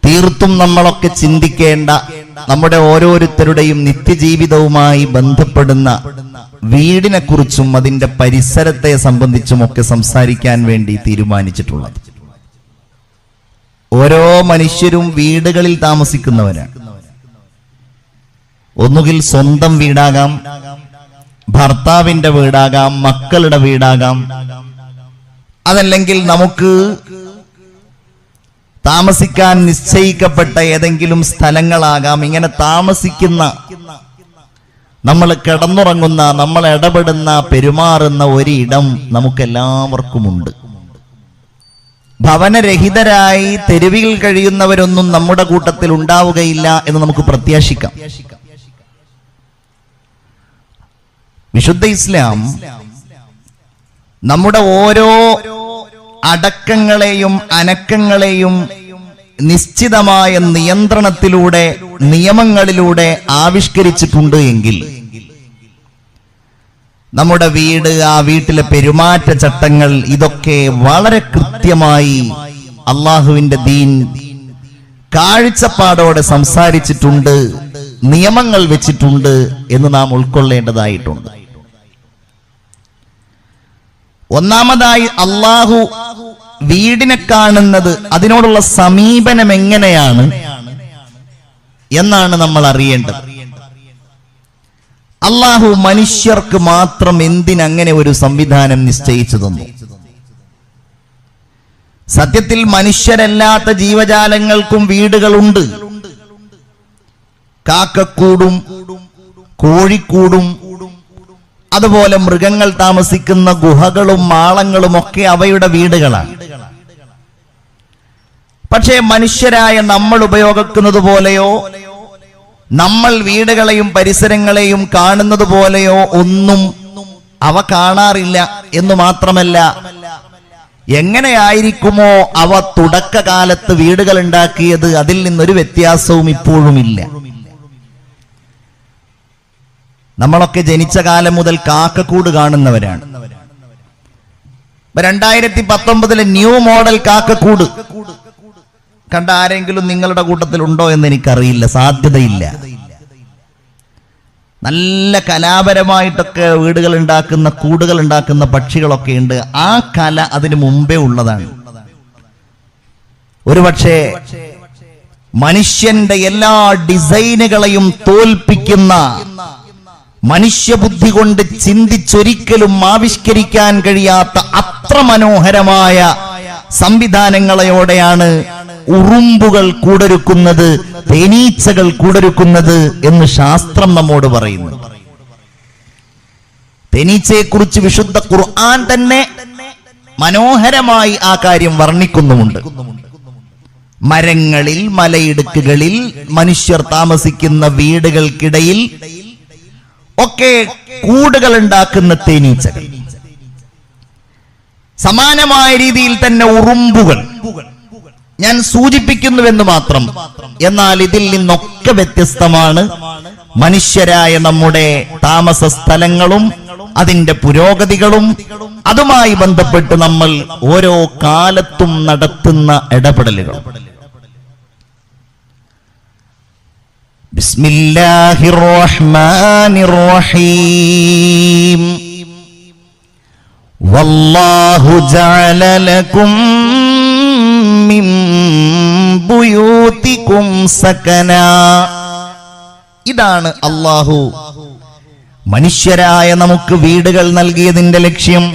തീർത്തും നമ്മളൊക്കെ ചിന്തിക്കേണ്ട, നമ്മുടെ ഓരോരുത്തരുടെയും നിത്യജീവിതവുമായി ബന്ധപ്പെടുന്ന വീടിനെ കുറിച്ചും അതിന്റെ പരിസരത്തെ സംബന്ധിച്ചുമൊക്കെ സംസാരിക്കാൻ വേണ്ടി തീരുമാനിച്ചിട്ടുള്ളത്. ഓരോ മനുഷ്യരും വീടുകളിൽ താമസിക്കുന്നവരാണ്. ഒന്നുകിൽ സ്വന്തം വീടാകാം, ഭർത്താവിന്റെ വീടാകാം, മക്കളുടെ വീടാകാം, അതല്ലെങ്കിൽ നമുക്ക് താമസിക്കാൻ നിശ്ചയിക്കപ്പെട്ട ഏതെങ്കിലും സ്ഥലങ്ങളാകാം. ഇങ്ങനെ താമസിക്കുന്ന, നമ്മൾ കിടന്നുറങ്ങുന്ന, നമ്മൾ ഇടപെടുന്ന, പെരുമാറുന്ന ഒരിടം നമുക്കെല്ലാവർക്കുമുണ്ട്. ഭവനരഹിതരായി തെരുവിൽ കഴിയുന്നവരൊന്നും നമ്മുടെ കൂട്ടത്തിൽ ഉണ്ടാവുകയില്ല എന്ന് നമുക്ക് പ്രത്യാശിക്കാം. വിശുദ്ധ ഇസ്ലാം നമ്മുടെ ഓരോ അടക്കങ്ങളെയും അനക്കങ്ങളെയും നിശ്ചിതമായ നിയന്ത്രണത്തിലൂടെ, നിയമങ്ങളിലൂടെ ആവിഷ്കരിച്ചിട്ടുണ്ട് എങ്കിൽ നമ്മുടെ വീട്, ആ വീട്ടിലെ പെരുമാറ്റച്ചട്ടങ്ങൾ, ഇതൊക്കെ വളരെ കൃത്യമായി അള്ളാഹുവിന്റെ ദീൻ കാഴ്ചപ്പാടോടെ സംസാരിച്ചിട്ടുണ്ട്, നിയമങ്ങൾ വെച്ചിട്ടുണ്ട് എന്ന് നാം ഉൾക്കൊള്ളേണ്ടതായിട്ടുണ്ട്. ഒന്നാമതായി അള്ളാഹു വീടിനെ കാണുന്നത്, അതിനോടുള്ള സമീപനം എങ്ങനെയാണ് എന്നാണ് നമ്മൾ അറിയേണ്ടത്. അള്ളാഹു മനുഷ്യർക്ക് മാത്രം എന്തിനങ്ങനെ ഒരു സംവിധാനം നിശ്ചയിച്ചു തന്നു? സത്യത്തിൽ മനുഷ്യരല്ലാത്ത ജീവജാലങ്ങൾക്കും വീടുകളുണ്ട്. കാക്കക്കൂടും കോഴിക്കൂടും അതുപോലെ മൃഗങ്ങൾ താമസിക്കുന്ന ഗുഹകളും മാളങ്ങളും ഒക്കെ അവയുടെ വീടുകളാണ്. പക്ഷേ മനുഷ്യരായ നമ്മൾ ഉപയോഗിക്കുന്നത് പോലെയോ, നമ്മൾ വീടുകളെയും പരിസരങ്ങളെയും കാണുന്നത് പോലെയോ ഒന്നും അവ കാണാറില്ല. എന്ന് മാത്രമല്ല, എങ്ങനെയായിരിക്കുമോ അവ തുടക്കകാലത്ത് വീടുകൾ ഉണ്ടാക്കിയത്, അതിൽ നിന്നൊരു വ്യത്യാസവും ഇപ്പോഴുമില്ല. നമ്മളൊക്കെ ജനിച്ച കാലം മുതൽ കാക്കക്കൂട് കാണുന്നവരാണ്. 2019 ന്യൂ മോഡൽ കാക്കക്കൂട് കണ്ട ആരെങ്കിലും നിങ്ങളുടെ കൂട്ടത്തിൽ ഉണ്ടോ എന്ന് എനിക്കറിയില്ല, സാധ്യതയില്ല. നല്ല കലാപരമായിട്ടൊക്കെ വീടുകൾ ഉണ്ടാക്കുന്ന, കൂടുകൾ ഉണ്ടാക്കുന്ന പക്ഷികളൊക്കെ ഉണ്ട്. ആ കല അതിനു മുമ്പേ ഉള്ളതാണ്. ഒരുപക്ഷെ മനുഷ്യന്റെ എല്ലാ ഡിസൈനുകളെയും തോൽപ്പിക്കുന്ന, മനുഷ്യബുദ്ധി കൊണ്ട് ചിന്തിച്ചൊരിക്കലും ആവിഷ്കരിക്കാൻ കഴിയാത്ത അത്ര മനോഹരമായ സംവിധാനങ്ങളോടെയാണ് ഉറുമ്പുകൾ കൂടൊരുക്കുന്നത്, തേനീച്ചകൾ കൂടൊരുക്കുന്നത് എന്ന് ശാസ്ത്രം നമ്മോട് പറയുന്നു. തേനീച്ചയെക്കുറിച്ച് വിശുദ്ധ ഖുർആൻ തന്നെ മനോഹരമായി ആ കാര്യം വർണ്ണിക്കുന്നുമുണ്ട്. മരങ്ങളിൽ, മലയിടുക്കുകളിൽ, മനുഷ്യർ താമസിക്കുന്ന വീടുകൾക്കിടയിൽ ഒക്കെ കൂടുകൾ ഉണ്ടാക്കുന്ന തേനീച്ചകൾ, സമാനമായ രീതിയിൽ തന്നെ ഉറുമ്പുകൾ. ഞാൻ സൂചിപ്പിക്കുന്നുവെന്ന് മാത്രം. എന്നാൽ ഇതിൽ നിന്നൊക്കെ വ്യത്യസ്തമാണ് മനുഷ്യരായ നമ്മുടെ താമസ സ്ഥലങ്ങളും അതിന്റെ പുരോഗതികളും അതുമായി ബന്ധപ്പെട്ട് നമ്മൾ ഓരോ കാലത്തും നടത്തുന്ന ഇടപെടലുകളും. ബിസ്മില്ലാഹിർ റഹ്മാനിർ റഹീം. വല്ലാഹു ജഅല ലക്കും മിൻ ബുയൂതികും സകനാ. ഇതാണ് അല്ലാഹു മനുഷ്യരായ നമുക്ക് വീടുകൾ നൽകിയതിന്റെ ലക്ഷ്യം.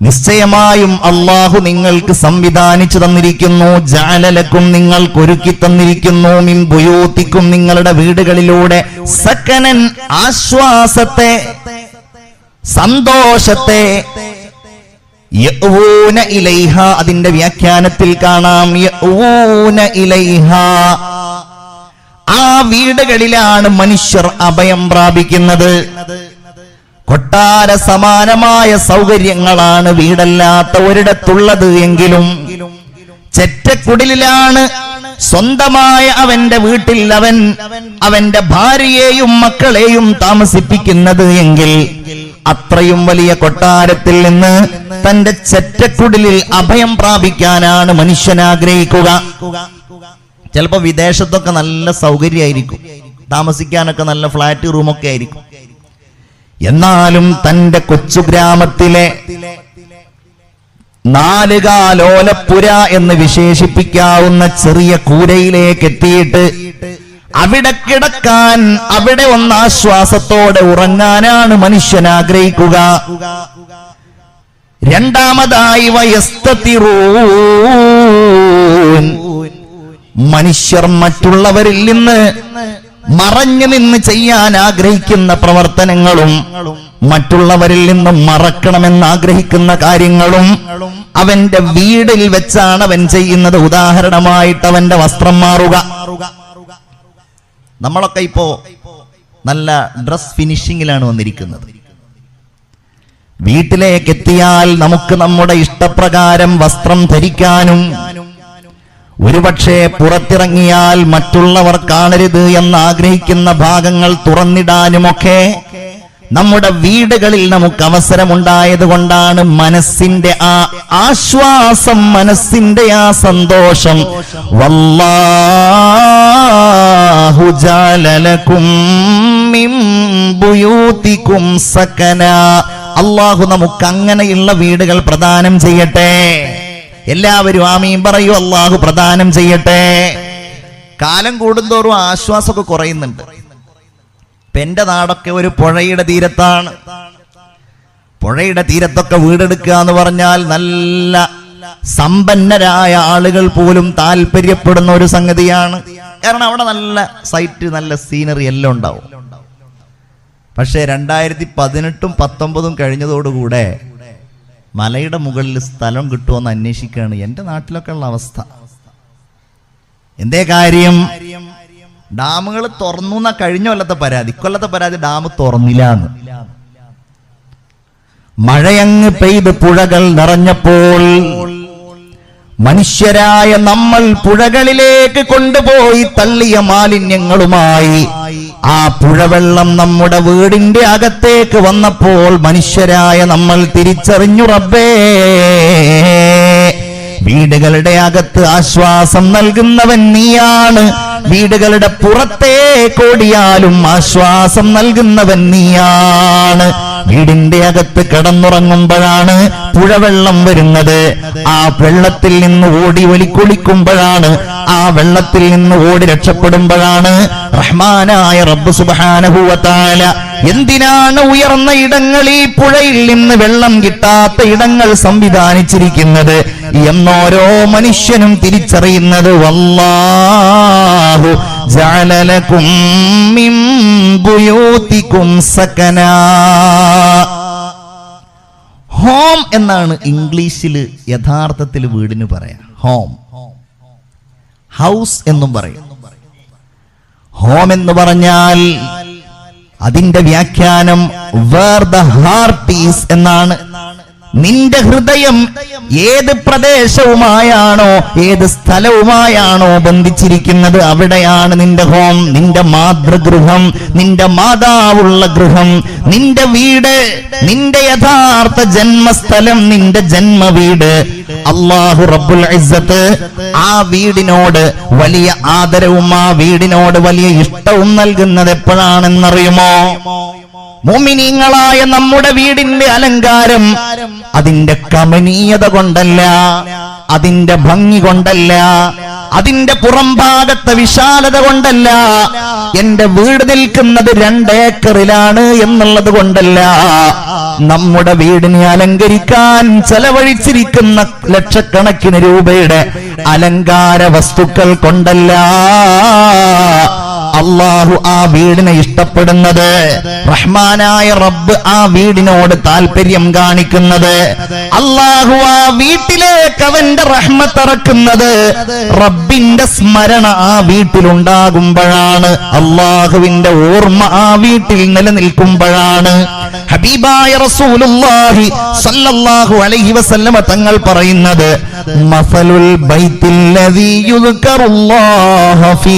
നിശ്ചയമായും അല്ലാഹു നിങ്ങൾക്ക് സംവിധാനിച്ചു തന്നിരിക്കുന്നു. ജഅലലക്കും, നിങ്ങൾക്ക് ഒരുക്കി തന്നിരിക്കുന്നു. മിൻ ബുയൂതിക്കും, നിങ്ങളുടെ വീടുകളിലൂടെ സകനൻ, ആശ്വാസത്തെ, സന്തോഷത്തെ. യഊന ഇലൈഹ, അതിന്റെ വ്യാഖ്യാനത്തിൽ കാണാം യഊന ഇലൈഹ. ആ വീടുകളിലാണ് മനുഷ്യർ അഭയം പ്രാപിക്കുന്നത്. കൊട്ടാര സമാനമായ സൗകര്യങ്ങളാണ് വീടല്ലാത്ത ഒരിടത്തുള്ളത് എങ്കിലും ചെറ്റക്കുടിലാണ് സ്വന്തമായ അവന്റെ വീട്ടിൽ അവന്റെ ഭാര്യയെയും മക്കളെയും താമസിപ്പിക്കുന്നത് എങ്കിൽ അത്രയും വലിയ കൊട്ടാരത്തിൽ നിന്ന് തന്റെ ചെറ്റക്കുടിലിൽ അഭയം പ്രാപിക്കാനാണ് മനുഷ്യൻ ആഗ്രഹിക്കുക. ചിലപ്പോ വിദേശത്തൊക്കെ നല്ല സൗകര്യമായിരിക്കും, താമസിക്കാനൊക്കെ നല്ല ഫ്ലാറ്റ് റൂമൊക്കെ ആയിരിക്കും. എന്നാലും തന്റെ കൊച്ചു ഗ്രാമത്തിലെ നാലുകാലോലപ്പുര എന്ന് വിശേഷിപ്പിക്കാവുന്ന ചെറിയ കൂരയിലേക്ക് എത്തിയിട്ട് അവിടെ കിടക്കാൻ, അവിടെ ഒന്ന് ആശ്വാസത്തോടെ ഉറങ്ങാനാണ് മനുഷ്യൻ ആഗ്രഹിക്കുക. രണ്ടാമതായി വയസ്തതിറൂൻ, മനുഷ്യർ മറ്റുള്ളവരിൽ നിന്ന് മറഞ്ഞു നിന്ന് ചെയ്യാൻ ആഗ്രഹിക്കുന്ന പ്രവർത്തനങ്ങളും മറ്റുള്ളവരിൽ നിന്നും മറക്കണമെന്ന് ആഗ്രഹിക്കുന്ന കാര്യങ്ങളും അവന്റെ വീടിൽ വെച്ചാണ് അവൻ ചെയ്യുന്നത്. ഉദാഹരണമായിട്ട് അവന്റെ വസ്ത്രം മാറുക. നമ്മളൊക്കെ ഇപ്പോ നല്ല ഡ്രസ് ഫിനിഷിങ്ങിലാണ് വന്നിരിക്കുന്നത്. വീട്ടിലേക്ക് എത്തിയാൽ നമുക്ക് നമ്മുടെ ഇഷ്ടപ്രകാരം വസ്ത്രം ധരിക്കാനും ഒരുപക്ഷെ പുറത്തിറങ്ങിയാൽ മറ്റുള്ളവർ കാണരുത് എന്ന് ആഗ്രഹിക്കുന്ന ഭാഗങ്ങൾ തുറന്നിടാനുമൊക്കെ നമ്മുടെ വീടുകളിൽ നമുക്ക് അവസരമുണ്ടായത് കൊണ്ടാണ് മനസ്സിന്റെ ആ ആശ്വാസം, മനസ്സിന്റെ ആ സന്തോഷം. വല്ലാഹു ജഅല ലക്കും മിൻ ബുയൂതികും സകന, അല്ലാഹു നമുക്ക് അങ്ങനെയുള്ള വീടുകൾ പ്രദാനം ചെയ്യട്ടെ. എല്ലാവരും ആമീൻ പറയൂ. അല്ലാഹു പ്രദാനം ചെയ്യട്ടെ. കാലം കൂടുന്തോറും ആശ്വാസമൊക്കെ കുറയുന്നുണ്ട്. എന്റെ നാടൊക്കെ ഒരു പുഴയുടെ തീരത്താണ്. പുഴയുടെ തീരത്തൊക്കെ വീടെടുക്കുക എന്ന് പറഞ്ഞാൽ നല്ല സമ്പന്നരായ ആളുകൾ പോലും താല്പര്യപ്പെടുന്ന ഒരു സംഗതിയാണ്. കാരണം അവിടെ നല്ല സൈറ്റ്, നല്ല സീനറി എല്ലാം ഉണ്ടാവും. പക്ഷേ 2018ഉം 19ഉം കഴിഞ്ഞതോടുകൂടെ മലയുടെ മുകളിൽ സ്ഥലം കിട്ടുമെന്ന് അന്വേഷിക്കുകയാണ്. എന്റെ നാട്ടിലൊക്കെ ഉള്ള അവസ്ഥ എന്തേ കാര്യം? ഡാമുകൾ തുറന്നു എന്നാ കഴിഞ്ഞ കൊല്ലത്തെ പരാതി. ഇക്കൊല്ലത്തെ പരാതി ഡാം തുറന്നില്ല എന്ന്. മഴയങ്ങ് പെയ്ത് പുഴകൾ നിറഞ്ഞപ്പോൾ മനുഷ്യരായ നമ്മൾ പുഴകളിലേക്ക് കൊണ്ടുപോയി തള്ളിയ മാലിന്യങ്ങളുമായി ആ പുഴവെള്ളം നമ്മുടെ വീടിന്റെ അകത്തേക്ക് വന്നപ്പോൾ മനുഷ്യരായ നമ്മൾ തിരിച്ചറിഞ്ഞു, റബ്ബേ, വീടുകളുടെ അകത്ത് ആശ്വാസം നൽകുന്നവൻ നീയാണ്, വീടുകളുടെ പുറത്തേക്കോടിയാലും ആശ്വാസം നൽകുന്നവൻ നീയാണ്. വീടിന്റെ അകത്ത് കിടന്നുറങ്ങുമ്പോഴാണ് പുഴവെള്ളം വരുന്നത്. ആ വെള്ളത്തിൽ നിന്ന് ഓടി ഒലിക്കുളിക്കുമ്പോഴാണ്, ആ വെള്ളത്തിൽ നിന്ന് ഓടി രക്ഷപ്പെടുമ്പോഴാണ് റഹ്മാനായ റബ്ബ് സുബ്ഹാനഹു വ തആല എന്തിനാണ് ഉയർന്ന ഇടങ്ങളിൽ പുഴയിൽ നിന്ന് വെള്ളം കിട്ടാത്ത ഇടങ്ങൾ സംവിധാനിച്ചിരിക്കുന്നത് എന്നോരോ മനുഷ്യനും തിരിച്ചറിയുന്നത്. വല്ലാഹു ജഅല ലക്കും മിൻ ബുയൂതികും സകന. ഹോം എന്നാണ് ഇംഗ്ലീഷിൽ യഥാർത്ഥത്തിൽ വീടിന് പറയാം. ഹോം, ഹൗസ് എന്നും പറയും. ഹോം എന്ന് പറഞ്ഞാൽ അതിന്റെ വ്യാഖ്യാനം വേർ ദ ഹാർട്ട് ഈസ് എന്നാണ്. നിന്റെ ഹൃദയം ഏത് പ്രദേശവുമായാണോ, ഏത് സ്ഥലവുമായാണോ ബന്ധിച്ചിരിക്കുന്നത്, അവിടെയാണ് നിന്റെ ഹോം, നിന്റെ മാതൃഗൃഹം, നിന്റെ മാതാവുള്ള ഗൃഹം, നിന്റെ വീട്, നിന്റെ യഥാർത്ഥ ജന്മസ്ഥലം, നിന്റെ ജന്മവീട്. അല്ലാഹു റബ്ബുൽ ഇസ്സത്ത് ആ വീടിനോട് വലിയ ആദരവും ആ വീടിനോട് വലിയ ഇഷ്ടവും നൽകുന്നത് എപ്പോഴാണെന്നറിയുമോ? മുഅ്മിനീങ്ങളായ നമ്മുടെ വീടിന്റെ അലങ്കാരം അതിന്റെ കമനീയത കൊണ്ടല്ല, അതിന്റെ ഭംഗി കൊണ്ടല്ല, അതിന്റെ പുറംഭാഗത്തെ വിശാലത കൊണ്ടല്ല, എന്റെ വീട് നിൽക്കുന്നത് 2 ഏക്കറിലാണ് എന്നുള്ളത് കൊണ്ടല്ല, നമ്മുടെ വീടിനെ അലങ്കരിക്കാൻ ചെലവഴിച്ചിരിക്കുന്ന ലക്ഷക്കണക്കിന് രൂപയുടെ അലങ്കാര വസ്തുക്കൾ കൊണ്ടല്ല അല്ലാഹു ആ വീടിനെ ഇഷ്ടപ്പെടുന്നത്, റഹ്മാനായ റബ്ബ് ആ വീടിനോട് താല്പര്യം കാണിക്കുന്നത്, അല്ലാഹു ആ വീട്ടിലേക്ക് അവന്റെ റഹ്മത്ത് ഇറക്കുന്നത് റബ്ബിന്റെ സ്മരണ ആ വീട്ടിലുണ്ടാകുമ്പോഴാണ്, അല്ലാഹുവിന്റെ ഓർമ്മ ആ വീട്ടിൽ നിലനിൽക്കുമ്പോഴാണ്. ഹബീബായ റസൂലുള്ളാഹി സ്വല്ലല്ലാഹു അലൈഹി വസല്ലമ തങ്ങൾ പറയുന്നത്, മസലുൽ ബൈത്തിൽ ലദീ യുദ്കറുല്ലാഹു ഫീ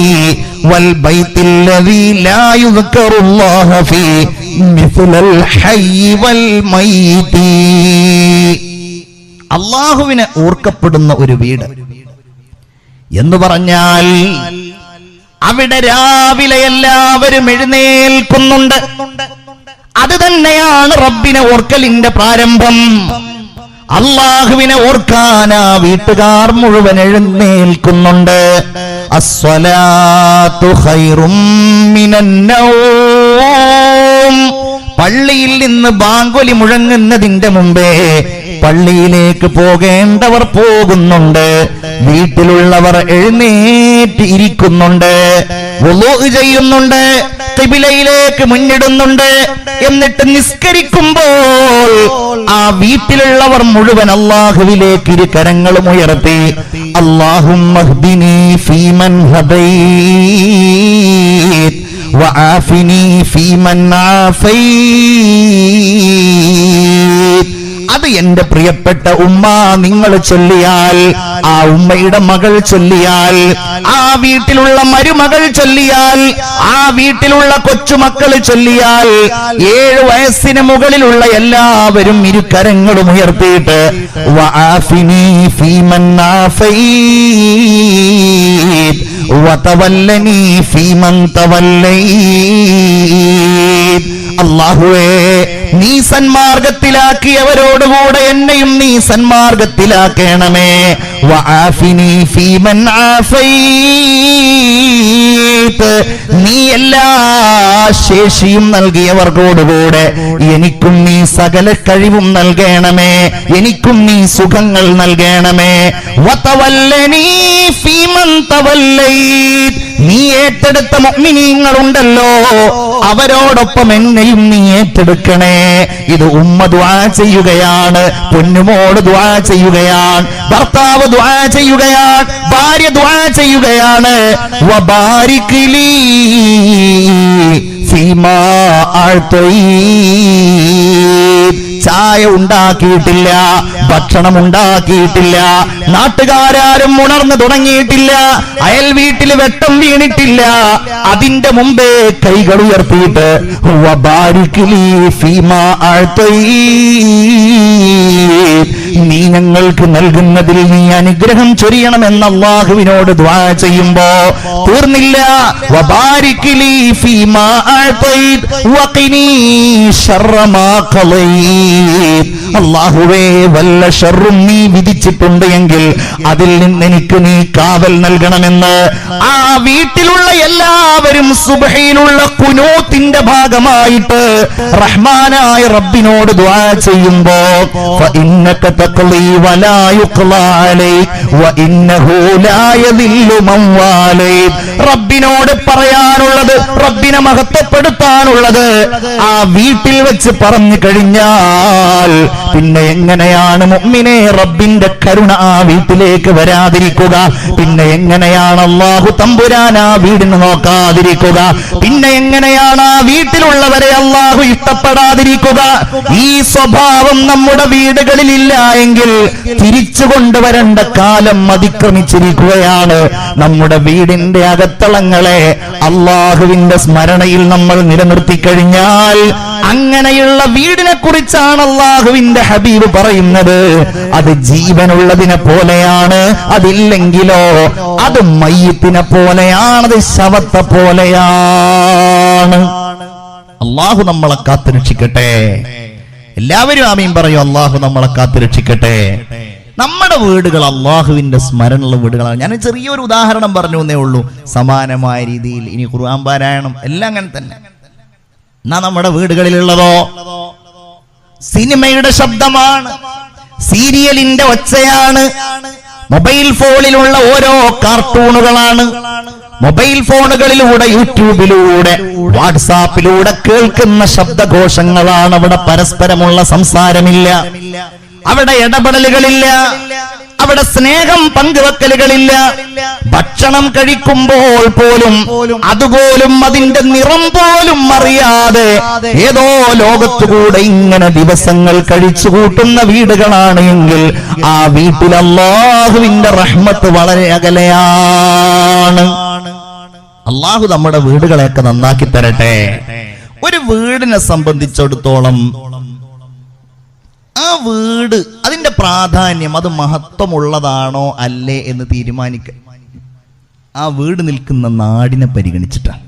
വൽബൈത്തിൽ ലദീ ലാ യുദ്കറുല്ലാഹ ഫീ മിസ്ലൽ ഹയ്യി വൽ മയ്യിതി. അല്ലാഹുവിനെ ഓർക്കപ്പെടുന്ന ഒരു വീട് എന്ന് പറഞ്ഞാൽ അവിടെ രാവിലെ എല്ലാവരും എഴുന്നേൽക്കുന്നുണ്ട്. അത് തന്നെയാണ് റബ്ബിനെ ഓർക്കലിന്റെ പ്രാരംഭം. അല്ലാഹുവിനെ ഓർക്കാൻ ആ വീട്ടുകാർ മുഴുവൻ എഴുന്നേൽക്കുന്നുണ്ട്. അസ്സലാത്തു ഖൈറും മിനൻ നൗം. പള്ളിയിൽ നിന്ന് ബാങ്കൊലി മുഴങ്ങുന്നതിന്റെ മുമ്പേ പള്ളിയിലേക്ക് പോകേണ്ടവർ പോകുന്നുണ്ട്. വീട്ടിലുള്ളവർ എഴുന്നേറ്റ് ഇരിക്കുന്നുണ്ട്, വുളൂ ചെയ്യുന്നുണ്ട്, ഖിബിലയിലേക്ക് മുന്നിടുന്നുണ്ട്. എന്നിട്ട് നിസ്കരിക്കുമ്പോൾ ആ വീട്ടിലുള്ളവർ മുഴുവൻ അല്ലാഹുവിലേക്ക് ഇരു കരങ്ങളും ഉയർത്തി അല്ലാഹുമ്മ ഹ്ദിനി ഫീമൻ ഹദൈത് വആഫിനി ഫീമൻ ആഫൈത്. അത് എന്റെ പ്രിയപ്പെട്ട ഉമ്മ നിങ്ങൾ ചൊല്ലിയാൽ, ആ ഉമ്മയുടെ മകൾ ചൊല്ലിയാൽ, ആ വീട്ടിലുള്ള മരുമകൾ ചൊല്ലിയാൽ, ആ വീട്ടിലുള്ള കൊച്ചുമക്കൾ ചൊല്ലിയാൽ, 7 വയസ്സിന് മുകളിലുള്ള എല്ലാവരും ഇരു കരങ്ങളും ഉയർത്തിയിട്ട് വആഫിനി ഫീമൻ ആഫൈത് വതവല്ലനി ഫീമൻ തവല്ലൈത്. അല്ലാഹുവേ, നീ സന്മാർഗത്തിലാക്കിയവരോടുകൂടെ എന്നെയും നീ സന്മാർഗത്തിലാക്കണമേ. വആഫിനി ഫീമൻ ആഫൈത്. നീ എല്ലാ ശേഷിയും നൽകിയവർക്കോടുകൂടെ എനിക്കും നീ സകല കഴിവും നൽകണമേ, എനിക്കും നീ സുഖങ്ങൾ നൽകണമേ. വതവല്ലനി ഫീമൻ തവല്ലൈത്. നീ ഏറ്റെടുത്ത മുഅ്മിനീങ്ങളുണ്ടല്ലോ, അവരോടൊപ്പം എന്നെയും നീ ഏറ്റെടുക്കണേ. ഇത് ഉമ്മ ദുആ ചെയ്യുകയാണ്, പൊന്നുമോള് ദുആ ചെയ്യുകയാണ്, ഭർത്താവ് ദുആ ചെയ്യുകയാണ്, ഭാര്യ ദുആ ചെയ്യുകയാണ്. വബാരിക് ലീ ഫീമാ അഅ്തൈത്. ചായ ഉണ്ടാക്കിയിട്ടില്ല, ഭക്ഷണം ഉണ്ടാക്കിയിട്ടില്ല, നാട്ടുകാരും ഉണർന്നു തുടങ്ങിയിട്ടില്ല, അയൽ വീട്ടിൽ വെട്ടം വീണിട്ടില്ല. അതിന്റെ മുമ്പേ കൈകൾ ഉയർത്തിയിട്ട് വബാരിക് ലീ ഫീമാ അഅ്തൈത്. നീ ഞങ്ങൾക്ക് നൽകുന്നതിൽ നീ അനുഗ്രഹം ചൊരിയണമെന്ന് അല്ലാഹുവിനോട് ദുആ ചെയ്യുമ്പോ തീർന്നില്ല. വബാരിക് ലീ ഫീമാ അഅ്തൈത് വഖിനി ശർറ മാ ഖളൈത്. അല്ലാഹുവേ, വല്ല ഷർറും നീ വിധിച്ചിട്ടുണ്ട് എങ്കിൽ അതിൽ നിന്ന് എനിക്ക് നീ കാവൽ നൽകണമെന്ന് ആ വീട്ടിലുള്ള എല്ലാവരും സുബ്ഹിയിലുള്ള ഖുനൂത്തിന്റെ ഭാഗമായിട്ട് റഹ്മാനായ റബ്ബിനോട് ദുആ ചെയ്യുമ്പോ ഫഇന്നക തഖ്ലി വലാ യുഖ്ലാ അലൈക വഇന്നഹു ലാ യദില്ലു മൻ വാലൈത്. റബ്ബിനോട് പറയാനുള്ളത്, റബ്ബിനെ മഹത്വപ്പെടുത്താനുള്ളത് ആ വീട്ടിൽ വെച്ച് പറഞ്ഞു കഴിഞ്ഞാൽ പിന്നെ എങ്ങനെയാണ് മുഅ്മിനെ റബ്ബിന്റെ കരുണ ആ വീട്ടിലേക്ക് വരാതിരിക്കുക? പിന്നെ എങ്ങനെയാണ് അല്ലാഹു തമ്പുരാൻ ആ വീടിന് നോക്കാതിരിക്കുക? പിന്നെ എങ്ങനെയാണ് ആ വീട്ടിലുള്ളവരെ അല്ലാഹു ഇഷ്ടപ്പെടാതിരിക്കുക? ഈ സ്വഭാവം നമ്മുടെ വീടുകളിൽ ഇല്ല എങ്കിൽ തിരിച്ചു കൊണ്ടുവരേണ്ട കാലം അതിക്രമിച്ചിരിക്കുകയാണ്. നമ്മുടെ വീടിന്റെ അകത്തളങ്ങളെ അല്ലാഹുവിന്റെ സ്മരണയിൽ നമ്മൾ നിലനിർത്തി കഴിഞ്ഞാൽ അങ്ങനെയുള്ള വീടിനെ കുറിച്ചാണ് അല്ലാഹുവിന്റെ ഹബീബ് പറയുന്നത്. അത് ജീവനുള്ളതിനെ പോലെയാണ്, അതില്ലെങ്കിലോ അത് മയ്യിത്തിനെ പോലെയാണ്, അത് ശവത്തെ പോലെയാണ്. അല്ലാഹു നമ്മളെ കാത്തുരക്ഷിക്കട്ടെ. എല്ലാവരും ആമീൻ പറയും. അല്ലാഹു നമ്മളെ കാത്തുരക്ഷിക്കട്ടെ. നമ്മുടെ വീടുകൾ അല്ലാഹുവിന്റെ സ്മരണയുള്ള വീടുകളാണ്. ഞാൻ ചെറിയൊരു ഉദാഹരണം പറഞ്ഞു എന്നേ ഉള്ളൂ. സമാനമായ രീതിയിൽ ഇനി ഖുർആൻ പാരായണം എല്ലാം അങ്ങനെ തന്നെ. എന്നാ നമ്മുടെ വീടുകളിലുള്ളതോ സിനിമയുടെ ശബ്ദമാണ്, സീരിയലിന്റെ ഒച്ചയാണ്, മൊബൈൽ ഫോണിലുള്ള ഓരോ കാർട്ടൂണുകളാണ്, മൊബൈൽ ഫോണുകളിലൂടെ യൂട്യൂബിലൂടെ വാട്സാപ്പിലൂടെ കേൾക്കുന്ന ശബ്ദഘോഷങ്ങളാണ്. അവിടെ പരസ്പരമുള്ള സംസാരമില്ല, അവിടെ ഇടപെടലുകളില്ല, അവിടെ സ്നേഹം പങ്കുവെക്കലുകളില്ല. ഭക്ഷണം കഴിക്കുമ്പോൾ പോലും അതുപോലും അതിന്റെ നിറം പോലും അറിയാതെ ഏതോ ലോകത്തുകൂടെ ഇങ്ങനെ ദിവസങ്ങൾ കഴിച്ചു കൂട്ടുന്ന വീടുകളാണ് എങ്കിൽ ആ വീട്ടിൽ അല്ലാഹുവിന്റെ റഹ്മത്ത് വളരെ അകലെയാണ്. അള്ളാഹു നമ്മുടെ വീടുകളെയൊക്കെ നന്നാക്കി തരട്ടെ. ഒരു വീടിനെ സംബന്ധിച്ചിടത്തോളം ആ വീട് അതിന്റെ പ്രാധാന്യം, അത് മഹത്വമുള്ളതാണോ അല്ലേ എന്ന് തീരുമാനിക്കാൻ ആ വീട് നിൽക്കുന്ന നാടിനെ പരിഗണിച്ചിട്ടാണ്.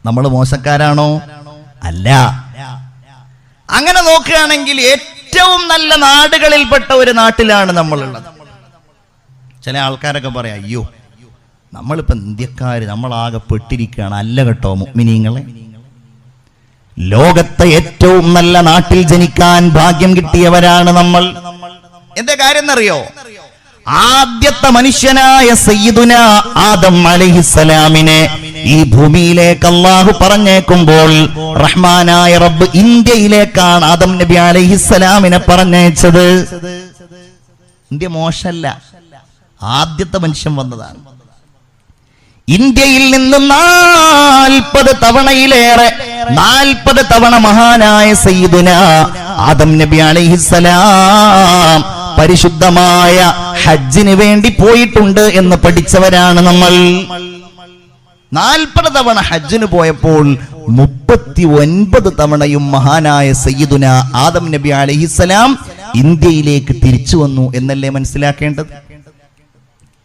നമ്മൾ മോശക്കാരാണോ? അല്ല. അങ്ങനെ നോക്കുകയാണെങ്കിൽ ഏറ്റവും നല്ല നാടുകളിൽപ്പെട്ട ഒരു നാട്ടിലാണ് നമ്മളുള്ളത്. ചില ആൾക്കാരൊക്കെ പറയാം, അയ്യോ നമ്മളിപ്പോ ഇന്ത്യക്കാര് നമ്മളാകെ പെട്ടിരിക്കുകയാണ്. അല്ല കേട്ടോ മുഅ്മിനീങ്ങളെ, ലോകത്തെ ഏറ്റവും നല്ല നാട്ടിൽ ജനിക്കാൻ ഭാഗ്യം കിട്ടിയവരാണ് നമ്മൾ. എന്താ കാര്യം എന്നറിയോ? ആദ്യത്തെ മനുഷ്യനായ സയ്യിദുന ആദം അലൈഹിസ്സലാമിനെ ഈ ഭൂമിയിലേക്ക് അല്ലാഹു പറഞ്ഞേക്കുമ്പോൾ റഹ്മാനായ റബ്ബ് ഇന്ത്യയിലേക്കാണ് ആദം നബി അലൈഹിസ്സലാമിനെ പറഞ്ഞയച്ചത്. ഇന്ത്യ മോശമല്ല, ആദ്യത്തെ മനുഷ്യൻ വന്നതാണ്. ഇന്ത്യയിൽ നിന്ന് 40 തവണയിലേറെ 40 തവണ മഹാനായ സയ്യിദുന ആദം നബി അലൈഹിസ്സലാം പരിശുദ്ധമായ ഹജ്ജിന് വേണ്ടി പോയിട്ടുണ്ട് എന്ന് പഠിച്ചവരാണ് നമ്മൾ. 40 തവണ ഹജ്ജിന് പോയപ്പോൾ 39 തവണയും മഹാനായ സയ്യിദുന ആദം നബി അലൈഹിസ്സലാം ഇന്ത്യയിലേക്ക് തിരിച്ചു വന്നു എന്നല്ലേ മനസ്സിലാക്കേണ്ടത്.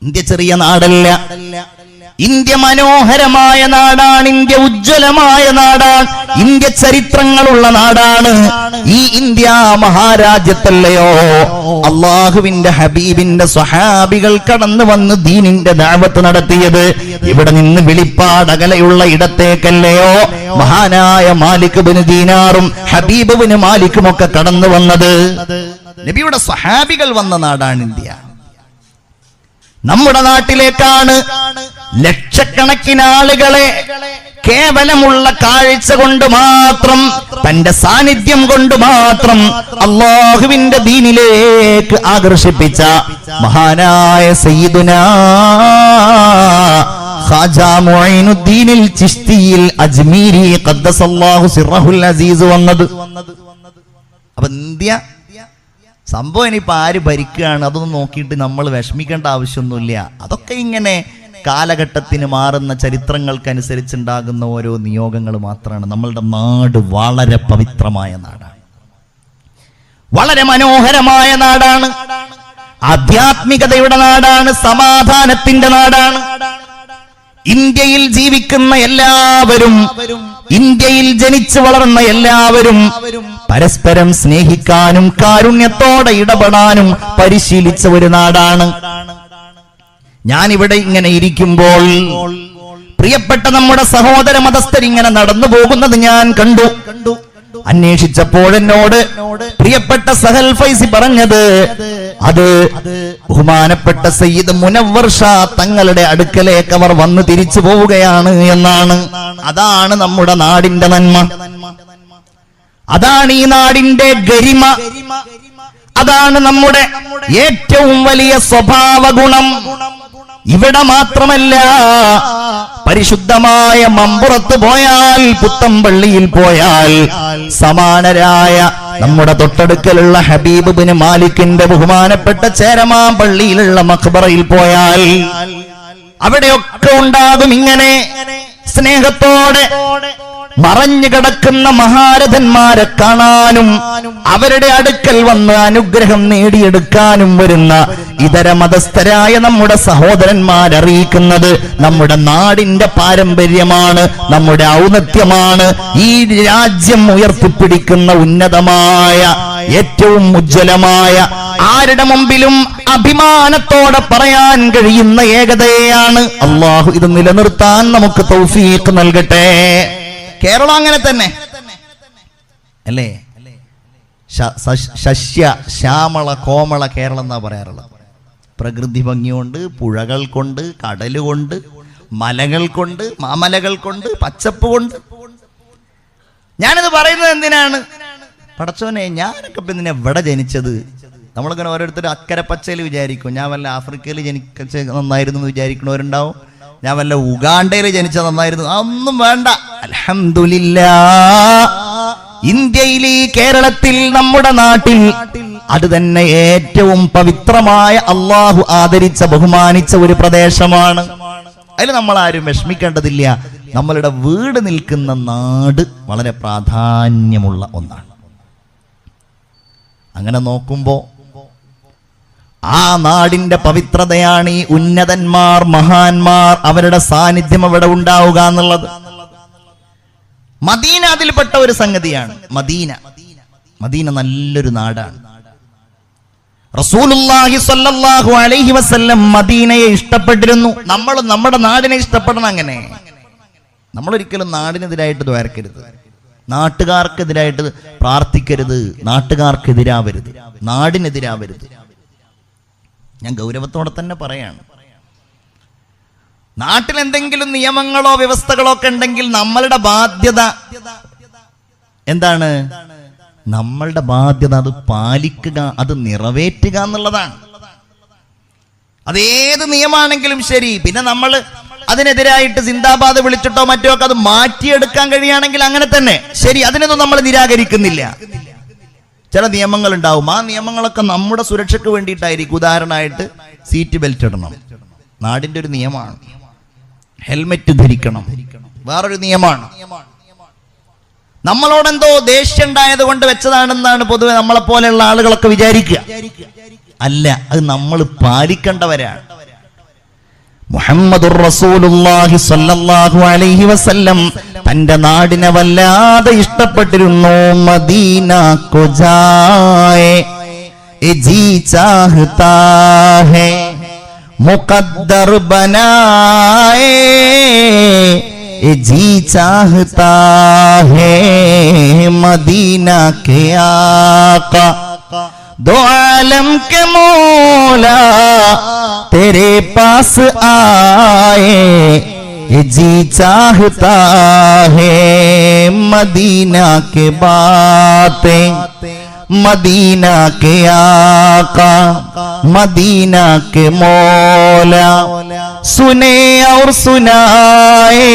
ഇന്ത്യ ചെറിയ നാടല്ല, ഇന്ത്യ മനോഹരമായ നാടാണ്, ഇന്ത്യ ഉജ്ജ്വലമായ നാടാണ്, ഇന്ത്യ ചരിത്രങ്ങളുള്ള നാടാണ്. ഈ ഇന്ത്യ മഹാരാജ്യത്തല്ലയോ അള്ളാഹുവിന്റെ ഹബീബിന്റെ സ്വഹാബികൾ കടന്നു വന്ന് ദീനിന്റെ ദഅവത്ത് നടത്തിയത്. ഇവിടെ നിന്ന് വെളിപ്പാടകലെയുള്ള ഇടത്തേക്കല്ലയോ മഹാനായ മാലിക് ബിൻ ദീനാറും ഹബീബ് ബിൻ മാലിക്കും ഒക്കെ കടന്നു വന്നത്. നബിയുടെ സ്വഹാബികൾ വന്ന നാടാണ് ഇന്ത്യ. നമ്മുടെ നാട്ടിലേക്കാണ് ലക്ഷക്കണക്കിന് ആളുകളെ കേവലമുള്ള കാഴ്ച കൊണ്ട് മാത്രം, തന്റെ സാന്നിധ്യം കൊണ്ട് മാത്രം അല്ലാഹുവിന്റെ ദീനിലേക്ക് ആകർഷിപ്പിച്ച മഹാനായ സയ്യിദുനാ ഖാജാ മുഈനുദ്ദീനിൽ ചിശ്തിയിൽ അജ്മീരി ഖദ്ദസല്ലാഹു സിർറഹുൽ അസീസ് വന്നത്. അപ്പൊ ഇന്ത്യ സംഭവം ഇനിയിപ്പോൾ ആര് ഭരിക്കുകയാണ് അതൊന്നും നോക്കിയിട്ട് നമ്മൾ വിഷമിക്കേണ്ട ആവശ്യമൊന്നുമില്ല. അതൊക്കെ ഇങ്ങനെ കാലഘട്ടത്തിന് മാറുന്ന ചരിത്രങ്ങൾക്കനുസരിച്ചുണ്ടാകുന്ന ഓരോ നിയോഗങ്ങൾ മാത്രമാണ്. നമ്മളുടെ നാട് വളരെ പവിത്രമായ നാടാണ്, വളരെ മനോഹരമായ നാടാണ്, ആധ്യാത്മികതയുടെ നാടാണ്, സമാധാനത്തിന്റെ നാടാണ്. ഇന്ത്യയിൽ ജീവിക്കുന്ന എല്ലാവരും, ഇന്ത്യയിൽ ജനിച്ചു വളർന്ന എല്ലാവരും പരസ്പരം സ്നേഹിക്കാനും കാരുണ്യത്തോടെ ഇടപെടാനും പരിശീലിച്ച ഒരു നാടാണ്. ഞാനിവിടെ ഇങ്ങനെ ഇരിക്കുമ്പോൾ പ്രിയപ്പെട്ട നമ്മുടെ സഹോദര മതസ്ഥരിങ്ങനെ നടന്നു പോകുന്നത് ഞാൻ കണ്ടു. അന്വേഷിച്ചപ്പോൾ എന്നോട് പ്രിയപ്പെട്ട സഹൽ ഫൈസി പറഞ്ഞത് അത് ബഹുമാനപ്പെട്ട സയ്യിദ് മുനവ്വർ ഷാ തങ്ങളുടെ അടുക്കലേക്ക് അവർ വന്ന് തിരിച്ചു പോവുകയാണ് എന്നാണ്. അതാണ് നമ്മുടെ നാടിന്റെ നന്മ, അതാണ് ഈ നാടിന്റെ ഗരിമ, അതാണ് നമ്മുടെ ഏറ്റവും വലിയ സ്വഭാവ ഗുണം. ഇവിടെ മാത്രമല്ല, പരിശുദ്ധമായ മമ്പുറത്ത് പോയാൽ, പുത്തമ്പള്ളിയിൽ പോയാൽ, സമാനരായ നമ്മുടെ തൊട്ടടുക്കലുള്ള ഹബീബ് ബിൻ മാലിക്കിന്റെ ബഹുമാനപ്പെട്ട ചേരമാൻ പള്ളിയിലുള്ള മഖ്ബറയിൽ പോയാൽ അവിടെയൊക്കെ ഉണ്ടാകും ഇങ്ങനെ സ്നേഹത്തോടെ മറഞ്ഞു കിടക്കുന്ന മഹാരഥന്മാരെ കാണാനും അവരുടെ അടുക്കൽ വന്ന് അനുഗ്രഹം നേടിയെടുക്കാനും വരുന്ന ഇതര മതസ്ഥരായ നമ്മുടെ സഹോദരന്മാരറിയിക്കുന്നത് നമ്മുടെ നാടിന്റെ പാരമ്പര്യമാണ്, നമ്മുടെ ഔന്നത്യമാണ്, ഈ രാജ്യം ഉയർത്തിപ്പിടിക്കുന്ന ഉന്നതമായ ഏറ്റവും ഉജ്ജ്വലമായ, ആരുടെ മുമ്പിലും അഭിമാനത്തോടെ പറയാൻ കഴിയുന്ന ഏകതയാണ്. അല്ലാഹു ഇത് നിലനിർത്താൻ നമുക്ക് തൗഫീഖ് നൽകട്ടെ. കേരളം അങ്ങനെ തന്നെ അല്ലേ? സസ്യ ശ്യാമള കോമള കേരളം എന്നാ പറയാറുള്ളത്. പ്രകൃതി ഭംഗി കൊണ്ട്, പുഴകൾ കൊണ്ട്, കടൽ കൊണ്ട്, മലകൾ കൊണ്ട്, മാമലകൾ കൊണ്ട്, പച്ചപ്പ് കൊണ്ട്. ഞാനിത് പറയുന്നത് എന്തിനാണ്? പടച്ചോനെ, ഞാനൊക്കെ ഇപ്പൊ എന്തിനാ ഇവിടെ ജനിച്ചത്? നമ്മളിങ്ങനെ ഓരോരുത്തർ അക്കരെ പച്ചയിൽ വിചാരിക്കും, ഞാൻ വല്ല ആഫ്രിക്കയിൽ ജനിച്ച നന്നായിരുന്നു എന്ന് വിചാരിക്കണവരുണ്ടാവും, ഞാൻ വല്ല ഉഗാണ്ടയിൽ ജനിച്ച നന്നായിരുന്നു. അതൊന്നും വേണ്ട. അൽഹംദുലില്ലാഹ്, ഇന്ത്യയിൽ, ഈ കേരളത്തിൽ, നമ്മുടെ നാട്ടിൽ അത് തന്നെ ഏറ്റവും പവിത്രമായ, അള്ളാഹു ആദരിച്ച ബഹുമാനിച്ച ഒരു പ്രദേശമാണ്. അതിൽ നമ്മൾ ആരും വിഷമിക്കേണ്ടതില്ല. നമ്മളുടെ വീട് നിൽക്കുന്ന നാട് വളരെ പ്രാധാന്യമുള്ള ഒന്നാണ്. അങ്ങനെ നോക്കുമ്പോൾ ആ നാടിന്റെ പവിത്രതയാണ് ഈ ഉന്നതന്മാർ, മഹാന്മാർ, അവരുടെ സാന്നിധ്യം അവിടെ ഉണ്ടാവുക എന്നുള്ളത്. മദീന അതിൽപ്പെട്ട ഒരു സംഗതിയാണ്. മദീന നല്ലൊരു നാടാണ്. റസൂലുള്ളാഹി സ്വല്ലല്ലാഹു അലൈഹി വസല്ലം മദീനയെ ഇഷ്ടപ്പെട്ടിരുന്നു. നമ്മൾ നമ്മുടെ നാടിനെ ഇഷ്ടപ്പെടണം. അങ്ങനെ നമ്മളൊരിക്കലും നാടിനെതിരായിട്ട് ദ്വാരക്കരുത്, നാട്ടുകാർക്കെതിരായിട്ട് പ്രാർത്ഥിക്കരുത്, നാട്ടുകാർക്കെതിരാവരുത്, നാടിനെതിരാവരുത്. ഞാൻ ഗൗരവത്തോടെ തന്നെ പറയാണ്. നാട്ടിൽ എന്തെങ്കിലും നിയമങ്ങളോ വ്യവസ്ഥകളോ ഒക്കെ ഉണ്ടെങ്കിൽ നമ്മളുടെ ബാധ്യത എന്താണ്? നമ്മളുടെ ബാധ്യത അത് പാലിക്കുക, അത് നിറവേറ്റുക എന്നുള്ളതാണ്. അതേത് നിയമമാണെങ്കിലും ശരി. പിന്നെ നമ്മൾ അതിനെതിരായിട്ട് സിന്ദാബാദ് വിളിച്ചിട്ടോ മറ്റോ ഒക്കെ അത് മാറ്റിയെടുക്കാൻ കഴിയുകയാണെങ്കിൽ അങ്ങനെ തന്നെ ശരി, അതിനൊന്നും നമ്മൾ നിരാകരിക്കുന്നില്ല. ചില നിയമങ്ങൾ ഉണ്ടാവും, ആ നിയമങ്ങളൊക്കെ നമ്മുടെ സുരക്ഷയ്ക്ക് വേണ്ടിയിട്ടായിരിക്കും. ഉദാഹരണമായിട്ട് സീറ്റ് ബെൽറ്റ് ഇടണം, നാടിന്റെ ഒരു നിയമമാണ്. ഹെൽമെറ്റ് ധരിക്കണം, വേറൊരു നിയമമാണ്. നമ്മളോടെന്തോ ദേഷ്യം ഉണ്ടായത് കൊണ്ട് വെച്ചതാണെന്നാണ് പൊതുവെ നമ്മളെപ്പോലെയുള്ള ആളുകളൊക്കെ വിചാരിക്കുക. അല്ല, അത് നമ്മൾ പാലിക്കേണ്ടവരാണ്. മുഹമ്മദുർ റസൂലുള്ളാഹി സ്വല്ലല്ലാഹു അലൈഹി വസല്ലം തന്റെ നാടിനെ വല്ലാതെ ഇഷ്ടപ്പെട്ടിരുന്നു. മദീന കോ ജായേ ജി ചാഹതാ ഹൈ മുഖദ്ദർ ബനായേ जी चाहता है मदीना के आका दो आलम के मौला तेरे पास आए जी चाहता है मदीना के बातें मदीना के आका मदीना के मौला सुने और सुनाए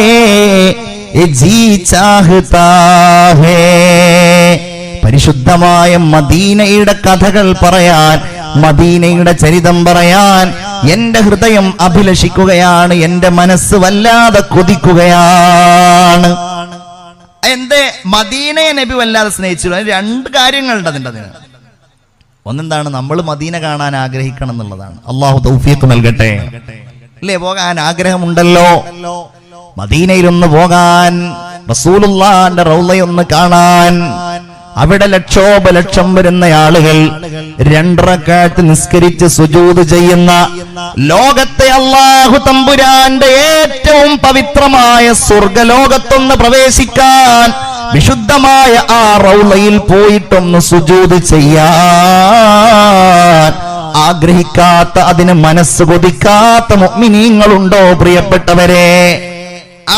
जी चाहता है. പരിശുദ്ധമായ മദീനയുടെ കഥകൾ പറയാൻ, മദീനയുടെ ചരിതം പറയാൻ എന്റെ ഹൃദയം അഭിലഷിക്കുകയാണ്, എന്റെ മനസ്സ് വല്ലാതെ കൊതിക്കുകയാണ്. എന്തേ മദീനയെ നബി വല്ലാതെ സ്നേഹിച്ചു? രണ്ട് കാര്യങ്ങളുണ്ട് അതിൻ്റെ. ഒന്നെന്താണ്, നമ്മൾ മദീന കാണാൻ ആഗ്രഹിക്കണം എന്നുള്ളതാണ്. അള്ളാഹു തൗഫീഖ് നൽകട്ടെ. അല്ലേ, പോകാൻ ആഗ്രഹമുണ്ടല്ലോ, മദീനയിലൊന്ന് പോകാൻ, റസൂലുള്ളാഹിന്റെ റൗളയൊന്ന് കാണാൻ. അവിടെ ലക്ഷോപലക്ഷം വരുന്ന ആളുകൾ 2 റക്അത്ത് നിസ്കരിച്ച് സുജൂദ് ചെയ്യുന്ന, ലോകത്തെ അല്ലാഹു തമ്പുരാന്റെ ഏറ്റവും പവിത്രമായ സ്വർഗലോകത്തൊന്ന് പ്രവേശിക്കാൻ വിശുദ്ധമായ ആ റൗളയിൽ പോയിട്ടൊന്ന് സുജൂദ് ചെയ്യാൻ ആഗ്രഹിക്കാത്ത, അതിന് മനസ്സ് കൊതിക്കാത്ത മുഅ്മിനീങ്ങളുണ്ടോ പ്രിയപ്പെട്ടവരെ?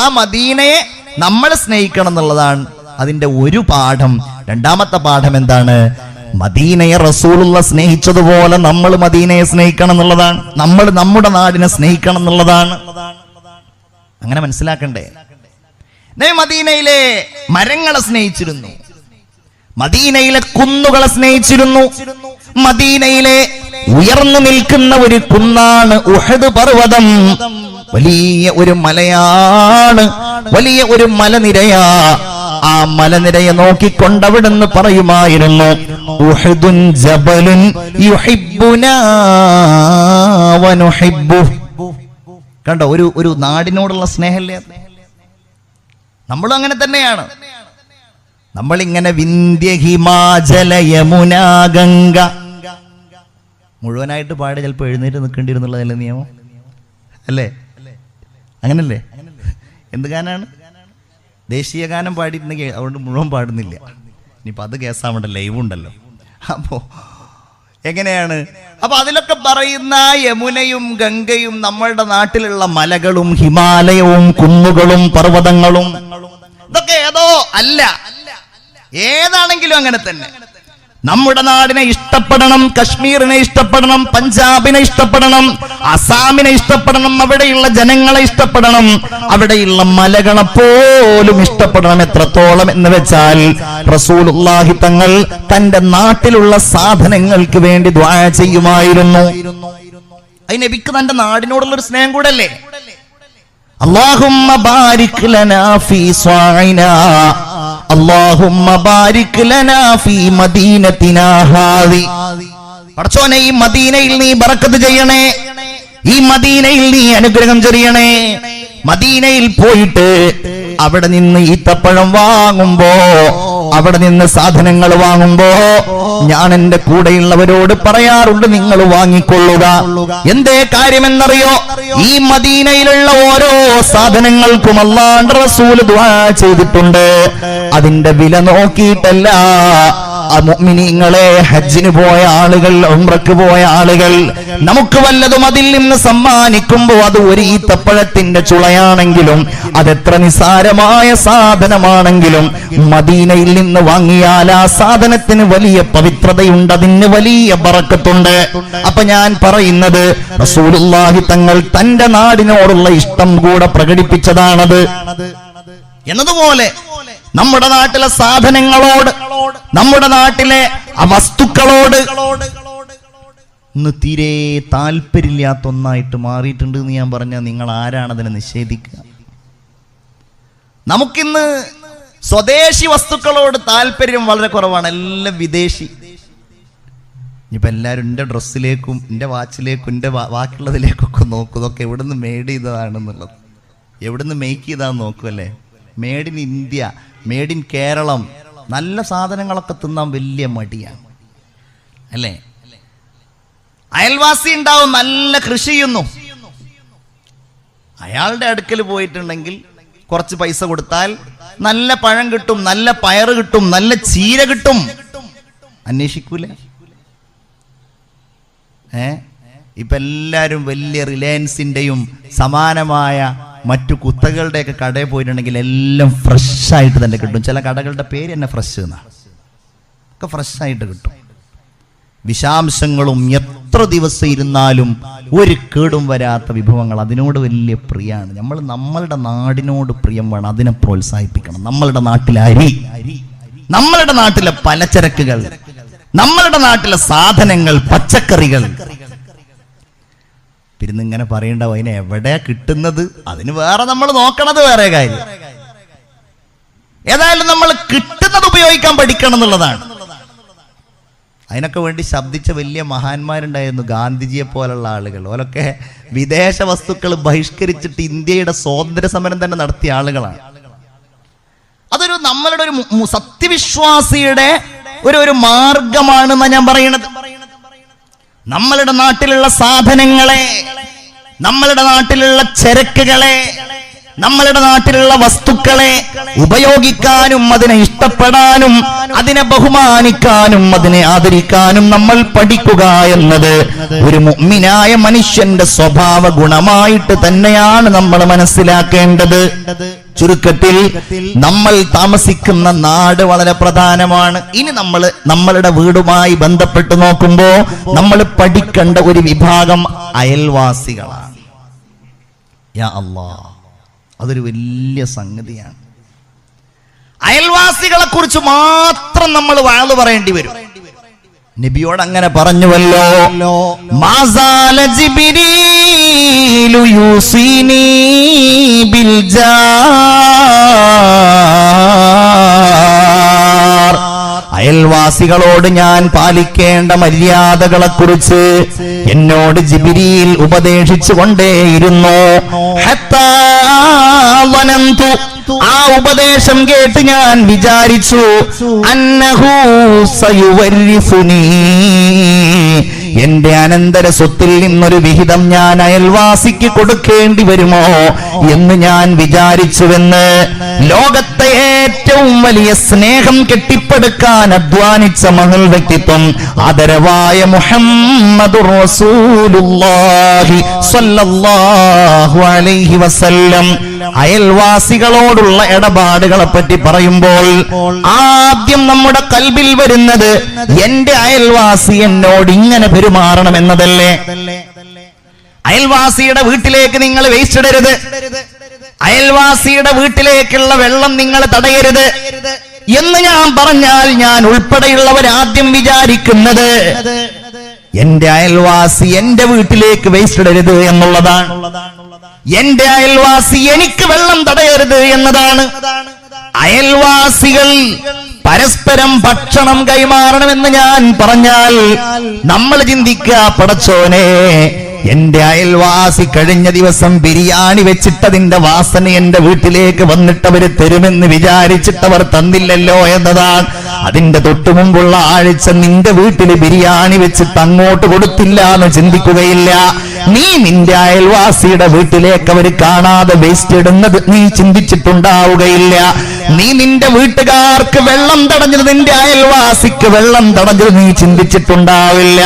ആ മദീനയെ നമ്മൾ സ്നേഹിക്കണം എന്നുള്ളതാണ് അതിന്റെ ഒരു പാഠം. രണ്ടാമത്തെ പാഠം എന്താണ്? മദീനയെ റസൂലുള്ള സ്നേഹിച്ചതുപോലെ നമ്മൾ മദീനയെ സ്നേഹിക്കണം എന്നുള്ളതാണ്. നമ്മൾ നമ്മുടെ നാടിനെ സ്നേഹിക്കണം എന്നുള്ളതാണ്. അങ്ങനെ മനസ്സിലാക്കണ്ടേ? മദീനയിലെ മരങ്ങളെ സ്നേഹിച്ചിരുന്നു, മദീനയിലെ കുന്നുകളെ സ്നേഹിച്ചിരുന്നു. മദീനയിലെ ഉയർന്നു നിൽക്കുന്ന ഒരു കുന്നാണ് ഉഹദ് പർവ്വതം. വലിയ ഒരു മലയാണ്, വലിയ ഒരു മലനിരയാ. ആ മലനിരയെ നോക്കിക്കൊണ്ടവിടുന്ന് പറയുമായിരുന്നു, ഉഹദുൻ ജബലുൻ യുഹിബ്ബുനാ വനുഹിബ്ബുഹു. കണ്ടോ, ഒരു നാടിനോടുള്ള സ്നേഹമല്ലേ? നമ്മളും അങ്ങനെ തന്നെയാണ്. നമ്മളിങ്ങനെ വിന്ധ്യ ഹിമാചല യമുന ഗംഗ മുഴുവനായിട്ട് പാടി ചിലപ്പോൾ എഴുന്നേറ്റ് നിൽക്കേണ്ടിയിരുന്നുള്ളതല്ലേ നിയമം? അല്ലേ? അങ്ങനല്ലേ? എന്ത് ഗാനാണ്? ദേശീയ ഗാനം പാടിയിരുന്നെങ്കിൽ അതുകൊണ്ട് മുഴുവൻ പാടുന്നില്ല. ഇനിയിപ്പോൾ അത് കേസാവേണ്ട, ലൈവ് ഉണ്ടല്ലോ. അപ്പോൾ എങ്ങനെയാണ്? അപ്പൊ അതിലൊക്കെ പറയുന്ന യമുനയും ഗംഗയും നമ്മളുടെ നാട്ടിലുള്ള മലകളും ഹിമാലയവും കുന്നുകളും പർവ്വതങ്ങളും ഇതൊക്കെ ഏതോ അല്ല, ഏതാണെങ്കിലും അങ്ങനെ തന്നെ. നമ്മുടെ നാടിനെ ഇഷ്ടപ്പെടണം, കശ്മീരിനെ ഇഷ്ടപ്പെടണം, പഞ്ചാബിനെ ഇഷ്ടപ്പെടണം, അസാമിനെ ഇഷ്ടപ്പെടണം, അവിടെയുള്ള ജനങ്ങളെ ഇഷ്ടപ്പെടണം, അവിടെയുള്ള മലകളെ പോലും ഇഷ്ടപ്പെടണം. എത്രത്തോളം എന്ന് വെച്ചാൽ റസൂലുള്ളാഹി തങ്ങൾ തന്റെ നാട്ടിലുള്ള സാധനങ്ങൾക്ക് വേണ്ടി ദുആ ചെയ്യുമായിരുന്നു. അത് നബിക്ക് തന്റെ നാടിനോടുള്ളൊരു സ്നേഹം കൂടല്ലേ? അല്ലാഹുമ്മ ബാരിക് ലനാ ഫീ സ്വാഇനാ, അല്ലാഹുമ്മ ബാരിക് ലനാ ഫീ മദീനത്തിനാ ഹാദി. പടച്ചോനെ, ഈ മദീനയിൽ നീ ബറക്കത്ത് ചെയ്യണേ, ഈ മദീനയിൽ നീ അനുഗ്രഹം ചൊരിയണേ. മദീനയിൽ പോയിട്ട് അവിടെ നിന്ന് ഈത്തപ്പഴം വാങ്ങുമ്പോ, അവിടെ നിന്ന് സാധനങ്ങൾ വാങ്ങുമ്പോ ഞാൻ എന്റെ കൂടെയുള്ളവരോട് പറയാറുണ്ട്, നിങ്ങൾ വാങ്ങിക്കൊള്ളുക. എന്തേ കാര്യമെന്നറിയോ? ഈ മദീനയിലുള്ള ഓരോ സാധനങ്ങൾക്കും അല്ലാഹുവിന്റെ റസൂൽ ദുആ ചെയ്തിട്ടുണ്ട്. അതിന്റെ വില നോക്കിയിട്ടല്ല. മുഅ്മിനീങ്ങളെ, ഹജ്ജിന് പോയ ആളുകൾ, ഉംറക്ക് പോയ ആളുകൾ, നമുക്ക് വല്ലതും അതിൽ നിന്ന് സമ്മാനിക്കുമ്പോ അത് ഒരു ഈത്തപ്പഴത്തിന്റെ ചുളയാണെങ്കിലും, അതെത്ര നിസാരമായ സാധനമാണെങ്കിലും മദീനയിൽ നിന്ന് വാങ്ങിയാൽ ആ സാധനത്തിന് വലിയ പവിത്രതയുണ്ട്, അതിന് വലിയ ബറക്കത്തുണ്ട്. അപ്പൊ ഞാൻ പറയുന്നത്, റസൂലുള്ളാഹി തങ്ങൾ തന്റെ നാടിനോടുള്ള ഇഷ്ടം കൂടെ പ്രകടിപ്പിച്ചതാണത്. എന്നതുപോലെ നമ്മുടെ നാട്ടിലെ സാധനങ്ങളോട്, നമ്മുടെ നാട്ടിലെ വസ്തുക്കളോട് ഇന്ന് തീരെ താല്പര്യമില്ലാത്ത ഒന്നായിട്ട് മാറിയിട്ടുണ്ട് എന്ന് ഞാൻ പറഞ്ഞാൽ നിങ്ങൾ ആരാണ് അതിനെ നിഷേധിക്കുക? നമുക്കിന്ന് സ്വദേശി വസ്തുക്കളോട് താല്പര്യം വളരെ കുറവാണ്, എല്ലാം വിദേശി. ഇനിയിപ്പോൾ എല്ലാവരും എൻ്റെ ഡ്രസ്സിലേക്കും എൻ്റെ വാച്ചിലേക്കും എൻ്റെ ബാക്കിയുള്ളതിലേക്കൊക്കെ നോക്കും, ഇതൊക്കെ എവിടുന്ന് മെയ്ഡ് ചെയ്തതാണെന്നുള്ളത്, എവിടുന്ന് മേക്ക് ചെയ്താന്ന് നോക്കുമല്ലേ. Made in India, made in Keralam, നല്ല സാധനങ്ങളൊക്കെ തിന്നാൻ വലിയ മടിയാണ് അല്ലേ. അയൽവാസി ഉണ്ടാവും, നല്ല കൃഷി ചെയ്യുന്നു, അയാളുടെ അടുക്കൽ പോയിട്ടുണ്ടെങ്കിൽ കുറച്ച് പൈസ കൊടുത്താൽ നല്ല പഴം കിട്ടും, നല്ല പയറ് കിട്ടും, നല്ല ചീര കിട്ടും. അന്വേഷിക്കൂലേ? ഇപ്പൊ എല്ലാവരും വലിയ റിലയൻസിന്റെയും സമാനമായ മറ്റു കുത്തകളുടെയൊക്കെ കടയിൽ പോയിട്ടുണ്ടെങ്കിൽ എല്ലാം ഫ്രഷ് ആയിട്ട് തന്നെ കിട്ടും. ചില കടകളുടെ പേര് തന്നെ ഫ്രഷ് എന്നാണ്, ഒക്കെ ഫ്രഷ് ആയിട്ട് കിട്ടും. വിഷാംശങ്ങളും എത്ര ദിവസം ഇരുന്നാലും ഒരു കേടും വരാത്ത വിഭവങ്ങൾ, അതിനോട് വലിയ പ്രിയാണ്. നമ്മളുടെ നാടിനോട് പ്രിയം വേണം, അതിനെ പ്രോത്സാഹിപ്പിക്കണം. നമ്മളുടെ നാട്ടിലെ അരി, നമ്മളുടെ നാട്ടിലെ പലചരക്കുകൾ, നമ്മളുടെ നാട്ടിലെ സാധനങ്ങൾ, പച്ചക്കറികൾ. പിന്നെ ഇങ്ങനെ പറയണ്ടാവും അതിനെ എവിടെയാ കിട്ടുന്നത്, അതിന് വേറെ നമ്മൾ നോക്കണത് വേറെ കാര്യം. ഏതായാലും നമ്മൾ കിട്ടുന്നത് ഉപയോഗിക്കാൻ പഠിക്കണം എന്നുള്ളതാണ്. അതിനൊക്കെ വേണ്ടി ശബ്ദിച്ച വലിയ മഹാന്മാരുണ്ടായിരുന്നു, ഗാന്ധിജിയെ പോലുള്ള ആളുകൾ. ഓലൊക്കെ വിദേശ വസ്തുക്കൾ ബഹിഷ്കരിച്ചിട്ട് ഇന്ത്യയുടെ സ്വാതന്ത്ര്യ സമരം തന്നെ നടത്തിയ ആളുകളാണ്. അതൊരു നമ്മളുടെ ഒരു സത്യവിശ്വാസിയുടെ ഒരു മാർഗമാണെന്നാണ് ഞാൻ പറയുന്നത്. നമ്മളുടെ നാട്ടിലുള്ള സാധനങ്ങളെ, നമ്മളുടെ നാട്ടിലുള്ള ചരക്കുകളെ, നമ്മളുടെ നാട്ടിലുള്ള വസ്തുക്കളെ ഉപയോഗിക്കാനും അതിനെ ഇഷ്ടപ്പെടാനും അതിനെ ബഹുമാനിക്കാനും അതിനെ ആദരിക്കാനും നമ്മൾ പഠിക്കുക എന്നത് ഒരു മുഅ്മിനായ മനുഷ്യന്റെ സ്വഭാവ ഗുണമായിട്ട് തന്നെയാണ് നമ്മൾ മനസ്സിലാക്കേണ്ടത്. ചുരുക്കത്തിൽ നമ്മൾ താമസിക്കുന്ന നാട് വളരെ പ്രധാനമാണ്. ഇനി നമ്മളുടെ വീടുമായി ബന്ധപ്പെട്ട് നോക്കുമ്പോൾ നമ്മൾ പഠിക്കേണ്ട ഒരു വിഭാഗം അയൽവാസികളാണ്. യാ അല്ലാഹ്, അതൊരു വലിയ സംഗതിയാണ്. അയൽവാസികളെ കുറിച്ച് മാത്രം നമ്മൾ വാഴ പറയേണ്ടി വരും. നബിയോട് അങ്ങനെ പറഞ്ഞുവല്ലോ, മാസാല ജിബ്രീലു യൂസിനി ബിൽ ജാർ. അയൽവാസികളോട് ഞാൻ പാലിക്കേണ്ട മര്യാദകളെ കുറിച്ച് എന്നോട് ജിബ്രീൽ ഉപദേശിച്ചു കൊണ്ടേയിരുന്നു. ആ ഉപദേശം കേട്ട് ഞാൻ വിചാരിച്ചു, അന്നഹു സയുവരിഫുനി, എന്റെ അനന്തര സ്വത്തിൽ നിന്നൊരു വിഹിതം ഞാൻ അയൽവാസിക്ക് കൊടുക്കേണ്ടി വരുമോ എന്ന് ഞാൻ വിചാരിച്ചുവെന്ന്. ലോകത്തെ ഏറ്റവും വലിയ സ്നേഹം കെട്ടിപ്പടുക്കാൻ അധ്വാനിച്ച മഹൽ വ്യക്തിത്വം ആദരവായ മുഹമ്മദുർ റസൂലുള്ളാഹി സ്വല്ലല്ലാഹു അലൈഹി വസല്ലം അയൽവാസികളോടുള്ള ഇടപാടുകളെ പറ്റി പറയുമ്പോൾ ആദ്യം നമ്മുടെ കൽബിൽ വരുന്നത് എന്റെ അയൽവാസി എന്നോട് ഇങ്ങനെ പെരുമാറണം എന്നതല്ലേ. അയൽവാസിയുടെ വീട്ടിലേക്ക് നിങ്ങൾ വേസ്റ്റ് ഇടരുത്, അയൽവാസിയുടെ വീട്ടിലേക്കുള്ള വെള്ളം നിങ്ങൾ തടയരുത് എന്ന് ഞാൻ പറഞ്ഞാൽ ഞാൻ ഉൾപ്പെടെയുള്ളവർ ആദ്യം വിചാരിക്കുന്നത് എന്റെ അയൽവാസി എന്റെ വീട്ടിലേക്ക് വേസ്റ്റ് ഇടരുത് എന്നുള്ളതാണ്. എന്റെ അയൽവാസി എനിക്ക് വെള്ളം തടയരുത് എന്നതാണ്. അയൽവാസികൾ പരസ്പരം ഭക്ഷണം കൈമാറണമെന്ന് ഞാൻ പറഞ്ഞാൽ നമ്മൾ ചിന്തിക്കുക, പടച്ചോനെ എന്റെ അയൽവാസി കഴിഞ്ഞ ദിവസം ബിരിയാണി വെച്ചിട്ടതിന്റെ വാസന എന്റെ വീട്ടിലേക്ക് വന്നിട്ടവര് തരുമെന്ന് വിചാരിച്ചിട്ടവർ തന്നില്ലല്ലോ എന്നതാണ്. അതിന്റെ തൊട്ടു മുമ്പുള്ള ആഴ്ച നിന്റെ വീട്ടിൽ ബിരിയാണി വെച്ചിട്ട് അങ്ങോട്ട് കൊടുത്തില്ല എന്ന് ചിന്തിക്കുകയില്ല. നീ നിന്റെ അയൽവാസിയുടെ വീട്ടിലേക്ക് അവർ കാണാതെ വേസ്റ്റ് ഇടുന്നത് നീ ചിന്തിച്ചിട്ടുണ്ടാവുകയില്ല. നീ നിന്റെ വീട്ടുകാർക്ക് വെള്ളം തടഞ്ഞത് നിന്റെ അയൽവാസിക്ക് വെള്ളം തടഞ്ഞത് നീ ചിന്തിച്ചിട്ടുണ്ടാവില്ല.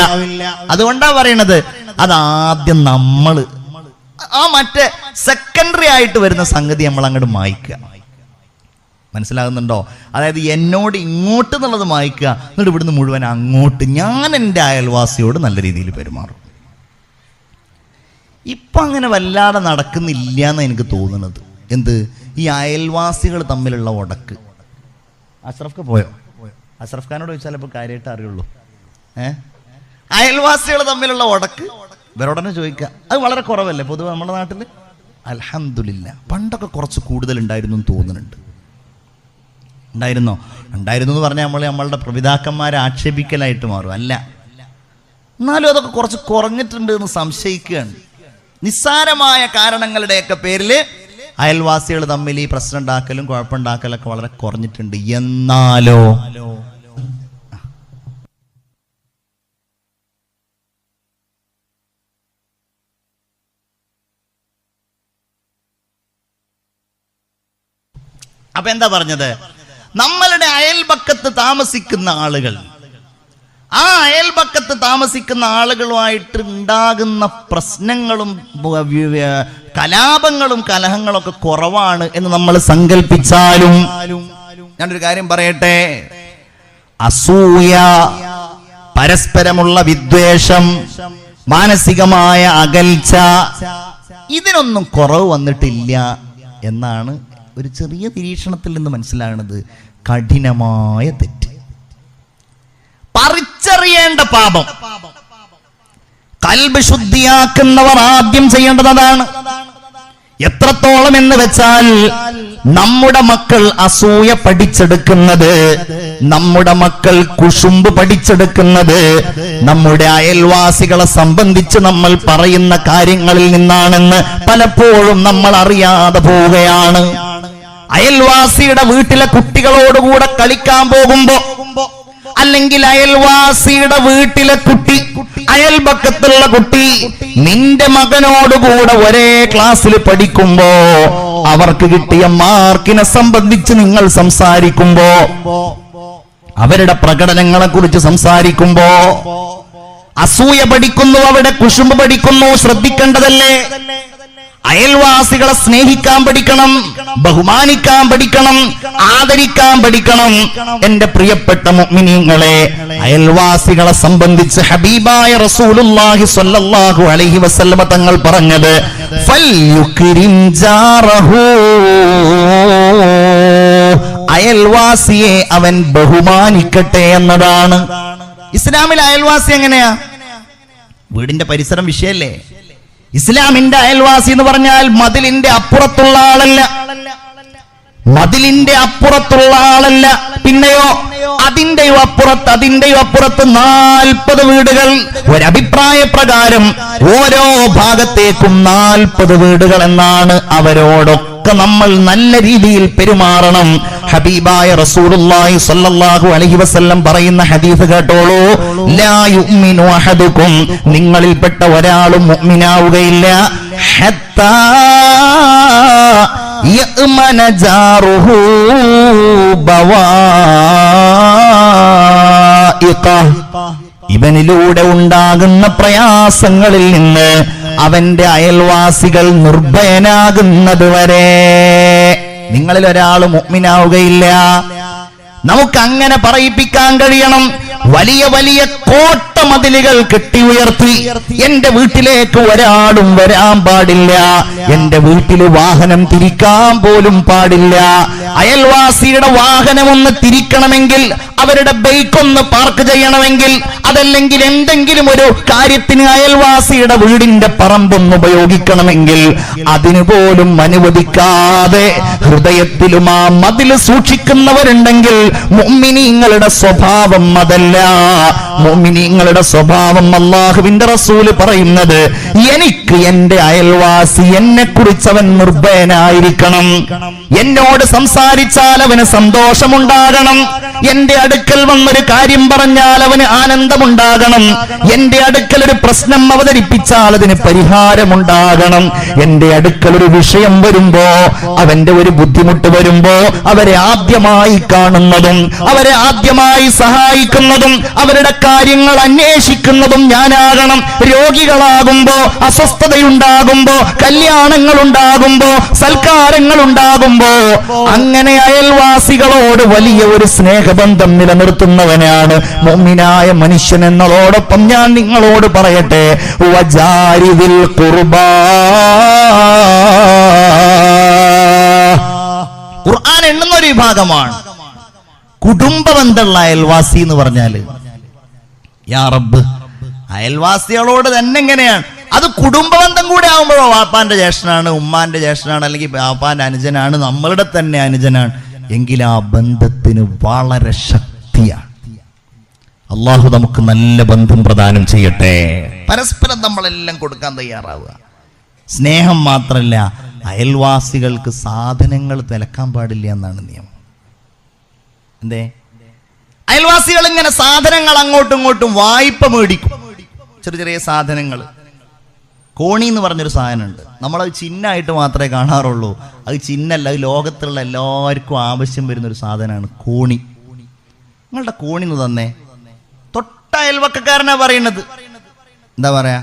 അതുകൊണ്ടാ പറയണത്, അതാദ്യം നമ്മള് മറ്റേ സെക്കൻഡറി ആയിട്ട് വരുന്ന സംഗതി നമ്മൾ അങ്ങോട്ട് മായ്ക്കുക. മനസ്സിലാകുന്നുണ്ടോ? അതായത് എന്നോട് ഇങ്ങോട്ട് എന്നുള്ളത് മായ്ക്കുക, എന്നിട്ട് ഇവിടുന്ന് മുഴുവൻ അങ്ങോട്ട്. ഞാൻ എൻ്റെ അയൽവാസിയോട് നല്ല രീതിയിൽ പെരുമാറും. ഇപ്പൊ അങ്ങനെ വല്ലാതെ നടക്കുന്നില്ല എന്ന് എനിക്ക് തോന്നുന്നത്. എന്ത്? ഈ അയൽവാസികൾ തമ്മിലുള്ള ഉടക്ക്. അഷ്റഫ് പോയോ? അഷ്റഫ് ഖാനോട് ചോദിച്ചാൽ ഇപ്പൊ കാര്യമായിട്ട് അറിയുള്ളൂ. അയൽവാസികൾ തമ്മിലുള്ള ഉടക്ക് ഇവരോടനെ ചോദിക്കുക. അത് വളരെ കുറവല്ലേ പൊതുവെ നമ്മുടെ നാട്ടിൽ? അൽഹംദുലില്ലാ. പണ്ടൊക്കെ കുറച്ച് കൂടുതൽ ഉണ്ടായിരുന്നു എന്ന് തോന്നുന്നുണ്ട്. ഉണ്ടായിരുന്നു എന്ന് പറഞ്ഞാൽ നമ്മളുടെ പ്രപിതാക്കന്മാരെ ആക്ഷേപിക്കലായിട്ട് മാറും. അല്ല, എന്നാലും അതൊക്കെ കുറച്ച് കുറഞ്ഞിട്ടുണ്ട് എന്ന് സംശയിക്കുകയാണ്. നിസ്സാരമായ കാരണങ്ങളുടെയൊക്കെ പേരിൽ അയൽവാസികൾ തമ്മിൽ ഈ പ്രശ്നം ഉണ്ടാക്കലും കുഴപ്പമുണ്ടാക്കലൊക്കെ വളരെ കുറഞ്ഞിട്ടുണ്ട്. എന്നാലോ അപ്പൊ എന്താ പറഞ്ഞത്? നമ്മളുടെ അയൽപക്കത്ത് താമസിക്കുന്ന ആളുകൾ, ആ അയൽപക്കത്ത് താമസിക്കുന്ന ആളുകളുമായിട്ട് ഉണ്ടാകുന്ന പ്രശ്നങ്ങളും കലാപങ്ങളും കലഹങ്ങളൊക്കെ കുറവാണ് എന്ന് നമ്മൾ സങ്കല്പിച്ചാലും, ഞാനൊരു കാര്യം പറയട്ടെ, അസൂയ, പരസ്പരമുള്ള വിദ്വേഷം, മാനസികമായ അകൽച്ച, ഇതിനൊന്നും കുറവ് വന്നിട്ടില്ല എന്നാണ് ഒരു ചെറിയ നിരീക്ഷണത്തിൽ നിന്ന് മനസ്സിലാകുന്നത്. കഠിനമായ തെറ്റ്, പറിച്ചറിയേണ്ട പാപം, കൽബ് ശുദ്ധിയാക്കുന്നവർ ആദ്യം ചെയ്യേണ്ടത് അതാണ്. എത്രത്തോളം എന്ന് വെച്ചാൽ, നമ്മുടെ മക്കൾ അസൂയ പഠിച്ചെടുക്കുന്നത്, നമ്മുടെ മക്കൾ കുശുമ്പ് പഠിച്ചെടുക്കുന്നത് നമ്മുടെ അയൽവാസികളെ സംബന്ധിച്ച് നമ്മൾ പറയുന്ന കാര്യങ്ങളിൽ നിന്നാണെന്ന് പലപ്പോഴും നമ്മൾ അറിയാതെ പോവുകയാണ്. അയൽവാസിയുടെ വീട്ടിലെ കുട്ടികളോടുകൂടെ കളിക്കാൻ പോകുമ്പോ, അല്ലെങ്കിൽ അയൽവാസിയുടെ വീട്ടിലെ കുട്ടി, അയൽപക്കത്തുള്ള കുട്ടി നിന്റെ മകനോടുകൂടെ ഒരേ ക്ലാസ്സിൽ പഠിക്കുമ്പോ അവർക്ക് കിട്ടിയ മാർക്കിനെ സംബന്ധിച്ച് നിങ്ങൾ സംസാരിക്കുമ്പോ, അവരുടെ പ്രകടനങ്ങളെ കുറിച്ച് സംസാരിക്കുമ്പോ അസൂയ പഠിക്കുന്നു, അവിടെ കുശുമ്പ് പഠിക്കുന്നു. ശ്രദ്ധിക്കേണ്ടതല്ലേ? അയൽവാസികളെ സ്നേഹിക്കാൻ പഠിക്കണം, ബഹുമാനിക്കാൻ പഠിക്കണം, ആദരിക്കാൻ പഠിക്കണം. എന്റെ പ്രിയപ്പെട്ട മുഅ്മിനീങ്ങളെ, അയൽവാസികളെ സംബന്ധിച്ച് ഹബീബായ റസൂലുള്ളാഹി സ്വല്ലല്ലാഹു അലൈഹി വസല്ലമ തങ്ങൾ പറഞ്ഞത് ഫൽയുക്രിം ജാറഹു, അയൽവാസിയെ അവൻ ബഹുമാനിക്കട്ടെ എന്നതാണ്. ഇസ്ലാമിൽ അയൽവാസി എങ്ങനെയാ? വീടിന്റെ പരിസരം വിഷയല്ലേ? ഇസ്ലാമിന്റെ അയൽവാസി എന്ന് പറഞ്ഞാൽ മതിലിന്റെ അപ്പുറത്തുള്ള ആളല്ല, മതിലിന്റെ അപ്പുറത്തുള്ള ആളല്ല. പിന്നെയോ അതിന്റെയും അപ്പുറത്ത് 40 വീടുകൾ. ഒരഭിപ്രായ പ്രകാരം ഓരോ ഭാഗത്തേക്കും 40 വീടുകൾ എന്നാണ്. അവരോടൊക്കെ നമ്മൾ നല്ല രീതിയിൽ പെരുമാറണം. ഹബീബായ റസൂലുള്ളാഹി സ്വല്ലല്ലാഹു അലൈഹി വസല്ലം പറയുന്ന ഹദീസ് കേട്ടോളൂ. ലാ യുഅ്മിനു അഹദുക്കും, നിങ്ങളിൽപ്പെട്ട ഒരാളും മുഅ്മിനാവുകയില്ല ഹത്താ യഅ്മന ജാറുഹു ബവാഇഖ, ഇവനിലൂടെ ഉണ്ടാകുന്ന പ്രയാസങ്ങളിൽ നിന്ന് അവന്റെ അയൽവാസികൾ നിർഭയനാകുന്നത് വരെ നിങ്ങളിൽ ഒരാൾ മുഅ്മിനാവുകയില്ല. നമുക്ക് അങ്ങനെ പറയിപ്പിക്കാൻ കഴിയണം. വലിയ വലിയ കോട്ട മതിലുകൾ കെട്ടി ഉയർത്തി എന്റെ വീട്ടിലേക്ക് ഒരാളും വരാൻ പാടില്ല, എന്റെ വീട്ടിൽ വാഹനം തിരിക്കാൻ പോലും പാടില്ല, അയൽവാസിയുടെ വാഹനം ഒന്ന് തിരിക്കണമെങ്കിൽ, അവരുടെ ബൈക്ക് ഒന്ന് പാർക്ക് ചെയ്യണമെങ്കിൽ, അതല്ലെങ്കിൽ എന്തെങ്കിലും ഒരു കാര്യത്തിന് അയൽവാസിയുടെ വീടിന്റെ പറമ്പൊന്ന് ഉപയോഗിക്കണമെങ്കിൽ അതിനുപോലും അനുവദിക്കാതെ ഹൃദയത്തിലും ആ മതിൽ സൂക്ഷിക്കുന്നവരുണ്ടെങ്കിൽ മുഅ്മിനീങ്ങളുടെ സ്വഭാവം അതല്ല. മുഅ്മിനീങ്ങളുടെ സ്വഭാവം അല്ലാഹുവിന്റെ റസൂല് പറയുന്നത്, എനിക്ക് എന്റെ അയൽവാസി എന്നെ കുറിച്ച് അവൻ നിർഭയനായിരിക്കണം, എന്നോട് സംസാരിച്ചാൽ അവന് സന്തോഷമുണ്ടാകണം, എന്റെ അടുക്കൽ വന്നൊരു കാര്യം പറഞ്ഞാൽ അവന് ആനന്ദമുണ്ടാകണം, എന്റെ അടുക്കൽ ഒരു പ്രശ്നം അവതരിപ്പിച്ചാൽ അതിന് പരിഹാരമുണ്ടാകണം, എന്റെ അടുക്കൽ ഒരു വിഷയം വരുമ്പോ, അവന്റെ ഒരു ബുദ്ധിമുട്ട് വരുമ്പോ അവരെ ആദ്യമായി കാണുന്നതും അവരെ ആദ്യമായി സഹായിക്കുന്നതും അവരുടെ കാര്യങ്ങൾ അന്വേഷിക്കുന്നതും ഞാനാകണം. രോഗികളാകുമ്പോ, അസ്വസ്ഥതയുണ്ടാകുമ്പോ, കല്യാണങ്ങൾ ഉണ്ടാകുമ്പോ, സൽക്കാരങ്ങൾ ഉണ്ടാകുമ്പോ അങ്ങനെ അയൽവാസികളോട് വലിയ ഒരു സ്നേഹബന്ധം നിലനിർത്തുന്നവനാണ് മുഅ്മിനായ മനുഷ്യൻ എന്നതോടൊപ്പം ഞാൻ നിങ്ങളോട് പറയട്ടെ, വജാരിദിൽ ഖുർബാ. ഖുർആൻ എണ്ണുന്ന ഒരു വിഭാഗമാണ് കുടുംബബന്ധമുള്ള അയൽവാസി എന്ന് പറഞ്ഞാല്. യാ റബ്ബ്, അയൽവാസികളോട് തന്നെ എങ്ങനെയാണ് അത് കുടുംബബന്ധം കൂടെ ആകുമ്പോഴോ, വാപ്പാന്റെ ജ്യേഷ്ഠനാണ്, ഉമ്മാന്റെ ജ്യേഷ്ഠനാണ്, അല്ലെങ്കിൽ വാപ്പാന്റെ അനുജനാണ്, നമ്മളുടെ തന്നെ അനുജനാണ് എങ്കിൽ ആ ബന്ധത്തിന് വളരെ ശക്തിയാണ്. അള്ളാഹു നമുക്ക് നല്ല ബന്ധം പ്രദാനം ചെയ്യട്ടെ. പരസ്പരം നമ്മളെല്ലാം കൊടുക്കാൻ തയ്യാറാവുക. സ്നേഹം മാത്രമല്ല, അയൽവാസികൾക്ക് സാധനങ്ങൾ വിലക്കാൻ പാടില്ല എന്നാണ് നിയമം. എന്തേ? അയൽവാസികൾ ഇങ്ങനെ സാധനങ്ങൾ അങ്ങോട്ടും ഇങ്ങോട്ടും വായ്പ മേടിക്കും. ചെറിയ ചെറിയ സാധനങ്ങൾ. കോണി എന്ന് പറഞ്ഞൊരു സാധനമുണ്ട്. നമ്മളത് ചിഹ്നമായിട്ട് മാത്രമേ കാണാറുള്ളൂ. അത് ചിഹ്നമല്ല, അത് ലോകത്തുള്ള എല്ലാവർക്കും ആവശ്യം വരുന്നൊരു സാധനമാണ് കോണി. നിങ്ങളുടെ കോണി എന്ന് തന്നെ തൊട്ട അയൽവക്കക്കാരനാ പറയുന്നത്. എന്താ പറയാ,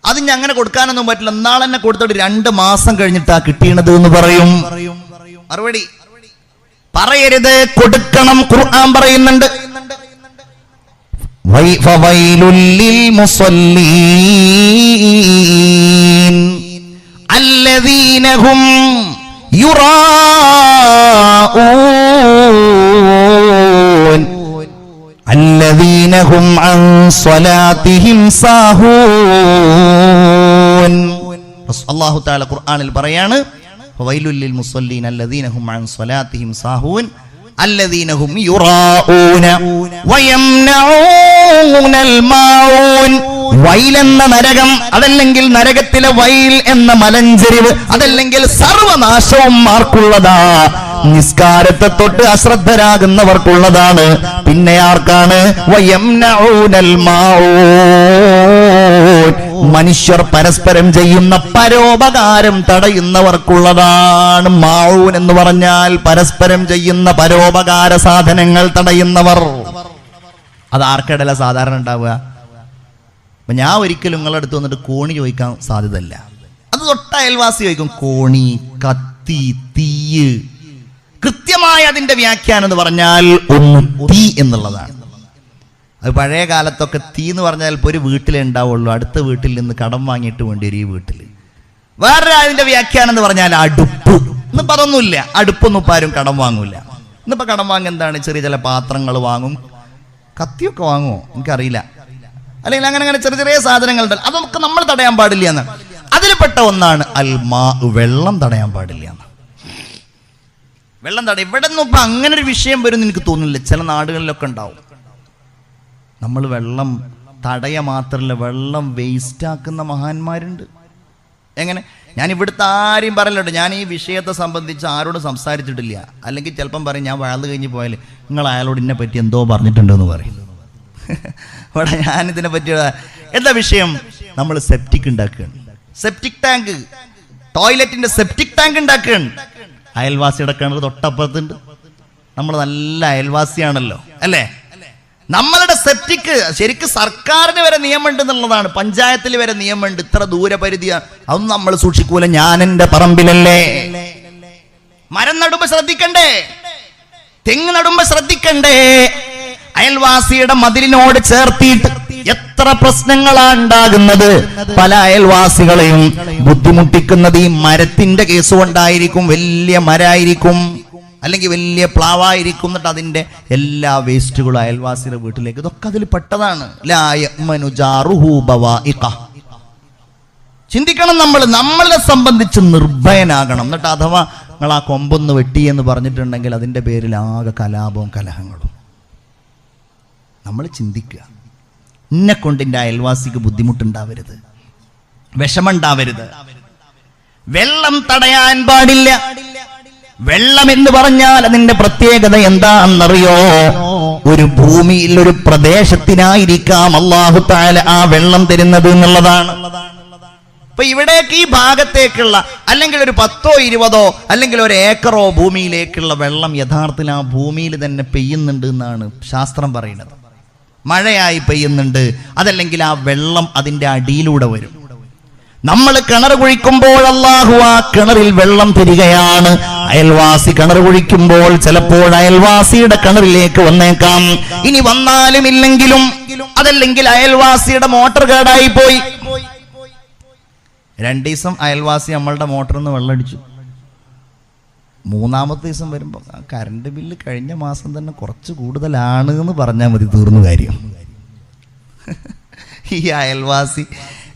അത് ഞാൻ അങ്ങനെ കൊടുക്കാനൊന്നും പറ്റില്ല, നാളെന്നെ കൊടുത്തിട്ട് 2 മാസം കഴിഞ്ഞിട്ടാ കിട്ടിയണത് എന്ന് പറയും. മറുപടി പറയരുത്, കൊടുക്കണം. ഖുർആൻ പറയുന്നുണ്ട്, ഫവൈലുൽ ലിൽ മുസല്ലീൻ അല്ലദീന ഹും യുറാഊൻ അല്ലദീന ഹും അൻ സ്വലാത്തിഹിം സാഹൂൻ. അല്ലാഹു തആല ഖുർആനിൽ പറയാണ്, ഫവൈലുൽ ലിൽ മുസല്ലീൻ അല്ലദീന ഹും അൻ സ്വലാത്തിഹിം സാഹൂൻ അല്ലദീന ഹും യുറാഊന വയംനഊനൽ മാഊൻ. വൈൽ എന്ന നരകം, അതല്ലെങ്കിൽ നരകത്തിലെ വൈൽ എന്ന മലഞ്ചെരിവ്, അതല്ലെങ്കിൽ സർവനാശവും ആർക്കുള്ളതാ? നിസ്കാരത്തെ തൊട്ട് അശ്രദ്ധരാകുന്നവർക്കുള്ളതാണ്. പിന്നെ ആർക്കാണ്? വയംനഊനൽ മാഊൻ, മനുഷ്യർ പരസ്പരം ചെയ്യുന്ന പരോപകാരം തടയുന്നവർക്കുള്ളതാണ്. മാഊൻ എന്ന് പറഞ്ഞാൽ പരസ്പരം ചെയ്യുന്ന പരോപകാര സാധനങ്ങൾ തടയുന്നവർ. അത് ആർക്കിടല സാധാരണ ഉണ്ടാവുക? അപ്പൊ ഞാൻ ഒരിക്കലും നിങ്ങളുടെ അടുത്ത് വന്നിട്ട് കോണി ചോദിക്കാൻ സാധ്യതയില്ല. അത് തൊട്ട അയൽവാസി ചോദിക്കും. കോണി, കത്തി, തീയ്. കൃത്യമായ അതിന്റെ വ്യാഖ്യാനം എന്ന് പറഞ്ഞാൽ ഒന്ന് തീ എന്നുള്ളതാണ്. അത് പഴയ കാലത്തൊക്കെ തീ എന്ന് പറഞ്ഞാൽ ഇപ്പോൾ ഒരു വീട്ടിലേ ഉണ്ടാവുള്ളൂ. അടുത്ത വീട്ടിൽ നിന്ന് കടം വാങ്ങിയിട്ട് വേണ്ടി ഒരു ഈ വീട്ടിൽ. വേറെ അതിന്റെ വ്യാഖ്യാനം എന്ന് പറഞ്ഞാൽ അടുപ്പ്. ഇന്നിപ്പോൾ അതൊന്നുമില്ല, അടുപ്പൊന്നും ഇപ്പം ആരും കടം വാങ്ങൂല. ഇന്നിപ്പോൾ കടം വാങ്ങുക എന്താണ്? ചെറിയ ചില പാത്രങ്ങൾ വാങ്ങും. കത്തിയൊക്കെ വാങ്ങുമോ എനിക്കറിയില്ല. അല്ലെങ്കിൽ അങ്ങനെ ചെറിയ ചെറിയ സാധനങ്ങളുണ്ട്. അതൊക്കെ നമ്മൾ തടയാൻ പാടില്ല എന്ന്. അതിൽപ്പെട്ട ഒന്നാണ് അൽമാ, വെള്ളം തടയാൻ പാടില്ല എന്ന്. വെള്ളം തടയും. ഇവിടെ നിന്നും ഇപ്പം അങ്ങനെ ഒരു വിഷയം വരും എനിക്ക് തോന്നുന്നില്ല. ചില നാടുകളിലൊക്കെ ഉണ്ടാവും. നമ്മൾ വെള്ളം തടയ മാത്രമല്ല, വെള്ളം വേസ്റ്റാക്കുന്ന മഹാന്മാരുണ്ട്. എങ്ങനെ? ഞാൻ ഇവിടുത്തെ ആരെയും പറയല്ലോ, ഞാൻ ഈ വിഷയത്തെ സംബന്ധിച്ച് ആരോടും സംസാരിച്ചിട്ടില്ല. അല്ലെങ്കിൽ ചിലപ്പം പറയും, ഞാൻ വഴന്ന് കഴിഞ്ഞ് പോയാൽ നിങ്ങൾ അയാളോട് ഇതിനെ പറ്റി എന്തോ പറഞ്ഞിട്ടുണ്ടെന്ന് പറയും. അവിടെ ഞാനിതിനെ പറ്റി എന്താ വിഷയം? നമ്മൾ സെപ്റ്റിക് ഉണ്ടാക്കുകയാണ്. സെപ്റ്റിക് ടാങ്ക്, ടോയ്ലറ്റിന്റെ സെപ്റ്റിക് ടാങ്ക് ഉണ്ടാക്കുകയാണ്. അയൽവാസിയുടെ കിണർ തൊട്ടപ്പുറത്തുണ്ട്. നമ്മൾ നല്ല അയൽവാസിയാണല്ലോ, അല്ലേ? നമ്മളുടെ സെപ്റ്റിക്ക് ശരിക്കും സർക്കാരിന് വരെ നിയമമുണ്ട് എന്നുള്ളതാണ്. പഞ്ചായത്തിൽ വരെ നിയമമുണ്ട്. ഇത്ര ദൂരപരിധിയാണ്. അതൊന്നും നമ്മൾ സൂക്ഷിക്കൂല. ഞാൻ എൻ്റെ പറമ്പിലല്ലേ. മരം നടുമ്പോ ശ്രദ്ധിക്കണ്ടേ? തെങ്ങ് നടുമ്പോ ശ്രദ്ധിക്കണ്ടേ? അയൽവാസിയുടെ മതിലിനോട് ചേർത്തിയിട്ട് എത്ര പ്രശ്നങ്ങളാണ് ഉണ്ടാകുന്നത്. പല അയൽവാസികളെയും ബുദ്ധിമുട്ടിക്കുന്നത് ഈ മരത്തിന്റെ കേസ് കൊണ്ടായിരിക്കും. വലിയ മരമായിരിക്കും. അല്ലെങ്കിൽ വലിയ പ്ലാവായിരിക്കും, എന്നിട്ട് അതിൻ്റെ എല്ലാ വേസ്റ്റുകളും അയൽവാസിയുടെ വീട്ടിലേക്ക്, ഇതൊക്കെ അതിൽ പെട്ടതാണ്. ലാ യഅ്മനു ജാറുഹു ബവാഇഖ. ചിന്തിക്കണം, നമ്മളെ സംബന്ധിച്ച് നിർഭയനാകണം. എന്നിട്ട് അഥവാ നിങ്ങൾ ആ കൊമ്പൊന്ന് വെട്ടിയെന്ന് പറഞ്ഞിട്ടുണ്ടെങ്കിൽ അതിൻ്റെ പേരിൽ ആകെ കലാപവും കലഹങ്ങളും. നമ്മൾ ചിന്തിക്കുക, എന്നെ കൊണ്ട് എൻ്റെ അയൽവാസിക്ക് ബുദ്ധിമുട്ടുണ്ടാവരുത്, വിഷമുണ്ടാവരുത്. വെള്ളം തടയാൻ പാടില്ല. വെള്ളം എന്ന് പറഞ്ഞാൽ അതിന്റെ പ്രത്യേകത എന്താണെന്നറിയോ? ഒരു ഭൂമിയിൽ ഒരു പ്രദേശത്തിനായിരിക്കാം അല്ലാഹു തആല ആ വെള്ളം തരുന്നത് എന്നുള്ളതാണ്. അപ്പൊ ഇവിടേക്ക് ഈ ഭാഗത്തേക്കുള്ള അല്ലെങ്കിൽ ഒരു 10 20 അല്ലെങ്കിൽ ഒരു ഏക്കറോ ഭൂമിയിലേക്കുള്ള വെള്ളം യഥാർത്ഥത്തിൽ ആ ഭൂമിയിൽ തന്നെ പെയ്യുന്നുണ്ട് എന്നാണ് ശാസ്ത്രം പറയുന്നത്. മഴയായി പെയ്യുന്നുണ്ട്. അതല്ലെങ്കിൽ ആ വെള്ളം അതിൻ്റെ അടിയിലൂടെ വരും. നമ്മൾ കിണർ കുഴിക്കുമ്പോൾ അല്ലാഹു ആ കിണറിൽ വെള്ളം തരികയാണ്. അയൽവാസി കിണർ കുഴിക്കുമ്പോൾ ചിലപ്പോൾ അയൽവാസിയുടെ കിണറിലേക്ക് വന്നേക്കാം. ഇനി വന്നാലും ഇല്ലെങ്കിലും, അതല്ലെങ്കിൽ അയൽവാസിയുടെ മോട്ടോർ കേടായി പോയി. 2 ദിവസം അയൽവാസി നമ്മളുടെ മോട്ടറിൽ നിന്ന് വെള്ളമടിച്ചു. 3-ാമത്തെ ദിവസം വരുമ്പോൾ കറണ്ട് ബില്ല് കഴിഞ്ഞ മാസം തന്നെ കുറച്ച് കൂടുതലാണ് എന്ന് പറഞ്ഞാൽ മതി, തീർന്നു കാര്യം. ഈ അയൽവാസി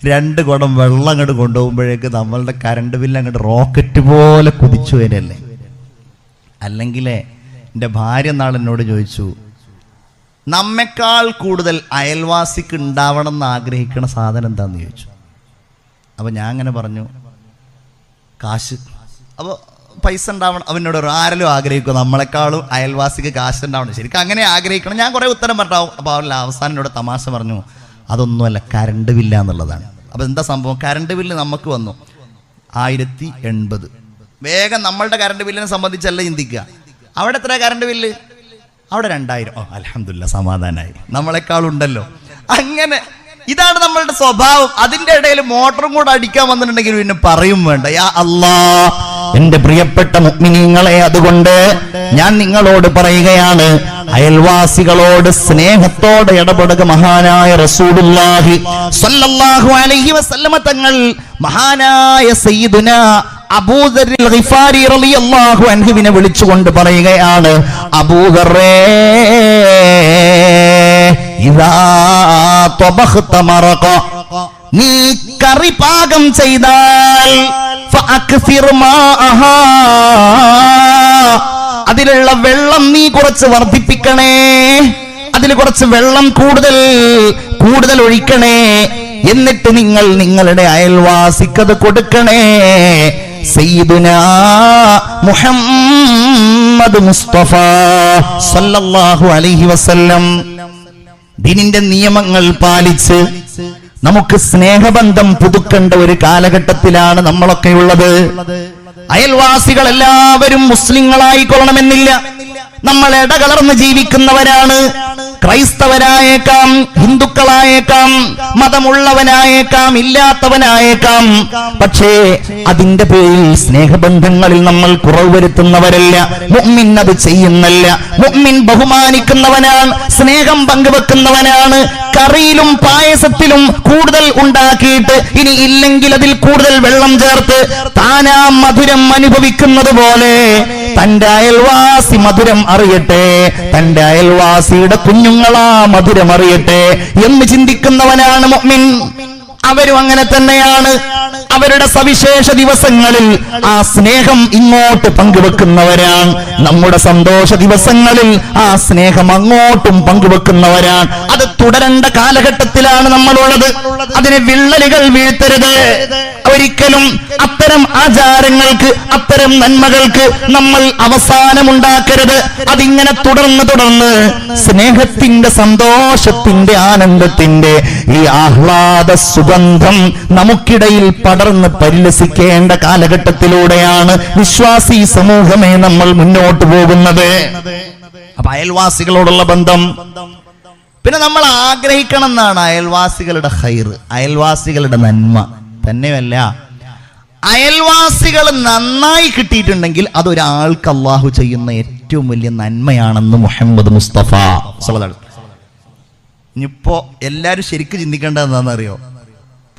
2 കുടം വെള്ളം അങ്ങോട്ട് കൊണ്ടുപോകുമ്പോഴേക്ക് നമ്മളുടെ കറണ്ട് ബില്ല് അങ്ങോട്ട് റോക്കറ്റ് പോലെ കുതിച്ചു വരല്ലേ. അല്ലെങ്കിൽ എൻ്റെ ഭാര്യ നാൾ എന്നോട് ചോദിച്ചു, നമ്മെക്കാൾ കൂടുതൽ അയൽവാസിക്ക് ഉണ്ടാവണം എന്ന് ആഗ്രഹിക്കുന്ന സാധനം എന്താണെന്ന് ചോദിച്ചു. അപ്പോൾ ഞാൻ അങ്ങനെ പറഞ്ഞു, കാശ്. അപ്പോൾ പൈസ ഉണ്ടാവണം. അവനോട് ആരെങ്കിലും ആഗ്രഹിക്കും നമ്മളെക്കാളും അയൽവാസിക്ക് കാശ് ഉണ്ടാവണം. ശരിക്കും അങ്ങനെ ആഗ്രഹിക്കണം. ഞാൻ കുറേ ഉത്തരം പറഞ്ഞാവും. അപ്പോൾ അവരുടെ അവസാനം എന്നോട് തമാശ പറഞ്ഞു, അതൊന്നുമല്ല, കറണ്ട് ബില്ല എന്നുള്ളതാണ്. അപ്പോൾ എന്താ സംഭവം? കറണ്ട് ബില്ല് നമുക്ക് വന്നു 1080. വേഗം നമ്മളുടെ കറണ്ട് ബില്ലിനെ സംബന്ധിച്ചല്ല ചിന്തിക്കുക. അവിടെ എത്ര കറണ്ട് ബില്ല്? അവിടെ 2000. ഓ അൽഹംദുലില്ലാ, സമാധാനമായി, നമ്മളെക്കാളുണ്ടല്ലോ. അങ്ങനെ ഇതാണ് നമ്മളുടെ സ്വഭാവം. അതിൻ്റെ ഇടയിൽ മോട്ടറും കൂടെ അടിക്കാൻ വന്നിട്ടുണ്ടെങ്കിൽ പിന്നെ പറയും വേണ്ട. യാ അല്ലാഹ്, എന്റെ പ്രിയപ്പെട്ട മുഅ്മിനീങ്ങളെ, അതുകൊണ്ട് ഞാൻ നിങ്ങളോട് പറയുകയാണ്, അയൽവാസികളോട് സ്നേഹത്തോടെ ഇടപെടുക. മഹാനായ റസൂലുള്ളാഹി സ്വല്ലല്ലാഹു അലൈഹി വസല്ലമ തങ്ങൾ മഹാനായ സയ്യിദുനാ അബൂദർ ഗിഫാരി റളിയല്ലാഹു അൻഹുവിനെ വിളിച്ചുകൊണ്ട് പറയുകയാണ്, അബൂദറേ, ഇദാ തബഖത മറഖ, നീ കറി പാകം ചെയ്താൽ ഫഅക്സിർ മാഅഹാ, അതിലുള്ള വെള്ളം നീ കുറച്ച് വർദ്ധിപ്പിക്കണേ, അതിൽ കുറച്ച് വെള്ളം കൂടുതൽ ഒഴിക്കണേ. എന്നിട്ട് നിങ്ങൾ നിങ്ങളുടെ അയൽവാസിക്കത് കൊടുക്കണേ. സയ്യിദുനാ മുഹമ്മദ് മുസ്തഫ സല്ലല്ലാഹു അലൈഹി വസല്ലം ദീനിന്റെ നിയമങ്ങൾ പാലിച്ച് നമുക്ക് സ്നേഹബന്ധം പുതുക്കേണ്ട ഒരു കാലഘട്ടത്തിലാണ് നമ്മളൊക്കെ ഉള്ളത്. അയൽവാസികൾ എല്ലാവരും മുസ്ലിങ്ങളായിക്കൊള്ളണമെന്നില്ല. നമ്മൾ ഇടകലർന്ന് ജീവിക്കുന്നവരാണ്. ക്രൈസ്തവരായേക്കാം, ഹിന്ദുക്കളായേക്കാം, മതമുള്ളവനായേക്കാം, ഇല്ലാത്തവനായേക്കാം. പക്ഷേ അതിന്റെ പേരിൽ സ്നേഹബന്ധങ്ങളിൽ നമ്മൾ കുറവ് വരുത്തുന്നവരല്ല. മുഅ്മിൻ അത് ചെയ്യുന്നല്ല. മുഅ്മിൻ ബഹുമാനിക്കുന്നവനാണ്, സ്നേഹം പങ്കുവെക്കുന്നവനാണ്. കറിയിലും പായസത്തിലും കൂടുതൽ ഉണ്ടാക്കിയിട്ട് ഇനി ഇല്ലെങ്കിൽ അതിൽ കൂടുതൽ വെള്ളം ചേർത്ത് താനാ മധുരം അനുഭവിക്കുന്നത് പോലെ തന്റെ അയൽവാസി മധുരം അറിയട്ടെ, തന്റെ അയൽവാസിയുടെ കുഞ്ഞുങ്ങളാ മധുരം അറിയട്ടെ എന്ന് ചിന്തിക്കുന്നവനാണ് മുഅ്മിൻ. അവരും അങ്ങനെ തന്നെയാണ്. അവരുടെ സവിശേഷ ദിവസങ്ങളിൽ ആ സ്നേഹം ഇങ്ങോട്ട് പങ്കുവെക്കുന്നവരാണ്. നമ്മുടെ സന്തോഷ ദിവസങ്ങളിൽ ആ സ്നേഹം അങ്ങോട്ടും പങ്കുവെക്കുന്നവരാണ്. അത് തുടരേണ്ട കാലഘട്ടത്തിലാണ് നമ്മളുള്ളത്. അതിന് വിള്ളലുകൾ വീഴ്ത്തരുത്. ഒരിക്കലും അത്തരം ആചാരങ്ങൾക്ക്, അത്തരം നന്മകൾക്ക് നമ്മൾ അവസാനമുണ്ടാക്കരുത്. അതിങ്ങനെ തുടർന്ന് സ്നേഹത്തിന്റെ, സന്തോഷത്തിന്റെ, ആനന്ദത്തിന്റെ ഈ ആഹ്ലാദ സുഗന്ധം നമുക്കിടയിൽ പടർന്ന് പരിലസിക്കേണ്ട കാലഘട്ടത്തിലൂടെയാണ് വിശ്വാസി സമൂഹമേ നമ്മൾ മുന്നോട്ട് പോകുന്നത്. അപ്പൊ അയൽവാസികളോടുള്ള ബന്ധം പിന്നെ നമ്മൾ ആഗ്രഹിക്കണം എന്നാണ്. അയൽവാസികളുടെ ഖൈർ, അയൽവാസികളുടെ നന്മ തന്നെയല്ല, അയൽവാസികൾ നന്നായി കിട്ടിയിട്ടുണ്ടെങ്കിൽ അതൊരാൾക്ക് അല്ലാഹു ചെയ്യുന്ന ഏറ്റവും വലിയ നന്മയാണെന്ന് മുഹമ്മദ് മുസ്തഫ സല്ലല്ലാഹു അലൈഹി വസല്ലം. ഇനിയിപ്പോ എല്ലാവരും ശരിക്കും ചിന്തിക്കേണ്ടത് എന്താണെന്നറിയോ?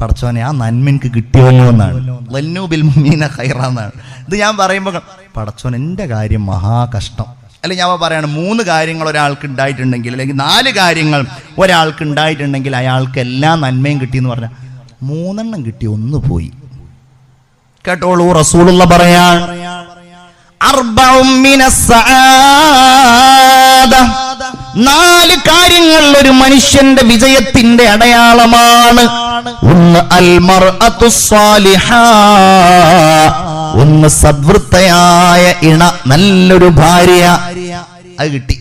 പടച്ചോനെ ആ നന്മ എനിക്ക് കിട്ടിയല്ലോ എന്നാണ്. വല്ലു ബിൽ മുഅ്മിനീന ഖൈറ എന്നാണ്. ഇത് ഞാൻ പറയുമ്പോൾ പടച്ചോൻ എൻ്റെ കാര്യം മഹാ കഷ്ടം. അല്ലെങ്കിൽ ഞാൻ പറയാണ് 3 കാര്യങ്ങൾ ഒരാൾക്ക് ഉണ്ടായിട്ടുണ്ടെങ്കിൽ, അല്ലെങ്കിൽ 4 കാര്യങ്ങൾ ഒരാൾക്ക് ഉണ്ടായിട്ടുണ്ടെങ്കിൽ അയാൾക്ക് എല്ലാ നന്മയും കിട്ടിയെന്ന് പറഞ്ഞാൽ 3 കിട്ടി, 1 പോയി. കേട്ടോളൂ, റസൂലുള്ള പറയാൻ 4 കാര്യങ്ങൾ ഒരു മനുഷ്യന്റെ വിജയത്തിന്റെ അടയാളമാണ്. 1 അൽ മർഅത്തു സ്വാലിഹ, 1 സദ്വൃത്തയായ ഇണ, നല്ലൊരു ഭാര്യ, അത് കിട്ടി.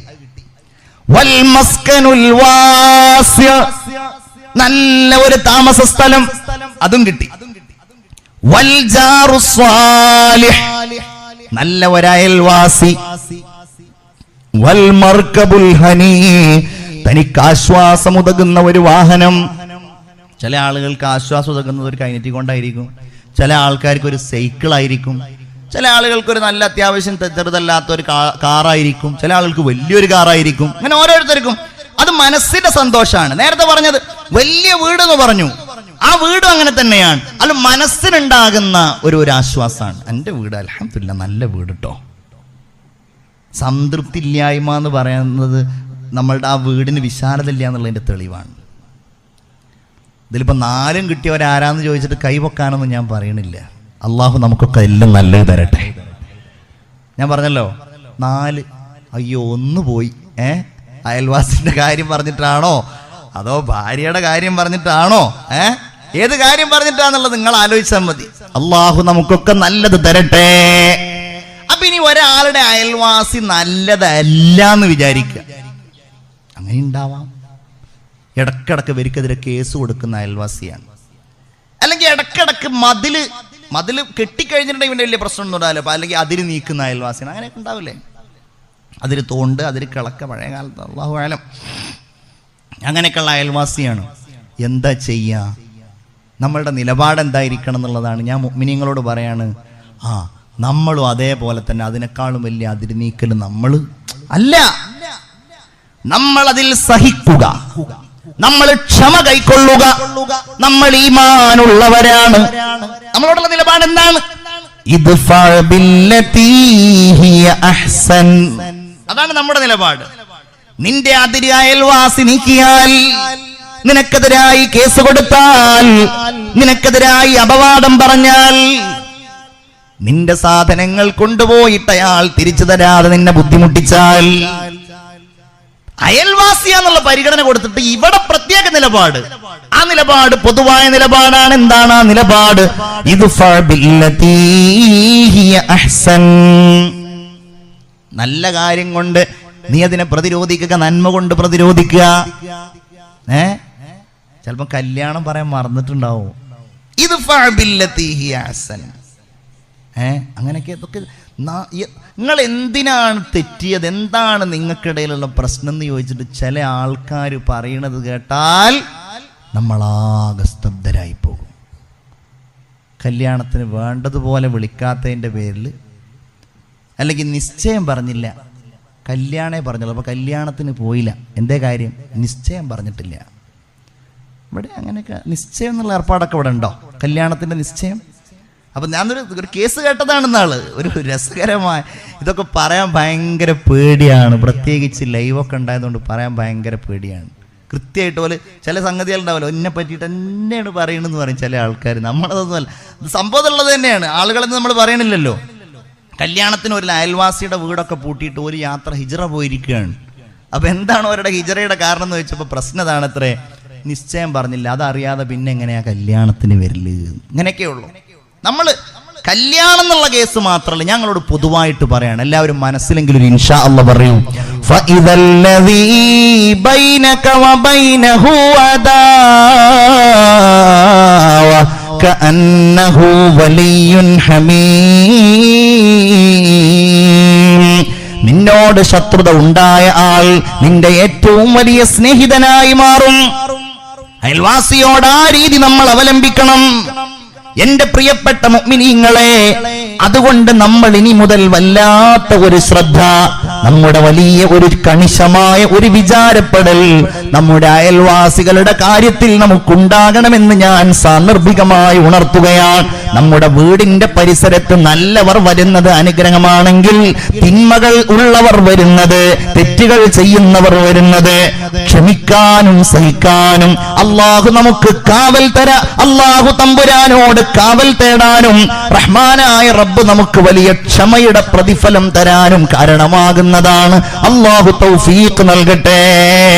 വൽ മസ്കനുൽ വാസി, നല്ല ഒരു താമസ സ്ഥലം, അതും കിട്ടി. വൽ ജാറു സ്വാലിഹ്, നല്ല ഒരു അയൽവാസി. വൽ മർകബുൽ ഹനീ, തനിക്ക് ആശ്വാസം ഉതകുന്ന ഒരു വാഹനം. ചില ആളുകൾക്ക് ആശ്വാസം ഉതകുന്നത് ഒരു കൈനറ്റി കൊണ്ടായിരിക്കും, ചില ആൾക്കാർക്ക് ഒരു സൈക്കിൾ ആയിരിക്കും, ചില ആളുകൾക്ക് ഒരു നല്ല അത്യാവശ്യം ചെറുതല്ലാത്ത ഒരു കാറായിരിക്കും, ചില ആളുകൾക്ക് വലിയൊരു കാറായിരിക്കും. അങ്ങനെ ഓരോരുത്തർക്കും അത് മനസ്സിന്റെ സന്തോഷമാണ്. നേരത്തെ പറഞ്ഞത് വലിയ വീട് എന്ന് പറഞ്ഞു, ആ വീടും അങ്ങനെ തന്നെയാണ്. അത് മനസ്സിനുണ്ടാകുന്ന ഒരു ആശ്വാസമാണ്. എൻ്റെ വീട് അൽഹംദുലില്ലാ നല്ല വീട് കേട്ടോ. സംതൃപ്തി ഇല്ലായ്മ എന്ന് പറയുന്നത് നമ്മളുടെ ആ വീടിന് വിശാലത ഇല്ല എന്നുള്ളതിൻ്റെ തെളിവാണ്. ഇതിലിപ്പോൾ 4 കിട്ടിയവരാരാന്ന് ചോദിച്ചിട്ട് കൈവെക്കാനൊന്നും ഞാൻ പറയണില്ല. അള്ളാഹു നമുക്കൊക്കെ എല്ലാം നല്ലത് തരട്ടെ. ഞാൻ പറഞ്ഞല്ലോ 4, അയ്യോ 1 പോയി. അയൽവാസിന്റെ കാര്യം പറഞ്ഞിട്ടാണോ അതോ ഭാര്യയുടെ കാര്യം പറഞ്ഞിട്ടാണോ? ഏത് കാര്യം പറഞ്ഞിട്ടാന്നുള്ളത് നിങ്ങൾ ആലോചിച്ചാൽ മതി. അള്ളാഹു നമുക്കൊക്കെ നല്ലത് തരട്ടെ. അപ്പൊ ഇനി ഒരാളുടെ അയൽവാസി നല്ലതല്ല എന്ന് വിചാരിക്കുക, അങ്ങനെ ഉണ്ടാവാം. ഇടക്കിടക്ക് ഇവർക്കെതിരെ കേസ് കൊടുക്കുന്ന അയൽവാസിയാണ്. അല്ലെങ്കിൽ ഇടക്കിടക്ക് മതില് കെട്ടിക്കഴിഞ്ഞിട്ടുണ്ടെങ്കിൽ ഇവന്റെ വലിയ പ്രശ്നം ഒന്നും ഉണ്ടാവില്ല. അല്ലെങ്കിൽ അതിര് നീക്കുന്ന അയൽവാസിയാണ്. അങ്ങനെയൊക്കെ ഉണ്ടാവില്ലേ? അതിര് തോണ്ട്, അതിര് കിളക്ക, പഴയ കാലത്ത് അല്ലാഹു ആലം, അങ്ങനെയൊക്കെയുള്ള അയൽവാസിയാണ്. എന്താ ചെയ്യുക? നമ്മളുടെ നിലപാട് എന്തായിരിക്കണം എന്നുള്ളതാണ് ഞാൻ മുഅ്മിനീങ്ങളോട് പറയാണ്. നമ്മളും അതേപോലെ തന്നെ അതിനേക്കാളും വലിയ അതിര് നീക്കൽ നമ്മൾ അല്ല. നമ്മൾ അതിൽ സഹിക്കുക, നമ്മൾ ക്ഷമ കൈക്കൊള്ളുക, നമ്മൾ ഈമാനുള്ളവരാണ്. നമ്മളോടുള്ള നിലപാട് എന്താണ്? അതാണ് നമ്മുടെ നിലപാട്. നിന്റെ അതിര് അയൽവാസി നീക്കിയാൽ, നിനക്കെതിരായി കേസ് കൊടുത്താൽ, നിനക്കെതിരായി അപവാദം പറഞ്ഞാൽ, നിന്റെ സാധനങ്ങൾ കൊണ്ടുപോയിട്ട് അയാൾ തിരിച്ചു തരാതെ നിന്നെ ബുദ്ധിമുട്ടിച്ചാൽ, അയൽവാസിയാന്നുള്ള പരിഗണന കൊടുത്തിട്ട് ഇവിടെ പ്രത്യേക നിലപാട്, ആ നിലപാട് പൊതുവായ നിലപാടാണ്. എന്താണ് ആ നിലപാട്? നല്ല കാര്യം കൊണ്ട് നീ അതിനെ പ്രതിരോധിക്കുക, നന്മ കൊണ്ട് പ്രതിരോധിക്കുക. ചിലപ്പോ കല്യാണം പറയാൻ മറന്നിട്ടുണ്ടാവും. അങ്ങനെയൊക്കെ ഇതൊക്കെ നിങ്ങൾ എന്തിനാണ് തെറ്റിയത്, എന്താണ് നിങ്ങൾക്കിടയിലുള്ള പ്രശ്നം എന്ന് ചോദിച്ചിട്ട് ചില ആൾക്കാർ പറയണത് കേട്ടാൽ നമ്മളാകെ സ്തബ്ധരായി പോകും. കല്യാണത്തിന് വേണ്ടതുപോലെ വിളിക്കാത്തതിൻ്റെ പേരിൽ, അല്ലെങ്കിൽ നിശ്ചയം പറഞ്ഞില്ല, കല്യാണേ പറഞ്ഞുള്ളൂ, അപ്പോൾ കല്യാണത്തിന് പോയില്ല. എന്തേ കാര്യം? നിശ്ചയം പറഞ്ഞിട്ടില്ല. ഇവിടെ അങ്ങനെയൊക്കെ നിശ്ചയം എന്നുള്ള ഏർപ്പാടൊക്കെ ഇവിടെ ഉണ്ടോ? കല്യാണത്തിൻ്റെ നിശ്ചയം. അപ്പം ഞാനൊരു കേസ് കേട്ടതാണെന്നാള്, ഒരു രസകരമായ, ഇതൊക്കെ പറയാൻ ഭയങ്കര പേടിയാണ്, പ്രത്യേകിച്ച് ലൈവൊക്കെ ഉണ്ടായതുകൊണ്ട് പറയാൻ ഭയങ്കര പേടിയാണ്. കൃത്യമായിട്ട് പോലെ ചില സംഗതികൾ ഉണ്ടാവില്ല, എന്നെ പറ്റിയിട്ട് തന്നെയാണ് പറയണമെന്ന് പറയും ചില ആൾക്കാർ. നമ്മളതൊന്നുമല്ല, ഇത് സംഭവമുള്ളത് തന്നെയാണ്, ആളുകളെന്ന് നമ്മൾ പറയണില്ലല്ലോ. കല്യാണത്തിന് ഒരു അയൽവാസിയുടെ വീടൊക്കെ പൂട്ടിയിട്ട് ഒരു യാത്ര ഹിജറ പോയിരിക്കുകയാണ്. അപ്പം എന്താണ് അവരുടെ ഹിജറയുടെ കാരണം എന്ന് ചോദിച്ചപ്പോൾ പ്രശ്നം ഇതാണത്രേ, നിശ്ചയം പറഞ്ഞില്ല, അതറിയാതെ പിന്നെ എങ്ങനെയാ കല്യാണത്തിന് വരല്. ഇങ്ങനെയൊക്കെ ഉള്ളൂ. നമ്മൾ കല്യാണം എന്നുള്ള കേസ് മാത്രമല്ല, ഞങ്ങളോട് പൊതുവായിട്ട് പറയാണ്, എല്ലാവരും മനസ്സിലെങ്കിലും ഒരു ഇൻഷാ അല്ലാഹ് പറയൂ. ഫഇദല്ലദീ ബൈനക വബൈനഹു അദാവ കഅന്നഹു വലിയ്യുൻ ഹമീം. നിന്നോട് ശത്രുത ഉണ്ടായ ആൾ നിന്റെ ഏറ്റവും വലിയ സ്നേഹിതനായി മാറും. അയൽവാസിയോട് ആ രീതി നമ്മൾ അവലംബിക്കണം എന്റെ പ്രിയപ്പെട്ട മുഅ്മിനീങ്ങളെ. അതുകൊണ്ട് നമ്മൾ ഇനി മുതൽ വല്ലാത്ത ഒരു ശ്രദ്ധ നമ്മുടെ വലിയ ഒരു കണിശമായ ഒരു വിചാരപ്പെടൽ നമ്മുടെ അയൽവാസികളുടെ കാര്യത്തിൽ നമുക്കുണ്ടാകണമെന്ന് ഞാൻ സാന്ദർഭികമായി ഉണർത്തുകയാണ്. നമ്മുടെ വീടിന്റെ പരിസരത്ത് നല്ലവർ വരുന്നത് അനുഗ്രഹമാണെങ്കിൽ, തിന്മകൾ ഉള്ളവർ വരുന്നത്, തെറ്റുകൾ ചെയ്യുന്നവർ വരുന്നത്, ക്ഷമിക്കാനും സഹിക്കാനും അള്ളാഹു നമുക്ക് കാവൽ തരാ, അള്ളാഹു തമ്പുരാനോട് കാവൽ തേടാനും റഹ്മാനായ റബ്ബ് നമുക്ക് വലിയ ക്ഷമയുടെ പ്രതിഫലം തരാനും കാരണമാകുന്നതാണ്. അള്ളാഹു തൗഫീഖ് നൽകട്ടെ,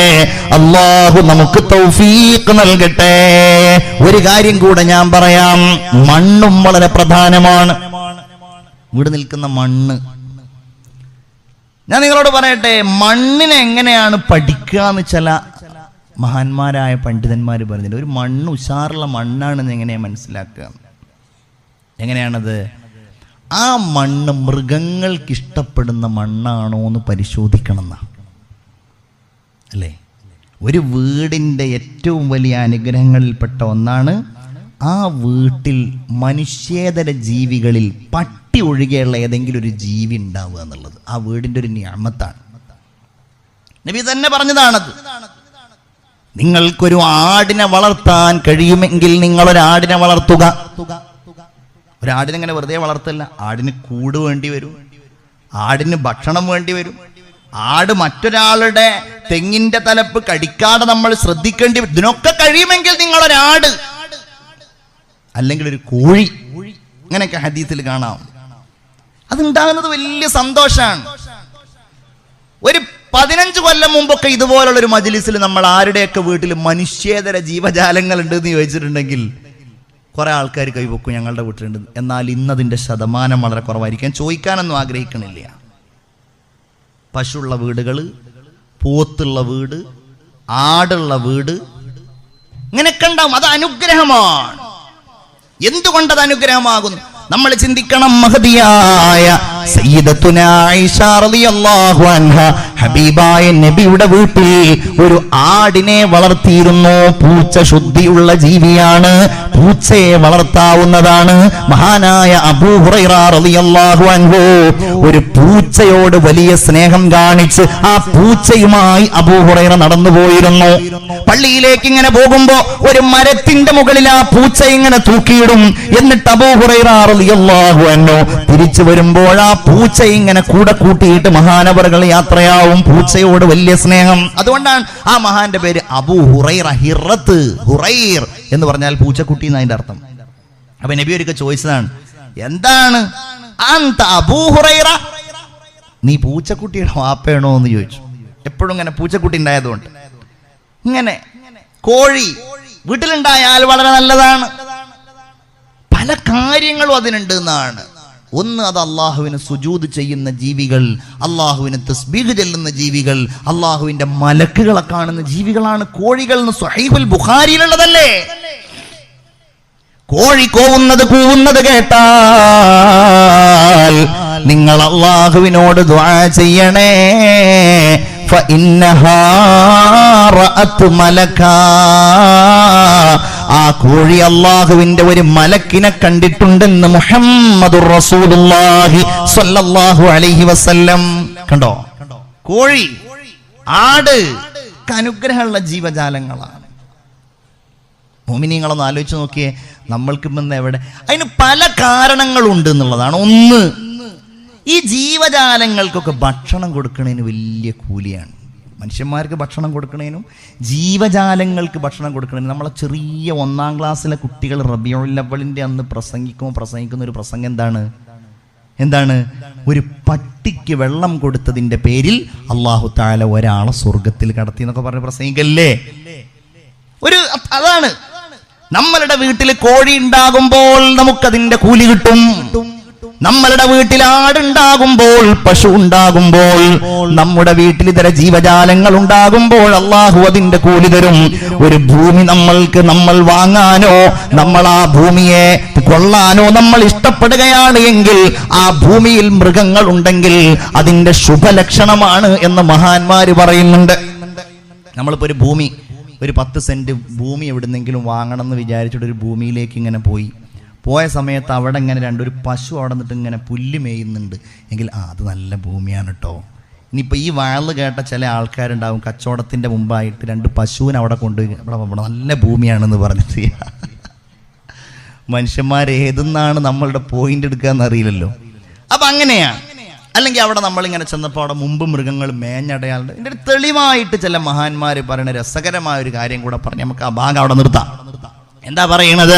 അള്ളാഹു നമുക്ക് തൗഫീഖ് നൽകട്ടെ. ഒരു കാര്യം കൂടെ ഞാൻ പറയാം, മണ്ണും വളരെ പ്രധാനമാണ്. വീട് നിൽക്കുന്ന മണ്ണ്, ഞാൻ നിങ്ങളോട് പറയട്ടെ, മണ്ണിനെ എങ്ങനെയാണ് പഠിക്കുക എന്ന് ചില മഹാന്മാരായ പണ്ഡിതന്മാർ പറഞ്ഞിട്ടുണ്ട്. ഒരു മണ്ണ് ഉഷാറുള്ള മണ്ണാണെന്ന് എങ്ങനെയാണ് മനസ്സിലാക്കുക? എങ്ങനെയാണത്? ആ മണ്ണ് മൃഗങ്ങൾക്ക് ഇഷ്ടപ്പെടുന്ന മണ്ണാണോ എന്ന് പരിശോധിക്കണം എന്നാ, അല്ലേ? ഒരു വീടിൻ്റെ ഏറ്റവും വലിയ അനുഗ്രഹങ്ങളിൽപ്പെട്ട ഒന്നാണ് ആ വീട്ടിൽ മനുഷ്യേതര ജീവികളിൽ പട്ടി ഒഴികെയുള്ള ഏതെങ്കിലും ഒരു ജീവി ഉണ്ടാവുക എന്നുള്ളത് ആ വീടിൻ്റെ ഒരു നിഅമത്താണ്. നബി തന്നെ പറഞ്ഞതാണത്. നിങ്ങൾക്കൊരു ആടിനെ വളർത്താൻ കഴിയുമെങ്കിൽ നിങ്ങളൊരാടിനെ വളർത്തുക. ഒരാടിനെ ഇങ്ങനെ വെറുതെ വളർത്തല്ല, ആടിന് കൂട് വേണ്ടി വരും, ആടിന് ഭക്ഷണം വേണ്ടി വരും, ആട് മറ്റൊരാളുടെ തെങ്ങിന്റെ തലപ്പ് കടിക്കാതെ നമ്മൾ ശ്രദ്ധിക്കേണ്ടി വരും. ഇതിനൊക്കെ കഴിയുമെങ്കിൽ നിങ്ങളൊരാട്, അല്ലെങ്കിൽ ഒരു കോഴി, അങ്ങനെയൊക്കെ ഹദീസിൽ കാണാം. അതുണ്ടാകുന്നത് വലിയ സന്തോഷമാണ്. ഒരു 15 കൊല്ലം മുമ്പൊക്കെ ഇതുപോലുള്ളൊരു മജ്ലിസിൽ നമ്മൾ ആരുടെയൊക്കെ വീട്ടിൽ മനുഷ്യേതര ജീവജാലങ്ങൾ ഉണ്ട് എന്ന് ചോദിച്ചിട്ടുണ്ടെങ്കിൽ കുറെ ആൾക്കാർ കൈവെക്കും, ഞങ്ങളുടെ വീട്ടിലുണ്ട്. എന്നാൽ ഇന്നതിൻ്റെ ശതമാനം വളരെ കുറവായിരിക്കും. ചോദിക്കാനൊന്നും ആഗ്രഹിക്കണില്ല. പശുള്ള വീടുകൾ, പോത്തുള്ള വീട്, ആടുള്ള വീട്, ഇങ്ങനെയൊക്കെ ഉണ്ടാവും. അത് അനുഗ്രഹമാണ്. എന്തുകൊണ്ടത് അനുഗ്രഹമാകുന്നു? നമ്മൾ ചിന്തിക്കണം. മഹദിയായ സയ്യിദത്തുനാ ആയിഷ റളിയല്ലാഹു അൻഹ ഹബീബായ നബിയുടെ വീട്ടിൽ ഒരു ആടിനെ വളർത്തിയിരുന്നു. പൂച്ച ശുദ്ധിയുള്ള ജീവിയാണ്, പൂച്ചയെ വളർത്താവുന്നതാണ്. മഹാനായ അബൂ ഹുറൈറ റളിയല്ലാഹു അൻഹു ഒരു പൂച്ചയോട് വലിയ സ്നേഹം കാണിച്ച് ആ പൂച്ചയുമായി അബൂ ഹുറൈറ നടന്നു പോയിരുന്നു. പള്ളിയിലേക്ക് ഇങ്ങനെ പോകുമ്പോ ഒരു മരത്തിന്റെ മുകളിൽ ആ പൂച്ച ഇങ്ങനെ തൂക്കിയിടും. എന്നിട്ട് അബൂ ഹുറൈറ റളിയല്ലാഹു അൻഹു തിരിച്ചു വരുമ്പോൾ ആ പൂച്ച ഇങ്ങനെ കൂടെ കൂട്ടിയിട്ട് മഹാനവറുകൾ യാത്രയാവും. പൂച്ചയോട് വലിയ സ്നേഹം. അതുകൊണ്ടാണ് ആ മഹാന്റെ പേര് അബൂ ഹുറൈറ. ഹിറത്ത്, ഹുറൈർ എന്ന് പറഞ്ഞാൽ പൂച്ചക്കുട്ടി എന്നതിന്റെ അർത്ഥം. അപ്പൊ നബി ഒരിക്കൽ ചോദിച്ചതാണ്, എന്താണ് അന്ത അബൂ ഹുറൈറ, നീ പൂച്ചക്കുട്ടിയുടെ വാപ്പയാണോ എന്ന് ചോദിച്ചു. എപ്പോഴും ഇങ്ങനെ പൂച്ചക്കുട്ടി ഉണ്ടായതുകൊണ്ട്. ഇങ്ങനെ കോഴി വീട്ടിലുണ്ടായാൽ വളരെ നല്ലതാണ്. പല കാര്യങ്ങളും അതിനുണ്ട് എന്നാണ്. ഒന്ന്, അത് അള്ളാഹുവിന് സുജൂദ് ചെയ്യുന്ന ജീവികൾ, അള്ളാഹുവിന് തസ്ബീഹ് ചെല്ലുന്ന ജീവികൾ, അള്ളാഹുവിന്റെ മലക്കുകളെ കാണുന്ന ജീവികളാണ് കോഴികൾ എന്ന് സ്വഹീഹുൽ ബുഖാരിയിലുള്ളതല്ലേ. കോഴി കൂവുന്നത് കേട്ടാൽ നിങ്ങൾ അള്ളാഹുവിനോട് ദുആ ചെയ്യണേ. ഫഇന്നഹാ റഅത് മലകാ, ആ കോഴി അള്ളാഹുവിന്റെ ഒരു മലക്കിനെ കണ്ടിട്ടുണ്ടെന്ന് മുഹമ്മദുർ റസൂലുള്ളാഹി സ്വല്ലല്ലാഹു അലൈഹി വസല്ലം. കണ്ടോ? കോഴി, ആട് അനുഗ്രഹമുള്ള ജീവജാലങ്ങളാണ്. മോമിനീങ്ങളൊന്ന് ആലോചിച്ച് നോക്കിയേ, നമ്മൾക്ക് ഇന്ന് എവിടെ? അതിന് പല കാരണങ്ങളുണ്ട് എന്നുള്ളതാണ്. ഒന്ന്, ഈ ജീവജാലങ്ങൾക്കൊക്കെ ഭക്ഷണം കൊടുക്കുന്നതിന് വലിയ കൂലിയാണ്. മനുഷ്യന്മാർക്ക് ഭക്ഷണം കൊടുക്കുന്നതിനും ജീവജാലങ്ങൾക്ക് ഭക്ഷണം കൊടുക്കുന്നതിനും. നമ്മളെ ചെറിയ 1ാം ക്ലാസ്സിലെ കുട്ടികൾ റബീഉൽ അവ്വലിന്റെ അന്ന് പ്രസംഗിക്കുന്ന ഒരു പ്രസംഗം എന്താണ്? ഒരു പട്ടിക്ക് വെള്ളം കൊടുത്തതിന്റെ പേരിൽ അല്ലാഹു തആല ഒരാളെ സ്വർഗത്തിൽ കടത്തി എന്നൊക്കെ പറഞ്ഞ് പ്രസംഗിക്കല്ലേ. അതാണ് നമ്മളുടെ വീട്ടിൽ കോഴി ഉണ്ടാകുമ്പോൾ നമുക്കതിന്റെ കൂലി കിട്ടും. നമ്മളുടെ വീട്ടിൽ ആടുണ്ടാകുമ്പോൾ, പശു ഉണ്ടാകുമ്പോൾ, നമ്മുടെ വീട്ടിൽ ഇതര ജീവജാലങ്ങൾ ഉണ്ടാകുമ്പോൾ അള്ളാഹു അതിന്റെ കൂലി തരും. ഒരു ഭൂമി നമ്മൾ വാങ്ങാനോ നമ്മൾ ആ ഭൂമിയെ കൊള്ളാനോ നമ്മൾ ഇഷ്ടപ്പെടുകയാണ് എങ്കിൽ ആ ഭൂമിയിൽ മൃഗങ്ങൾ ഉണ്ടെങ്കിൽ അതിന്റെ ശുഭലക്ഷണമാണ് എന്ന് മഹാന്മാര് പറയുന്നുണ്ട്. നമ്മളിപ്പോ ഒരു 10 സെന്റ് ഭൂമി എവിടുന്നെങ്കിലും വാങ്ങണം എന്ന് വിചാരിച്ചിട്ട് ഒരു ഭൂമിയിലേക്ക് ഇങ്ങനെ പോയ സമയത്ത് അവിടെ ഇങ്ങനെ ഒരു പശു അവിടെ നിന്നിട്ട് ഇങ്ങനെ പുല്ല് മേയുന്നുണ്ട് എങ്കിൽ അത് നല്ല ഭൂമിയാണ് കേട്ടോ ഇനിയിപ്പോൾ ഈ വാള് കേട്ട ചില ആൾക്കാരുണ്ടാവും കച്ചവടത്തിൻ്റെ മുമ്പായിട്ട് 2 പശുവിനെ അവിടെ കൊണ്ടുപോയി ഇവിടെ നല്ല ഭൂമിയാണെന്ന് പറഞ്ഞിട്ട് മനുഷ്യന്മാരേതെന്നാണ് നമ്മളുടെ പോയിന്റ് എടുക്കുക എന്നറിയില്ലല്ലോ. അപ്പം അങ്ങനെയാണ്. അല്ലെങ്കിൽ അവിടെ നമ്മളിങ്ങനെ ചെന്നപ്പോൾ അവിടെ മുമ്പ് മൃഗങ്ങൾ മേഞ്ഞടയാളുണ്ട്. ഇതിൻ്റെ ഒരു തെളിവായിട്ട് ചില മഹാന്മാർ പറയുന്ന രസകരമായ ഒരു കാര്യം കൂടെ പറഞ്ഞ് നമുക്ക് ആ ഭാഗം അവിടെ നിർത്താം. എന്താ പറയണത്?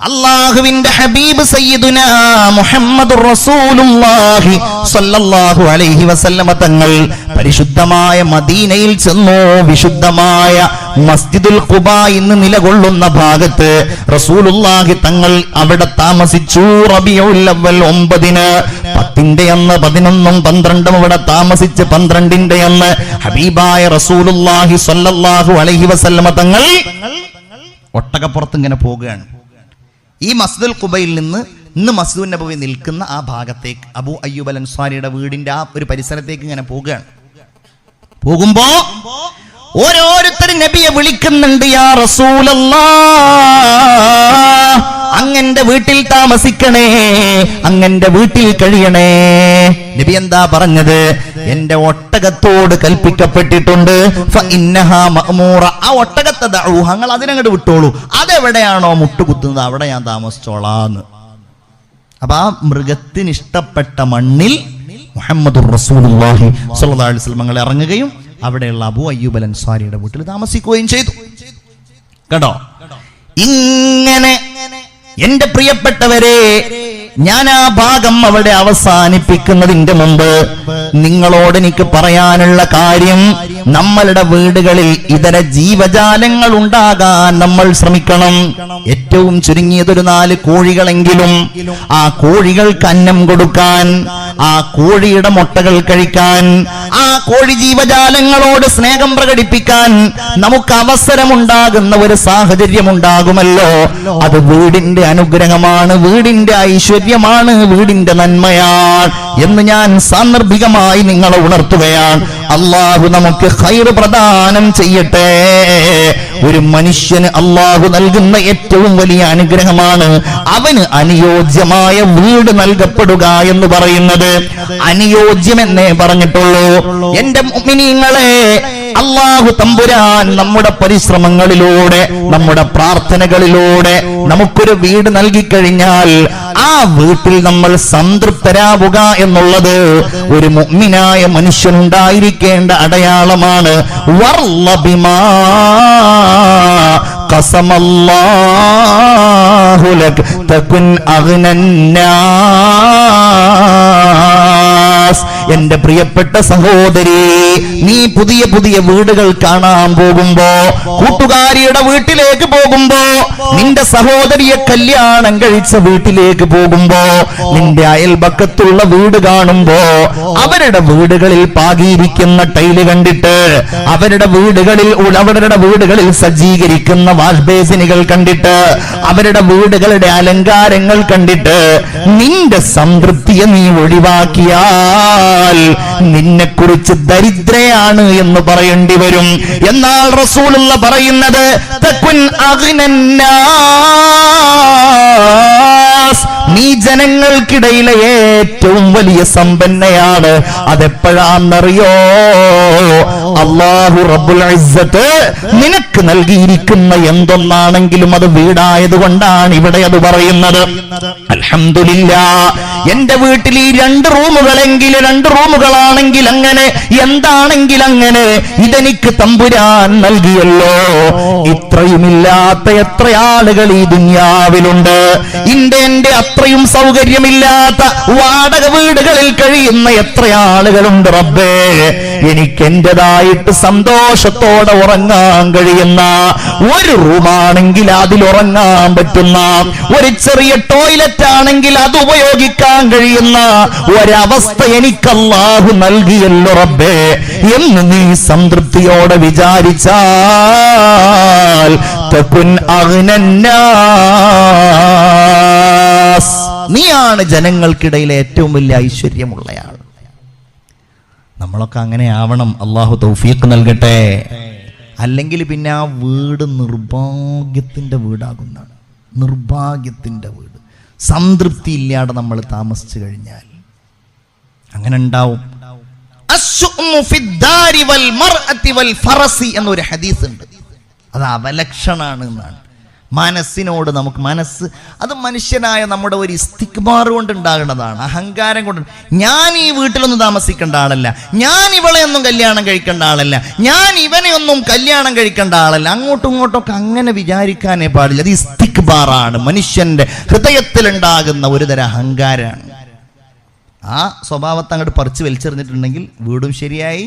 അല്ലാഹുവിന്റെ ഹബീബ് സയ്യിദുനാ മുഹമ്മദുർ റസൂലുള്ളാഹി സ്വല്ലല്ലാഹു അലൈഹി വസല്ലമ തങ്ങൾ പരിശുദ്ധമായ മദീനയിൽ ചെന്നു. വിശുദ്ധമായ മസ്ജിദുൽ ഖുബ ഇന്ന് നിലകൊള്ളുന്ന ഭാഗത്ത് റസൂലുള്ളാഹി തങ്ങൾ അവിടെ താമസിച്ചു. റബീഉൽ അവ്വൽ 9-ന് 10-ന്റെ അന്ന് 11ഉം 12ഉം അവിടെ താമസിച്ച് 12-ന്റെ അന്ന് ഹബീബായ റസൂലുള്ളാഹി സ്വല്ലല്ലാഹു അലൈഹി വസല്ലമ തങ്ങൾ ഒട്ടകപ്പുറത്ത് ഇങ്ങനെ പോകുകയാണ്. ഈ മസ്ജിദുൽ ഖുബയിൽ നിന്ന് ഇന്ന് മസ്ജിദുൻ നബവി നിൽക്കുന്ന ആ ഭാഗത്തേക്ക് അബൂ അയ്യൂബ് അൽ അൻസാരിയുടെ വീടിന്റെ ആ ഒരു പരിസരത്തേക്ക് ഇങ്ങനെ പോകുകയാണ്. പോകുമ്പോ ഓരോരുത്തരും നബിയെ വിളിക്കുന്നുണ്ട്, യാ റസൂലല്ലാഹ്, അങ്ങന്റെ വീട്ടിൽ താമസിക്കണേ, അങ്ങന്റെ വീട്ടിൽ കഴിയണേ. നബി എന്താ പറഞ്ഞത്? എന്റെ ഒട്ടകത്തോട് കൽപ്പിക്കപ്പെട്ടിട്ടുണ്ട്, ഫഇന്നഹാ മഅ്മൂറ, ആ ഒട്ടകത്തെ ദഊ, നിങ്ങൾ അതിനങ്ങോട്ട് വിട്ടോളൂ, അതെവിടെയാണോ മുട്ടുകുത്തുന്നത് അവിടെ ഞാൻ താമസിച്ചോളാന്ന്. അപ്പൊ ആ മൃഗത്തിന് ഇഷ്ടപ്പെട്ട മണ്ണിൽ മുഹമ്മദുർ റസൂലുള്ളാഹി സ്വല്ലല്ലാഹു അലൈഹി വസല്ലം ഇറങ്ങുകയും അവിടെയുള്ള അബൂ അയ്യൂബ് അൽ അൻസാരിയുടെ വീട്ടിൽ താമസിക്കുകയും ചെയ്തു. കേട്ടോ, ഇങ്ങനെ എന്റെ പ്രിയപ്പെട്ടവരെ, ഞാൻ ആ ഭാഗം അവിടെ അവസാനിപ്പിക്കുന്നതിന്റെ മുമ്പ് നിങ്ങളോട് എനിക്ക് പറയാനുള്ള കാര്യം, നമ്മളുടെ വീടുകളിൽ ഇതര ജീവജാലങ്ങൾ ഉണ്ടാകാൻ നമ്മൾ ശ്രമിക്കണം. ഏറ്റവും ചുരുങ്ങിയതൊരു 4 കോഴികളെങ്കിലും, ആ കോഴികൾക്ക് അന്നം കൊടുക്കാൻ, ആ കോഴിയുടെ മുട്ടകൾ കഴിക്കാൻ, ആ കോഴി ജീവജാലങ്ങളോട് സ്നേഹം പ്രകടിപ്പിക്കാൻ നമുക്ക് അവസരമുണ്ടാകുന്ന ഒരു സാഹചര്യം ഉണ്ടാകുമല്ലോ. അത് വീടിന്റെ അനുഗ്രഹമാണ്, വീടിന്റെ ഐശ്വര്യമാണ്, വീടിന്റെ നന്മയാണ് എന്ന് ഞാൻ സാന്ദർഭികമായി നിങ്ങളെ ഉണർത്തുകയാണ്. അള്ളാഹു നമുക്ക് ഖൈർ പ്രദാനം ചെയ്യട്ടെ. ഒരു മനുഷ്യന് അള്ളാഹു നൽകുന്ന ഏറ്റവും വലിയ അനുഗ്രഹമാണ് അവന് അനുയോജ്യമായ വീട് നൽകപ്പെടുക എന്ന് പറയുന്നത്. അനുയോജ്യമെന്നേ പറഞ്ഞിട്ടുള്ളൂ. എന്റെ മുഅ്മിനീങ്ങളെ, അള്ളാഹു തമ്പുരാൻ നമ്മുടെ പരിശ്രമങ്ങളിലൂടെ, നമ്മുടെ പ്രാർത്ഥനകളിലൂടെ നമുക്കൊരു വീട് നൽകിക്കഴിഞ്ഞാൽ ആ വീട്ടിൽ നമ്മൾ സംതൃപ്തരാവുക എന്നുള്ളത് ഒരു മുഅ്മിനായ മനുഷ്യനുണ്ടായിരിക്കേണ്ട അടയാളമാണ്. വർളബിമാ ഖസമല്ലാഹു ലക തകുൻ അഗ്നന്നാസ്. എന്റെ പ്രിയപ്പെട്ട സഹോദരി, നീ പുതിയ പുതിയ വീടുകൾ കാണാൻ പോകുമ്പോ, കൂട്ടുകാരിയുടെ വീട്ടിലേക്ക് പോകുമ്പോ, നിന്റെ സഹോദരിയെ കല്യാണം കഴിച്ച വീട്ടിലേക്ക് പോകുമ്പോ, നിന്റെ അയൽപക്കത്തുള്ള വീട് കാണുമ്പോ, അവരുടെ വീടുകളിൽ പാകിയിരിക്കുന്ന ടൈല് കണ്ടിട്ട്, അവരുടെ വീടുകളിൽ സജ്ജീകരിക്കുന്ന വാഷ് ബേസിനുകൾ കണ്ടിട്ട്, അവരുടെ വീടുകളുടെ അലങ്കാരങ്ങൾ കണ്ടിട്ട് നിന്റെ സംതൃപ്തിയെ നീ ഒഴിവാക്കിയാൽ നിന്നെ കുറിച്ച് ദരിദ്രയാണ് എന്ന് പറയേണ്ടി വരും. എന്നാൽ റസൂലുള്ള പറയുന്നത് തകുൻ അഗ്നന്നാസ്, നീ ജനങ്ങൾക്കിടയിലെ ഏറ്റവും വലിയ സമ്പന്നയാണ്. അതെപ്പോഴാണെന്നറിയോ? അല്ലാഹു റബ്ബുൽ ഇസ്സത്ത് നിനക്ക് നൽകിയിരിക്കുന്ന എന്തൊന്നാണെങ്കിലും അത് വീടായത് കൊണ്ടാണ് ഇവിടെ അത് പറയുന്നത്. അൽഹംദുലില്ലാഹ്, എന്റെ വീട്ടിൽ ഈ 2 റൂമുകളെങ്കിൽ, 2 റൂമുകളാണെങ്കിൽ അങ്ങനെ, എന്താണെങ്കിൽ അങ്ങനെ, ഇതെനിക്ക് തമ്പുരാൻ നൽകിയല്ലോ. ഇത്രയുമില്ലാത്ത എത്ര ആളുകൾ ഈ ദുനിയാവിലുണ്ട്. എന്റെ അത്രയും സൗകര്യമില്ലാത്ത വാടക വീടുകളിൽ കഴിയുന്ന എത്ര ആളുകളുണ്ട് റബ്ബേ. എനിക്ക് എന്റേതായിട്ട് സന്തോഷത്തോടെ ഉറങ്ങാൻ കഴിയുന്ന ഒരു റൂമാണെങ്കിൽ അതിൽ ഉറങ്ങാൻ പറ്റുന്ന, ഒരു ചെറിയ ടോയ്ലറ്റ് ആണെങ്കിൽ അത് ഉപയോഗിക്കാൻ കഴിയുന്ന ഒരവസ്ഥ എനിക്ക് അല്ലാഹു നൽകിയല്ലോ റബ്ബേ എന്ന് നീ സംതൃപ്തിയോടെ വിചാരിച്ചാൽ തകുൻ അഗ്നന്നാസ്, നീയാണ് ജനങ്ങൾക്കിടയിലെ ഏറ്റവും വലിയ ഐശ്വര്യമുള്ളയാൾ. നമ്മളൊക്കെ അങ്ങനെ ആവണം. അള്ളാഹു തൗഫീഖ് നൽകട്ടെ. അല്ലെങ്കിൽ പിന്നെ ആ വീട് നിർഭാഗ്യത്തിന്റെ വീടാകുന്നതാണ്. നിർഭാഗ്യത്തിന്റെ വീട്, സംതൃപ്തി ഇല്ലാതെ നമ്മൾ താമസിച്ചു കഴിഞ്ഞാൽ അങ്ങനെ ഉണ്ടാവും. അശ്ശുഉമു ഫിദ്ദാരി വൽ മർഅതി വൽ ഫറസി എന്നൊരു ഹദീസ് ഉണ്ട്. അത് അവലക്ഷണാണ് എന്നാണ്. മനസ്സിനോട് നമുക്ക് മനസ്സ് അത് മനുഷ്യനായ നമ്മുടെ ഒരു ഇസ്തിക്ബാർ കൊണ്ട് ഉണ്ടാകുന്നതാണ്, അഹങ്കാരം കൊണ്ട്. ഞാൻ ഈ വീട്ടിലൊന്നും താമസിക്കേണ്ട ആളല്ല, ഞാൻ ഇവളെ ഒന്നും കല്യാണം കഴിക്കേണ്ട ആളല്ല, ഞാൻ ഇവനെ ഒന്നും കല്യാണം കഴിക്കേണ്ട ആളല്ല, അങ്ങോട്ടും ഇങ്ങോട്ടൊക്കെ അങ്ങനെ വിചാരിക്കാനേ പാടില്ല. അത് ഇസ്തിക്ബാറാണ്, മനുഷ്യന്റെ ഹൃദയത്തിലുണ്ടാകുന്ന ഒരു തരം അഹങ്കാരമാണ്. ആ സ്വഭാവത്തെ അങ്ങോട്ട് പറിച്ച് വലിച്ചെറിഞ്ഞിട്ടുണ്ടെങ്കിൽ വീടും ശരിയായി,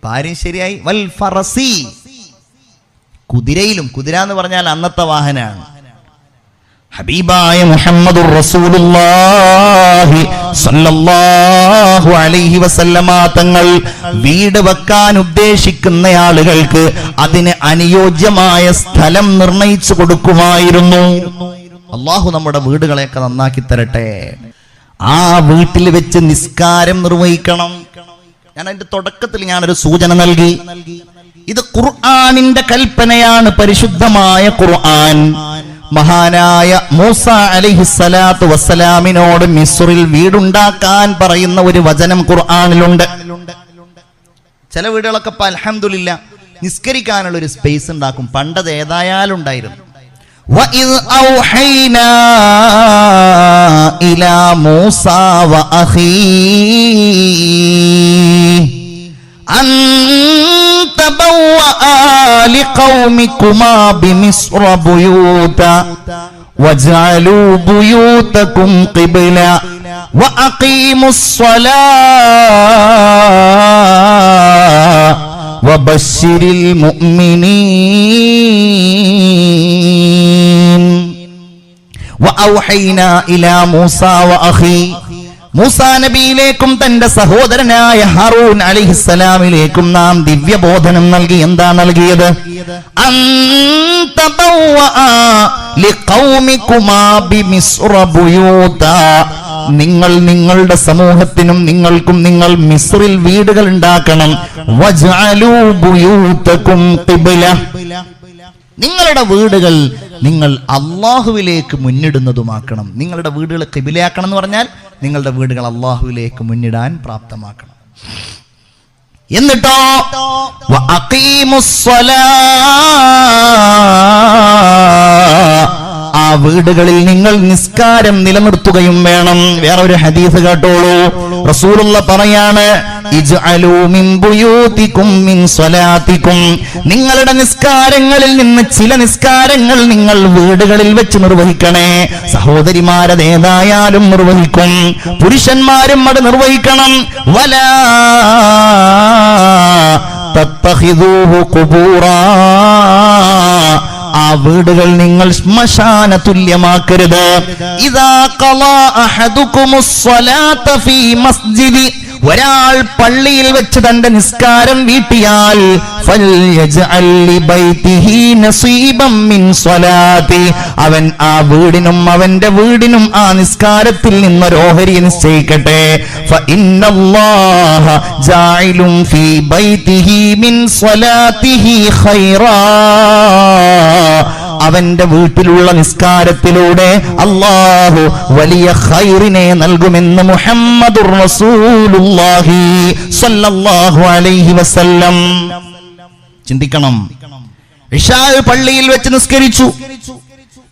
ഭാര്യയും ശരിയായി. വൽ ഫറസി, കുതിരയിലും. കുതിര എന്ന് പറഞ്ഞാൽ അന്നത്തെ വാഹനമാണ്. ഹബീബായ മുഹമ്മദുർ റസൂലുള്ളാഹി സ്വല്ലല്ലാഹു അലൈഹി വസല്ലമ തങ്ങൾ വീട് വെക്കാൻ ഉദ്ദേശിക്കുന്ന ആളുകൾക്ക് അതിന് അനുയോജ്യമായ സ്ഥലം നിർണയിച്ചു കൊടുക്കുമായിരുന്നു. അല്ലാഹു നമ്മുടെ വീടുകളെയൊക്കെ നന്നാക്കി തരട്ടെ. ആ വീട്ടിൽ വെച്ച് നിസ്കാരം നിർവഹിക്കണം. ഞാൻ അതിന്റെ തുടക്കത്തിൽ ഞാനൊരു സൂചന നൽകി. ഇത് ഖുർആനിന്റെ കൽപ്പനയാണ്, പരിശുദ്ധമായ ഖുർആൻ. മഹാനായ മൂസ അലൈഹിസ്സലാത്തു വസ്സലാമിനോട് മിസ്റിൽ വീടുണ്ടാക്കാൻ പറയുന്ന ഒരു വചനം ഖുർആനിലുണ്ട്. ചില വീടുകളൊക്കെ ഇപ്പൊ അൽഹംദുലില്ലാ നിസ്കരിക്കാനുള്ള ഒരു സ്പേസ് ഉണ്ടാക്കും. പണ്ടത് ഏതായാലും ഉണ്ടായിരുന്നു. വഇദ് ഔഹൈനാ ഇലാ മൂസ വഅഖീ അൻ തബവ്വഅ ലിഖൗമികുമാ ബിമിസ്റ ബുയൂതാ വജഅലൂ ബുയൂതകും ഖിബ്ല വഅഖീമുസ് സ്വലാത്ത വബശ്ശിരിൽ മുഅ്മിനീൻ. വഔഹൈനാ ഇലാ മൂസ വഅഖീ, മൂസാ നബിയിലേക്കും തന്റെ സഹോദരനായ ഹാറൂൻ അലൈഹിസ്സലാമിലേക്കും നാം ദിവ്യബോധനം നൽകി. എന്താ നൽകിയത്? നിങ്ങൾ നിങ്ങളുടെ സമൂഹത്തിനും നിങ്ങൾക്കും നിങ്ങൾ മിസ്റിൽ വീടുകൾ ഉണ്ടാക്കണം. വജഅലൂ ബുയൂതകും ഖിബ്ല, നിങ്ങളുടെ വീടുകൾ നിങ്ങൾ അള്ളാഹുവിലേക്ക് മുന്നിടുന്നതുമാക്കണം. നിങ്ങളുടെ വീടുകൾ ഖിബിലയാക്കണം എന്ന് പറഞ്ഞാൽ നിങ്ങളുടെ വീടുകൾ അള്ളാഹുവിലേക്ക് മുന്നിടാൻ പ്രാപ്തമാക്കണം. എന്നിട്ടോ ആ വീടുകളിൽ നിങ്ങൾ നിസ്കാരം നിലനിർത്തുകയും വേണം. വേറെ ഒരു ഹദീസ് കേട്ടോളൂ. റസൂലുള്ള പറയാണ്, ഇജ്അലൂ മിൻ ബുയൂതികും മിൻ സ്വലാത്തികും, നിങ്ങളുടെ നിസ്കാരങ്ങളിൽ നിന്ന് ചില നിസ്കാരങ്ങൾ നിങ്ങൾ വീടുകളിൽ വെച്ച് നിർവഹിക്കണേ. സഹോദരിമാരത് ഏതായാലും നിർവഹിക്കും, പുരുഷന്മാരും അത് നിർവഹിക്കണം. വലാ തത്തഖിദൂഹു ഖുബൂറാ, ആ വീടുകൾ നിങ്ങൾ ശ്മശാന തുല്യമാക്കരുത്. ഇദാ ഖളാ അഹദുകുമുസ് സ്വലാത ഫീ മസ്ജിദി, ഒരാൾ പള്ളിയിൽ വെച്ച് തന്റെ നിസ്കാരം വീട്ടിയാൽ ഫൽയജ്അൽ ലിബൈതിഹി നസീബൻ മിൻ സ്വലാത്തി, അവൻ ആ വീടിനും അവന്റെ വീടിനും ആ നിസ്കാരത്തിൽ നിന്നൊരു ഓഹരി നിശ്ചയിക്കട്ടെ. ഫഇന്നല്ലാഹ ജാഇലുൻ ഫീ ബൈതിഹി മിൻ സ്വലാത്തിഹി ഖൈറാ, അവന്റെ വീട്ടിലുള്ള നിസ്കാരത്തിലൂടെ അല്ലാഹു വലിയ ഖൈറിനെ നൽകുമെന്ന് മുഹമ്മദുർ റസൂലുള്ളാഹി സ്വല്ലല്ലാഹു അലൈഹി വസല്ലം. ചിന്തിക്കണം. ഇശാ പള്ളിയിൽ വെച്ച് നിസ്കരിച്ചു,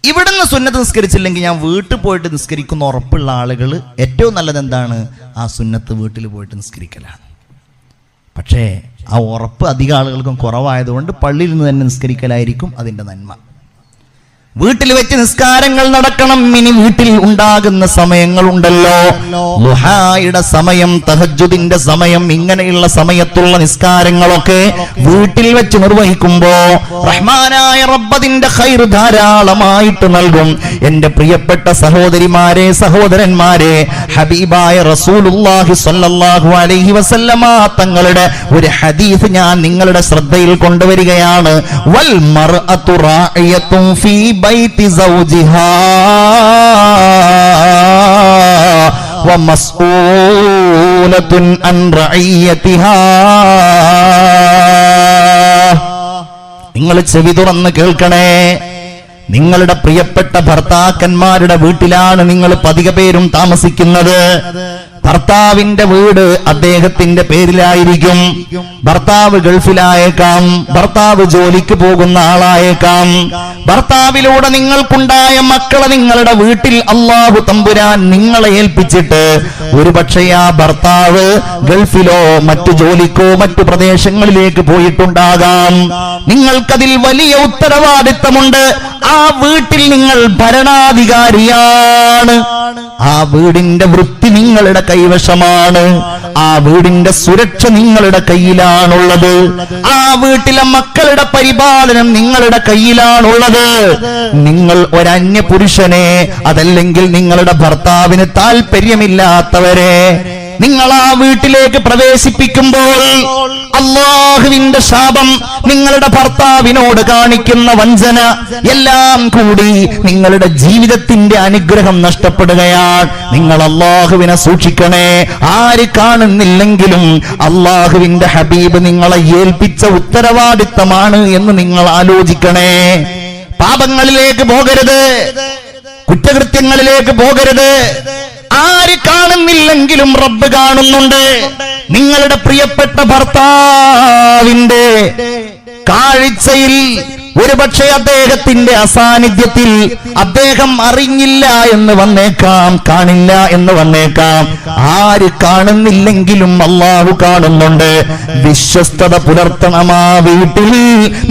ഇവിടുന്ന് സുന്നത്ത് നിസ്കരിച്ചില്ലെങ്കിൽ ഞാൻ വീട്ടിൽ പോയിട്ട് നിസ്കരിക്കുന്ന ഉറപ്പുള്ള ആളുകൾ ഏറ്റവും നല്ലത് എന്താണ്? ആ സുന്നത്ത് വീട്ടിൽ പോയിട്ട് നിസ്കരിക്കലാണ്. പക്ഷേ ആ ഉറപ്പ് അധികം ആളുകൾക്കും കുറവായതുകൊണ്ട് പള്ളിയിൽ നിന്ന് തന്നെ നിസ്കരിക്കലായിരിക്കും അതിൻ്റെ നന്മ. വീട്ടിൽ വെച്ച് നിസ്കാരങ്ങൾ നടക്കണം. ഇനി വീട്ടിൽ ഉണ്ടാകുന്ന സമയങ്ങളുണ്ടല്ലോ, ളുഹായുടെ സമയം, തഹജ്ജുദിന്റെ സമയം, ഇങ്ങനെയുള്ള സമയത്തുള്ള നിസ്കാരങ്ങളൊക്കെ വീട്ടിൽ വെച്ച് നിർവഹിക്കുമ്പോ റഹ്മാനായ റബ്ബിന്റെ ഖൈർ ധാരാളമായിട്ട് നൽകും. എന്റെ പ്രിയപ്പെട്ട സഹോദരിമാരെ, സഹോദരന്മാരെ, ഹബീബായ റസൂലുള്ളാഹി സ്വല്ലല്ലാഹു അലൈഹി വസല്ലമ തങ്ങളുടെ ഒരു ഹദീസ് ഞാൻ നിങ്ങളുടെ ശ്രദ്ധയിൽ കൊണ്ടുവരികയാണ്. വൽ മർഅതു റാഇയത്തുൻ ഫീ ബൈതി സൗജിഹാ വമസ്ഊലത്തുൻ അൻ റഇയതിഹാ. നിങ്ങൾ ചെവി തുറന്ന് കേൾക്കണേ. നിങ്ങളുടെ പ്രിയപ്പെട്ട ഭർത്താക്കന്മാരുടെ വീട്ടിലാണ് നിങ്ങൾ പതിക പേരും താമസിക്കുന്നത്. ഭർത്താവിന്റെ വീട് അദ്ദേഹത്തിന്റെ പേരിലായിരിക്കും. ഭർത്താവ് ഗൾഫിലായേക്കാം, ഭർത്താവ് ജോലിക്ക് പോകുന്ന ആളായേക്കാം. ഭർത്താവിലൂടെ നിങ്ങൾക്കുണ്ടായ മക്കളെ നിങ്ങളുടെ വീട്ടിൽ അല്ലാഹു തമ്പുരാൻ നിങ്ങളെ ഏൽപ്പിച്ചിട്ട് ഒരുപക്ഷേ ആ ഭർത്താവ് ഗൾഫിലോ മറ്റു ജോലിക്കോ മറ്റു പ്രദേശങ്ങളിലേക്ക് പോയിട്ടുണ്ടാകാം. നിങ്ങൾക്കതിൽ വലിയ ഉത്തരവാദിത്തമുണ്ട്. ആ വീട്ടിൽ നിങ്ങൾ ഭരണാധികാരിയാണ്. ആ വീടിന്റെ വൃത്തി നിങ്ങളുടെ കൈവശമാണ്. ആ വീടിന്റെ സുരക്ഷ നിങ്ങളുടെ കയ്യിലാണുള്ളത്. ആ വീട്ടിലെ മക്കളുടെ പരിപാലനം നിങ്ങളുടെ കയ്യിലാണുള്ളത്. നിങ്ങൾ ഒരന്യ പുരുഷനെ, അതല്ലെങ്കിൽ നിങ്ങളുടെ ഭർത്താവിന് താല്പര്യമില്ലാത്തവരെ നിങ്ങൾ ആ വീട്ടിലേക്ക് പ്രവേശിപ്പിക്കുമ്പോൾ അല്ലാഹുവിന്റെ ശാപം, നിങ്ങളുടെ ഭർത്താവിനോട് കാണിക്കുന്ന വഞ്ചന എല്ലാം കൂടി നിങ്ങളുടെ ജീവിതത്തിന്റെ അനുഗ്രഹം നഷ്ടപ്പെടുകയാണ്. നിങ്ങൾ അല്ലാഹുവിനെ സൂക്ഷിക്കണേ. ആര് കാണുന്നില്ലെങ്കിലും അല്ലാഹുവിന്റെ ഹബീബ് നിങ്ങളെ ഏൽപ്പിച്ച ഉത്തരവാദിത്തമാണ് എന്ന് നിങ്ങൾ ആലോചിക്കണേ. പാപങ്ങളിലേക്ക് പോകരുത്, കുറ്റകൃത്യങ്ങളിലേക്ക് പോകരുത്. ആര് കാണുന്നില്ലെങ്കിലും റബ്ബ് കാണുന്നുണ്ട്. നിങ്ങളുടെ പ്രിയപ്പെട്ട ഭർത്താവിന്റെ കാഴ്ചയിൽ ഒരുപക്ഷെ അദ്ദേഹത്തിന്റെ അസാന്നിധ്യത്തിൽ അദ്ദേഹം അറിഞ്ഞില്ല എന്ന് വന്നേക്കാം, കാണില്ല എന്ന് വന്നേക്കാം. ആര് കാണുന്നില്ലെങ്കിലും അല്ലാഹു കാണുന്നുണ്ട്. വിശ്വസ്തത പുലർത്തണം. ആ വീട്ടിൽ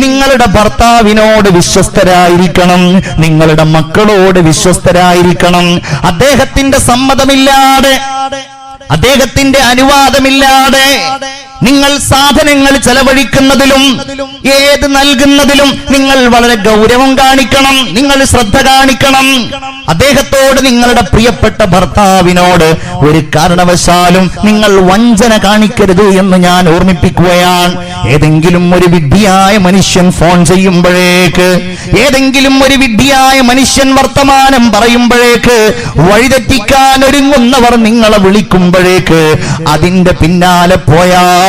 നിങ്ങളുടെ ഭർത്താവിനോട് വിശ്വസ്തരായിരിക്കണം, നിങ്ങളുടെ മക്കളോട് വിശ്വസ്തരായിരിക്കണം. അദ്ദേഹത്തിന്റെ സമ്മതമില്ലാതെ, അദ്ദേഹത്തിന്റെ അനുവാദമില്ലാതെ നിങ്ങൾ സാധനങ്ങൾ ചെലവഴിക്കുന്നതിലും ഏത് നൽകുന്നതിലും നിങ്ങൾ വളരെ ഗൗരവം കാണിക്കണം, നിങ്ങൾ ശ്രദ്ധ കാണിക്കണം. അദ്ദേഹത്തോട്, നിങ്ങളുടെ പ്രിയപ്പെട്ട ഭർത്താവിനോട് ഒരു കാരണവശാലും നിങ്ങൾ വഞ്ചന കാണിക്കരുത് എന്ന് ഞാൻ ഓർമ്മിപ്പിക്കുകയാണ്. ഏതെങ്കിലും ഒരു വിഡ്ഢിയായ മനുഷ്യൻ ഫോൺ ചെയ്യുമ്പോഴേക്ക്, ഏതെങ്കിലും ഒരു വിഡ്ഢിയായ മനുഷ്യൻ വർത്തമാനം പറയുമ്പോഴേക്ക്, വഴിതെറ്റിക്കാൻ ഒരുങ്ങുന്നവർ നിങ്ങളെ വിളിക്കുമ്പോഴേക്ക് അതിന്റെ പിന്നാലെ പോയാൽ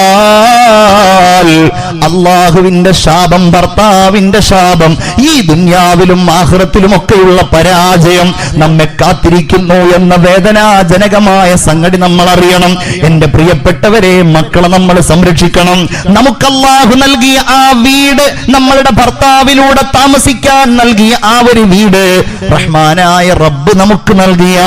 അല്ലാഹുവിന്റെ ശാപം, ഭർത്താവിന്റെ ശാപം, ഈ ദുനിയാവിലും ആഖിറത്തിലുമൊക്കെയുള്ള പരാജയം നമ്മെ കാത്തിരിക്കുന്നു എന്ന വേദനാജനകമായ സംഗതി നമ്മൾ അറിയണം. എന്റെ പ്രിയപ്പെട്ടവരെ, മക്കളെ നമ്മൾ സംരക്ഷിക്കണം. നമുക്ക് അല്ലാഹു നൽകിയ ആ വീട്, നമ്മളുടെ ഭർത്താവിലൂടെ താമസിക്കാൻ നൽകിയ ആ ഒരു വീട്, റഹ്മാനായ റബ്ബ് നമുക്ക് നൽകിയ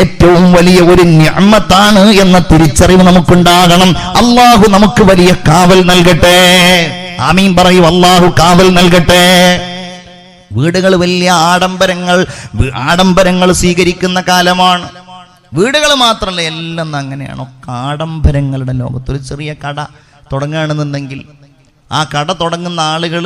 ഏറ്റവും വലിയ ഒരു നിഅമത്താണ് എന്ന തിരിച്ചറിവ് നമുക്കുണ്ടാകണം. അല്ലാഹു നമുക്ക് വലിയ കാവൽ നൽകട്ടെ. ആമീൻ പറയൂ. അല്ലാഹു കാവൽ നൽകട്ടെ. വീടുകൾ വലിയ ആഡംബരങ്ങൾ സ്വീകരിക്കുന്ന കാലമാണ്. വീടുകൾ മാത്രമല്ല, എല്ലാം അങ്ങനെയാണോ? ആഡംബരങ്ങളുടെ ലോകത്ത് ഒരു ചെറിയ കട തുടങ്ങുകയാണെന്നുണ്ടെങ്കിൽ ആ കട തുടങ്ങുന്ന ആളുകൾ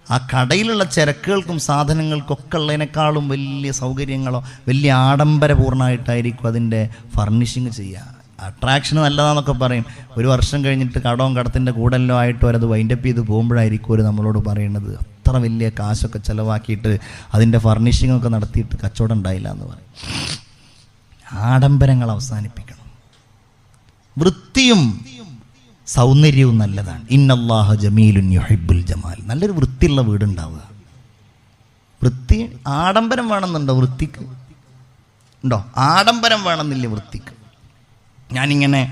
ആ കടയിലുള്ള ചരക്കുകൾക്കും സാധനങ്ങൾക്കൊക്കെ ഉള്ളതിനേക്കാളും വലിയ സൗകര്യങ്ങളോ വലിയ ആഡംബരപൂർണ്ണമായിട്ടായിരിക്കും അതിൻ്റെ ഫർണിഷിങ് ചെയ്യുക. അട്രാക്ഷന് നല്ലതാണെന്നൊക്കെ പറയും. ഒരു വർഷം കഴിഞ്ഞിട്ട് കടവും കടത്തിൻ്റെ കൂടെല്ലോ ആയിട്ട് അവരത് വൈൻഡപ്പ് ചെയ്ത് പോകുമ്പോഴായിരിക്കും അവർ നമ്മളോട് പറയുന്നത് അത്ര വലിയ കാശൊക്കെ ചിലവാക്കിയിട്ട് അതിൻ്റെ ഫർണിഷിങ്ങൊക്കെ നടത്തിയിട്ട് കച്ചവടം ഉണ്ടായില്ല എന്ന് പറയും. ആഡംബരങ്ങൾ അവസാനിപ്പിക്കണം. വൃത്തിയും സൗന്ദര്യവും നല്ലതാണ്. ഇന്നല്ലാഹ ജമീലുൻ യുഹിബ്ബുൽ ജമാൽ. നല്ലൊരു വൃത്തിയുള്ള വീടുണ്ടാവുക. വൃത്തി, ആഡംബരം വേണമെന്നുണ്ടോ വൃത്തിക്ക്? ഉണ്ടോ? ആഡംബരം വേണമെന്നില്ല വൃത്തിക്ക്. ഞാനിങ്ങനെ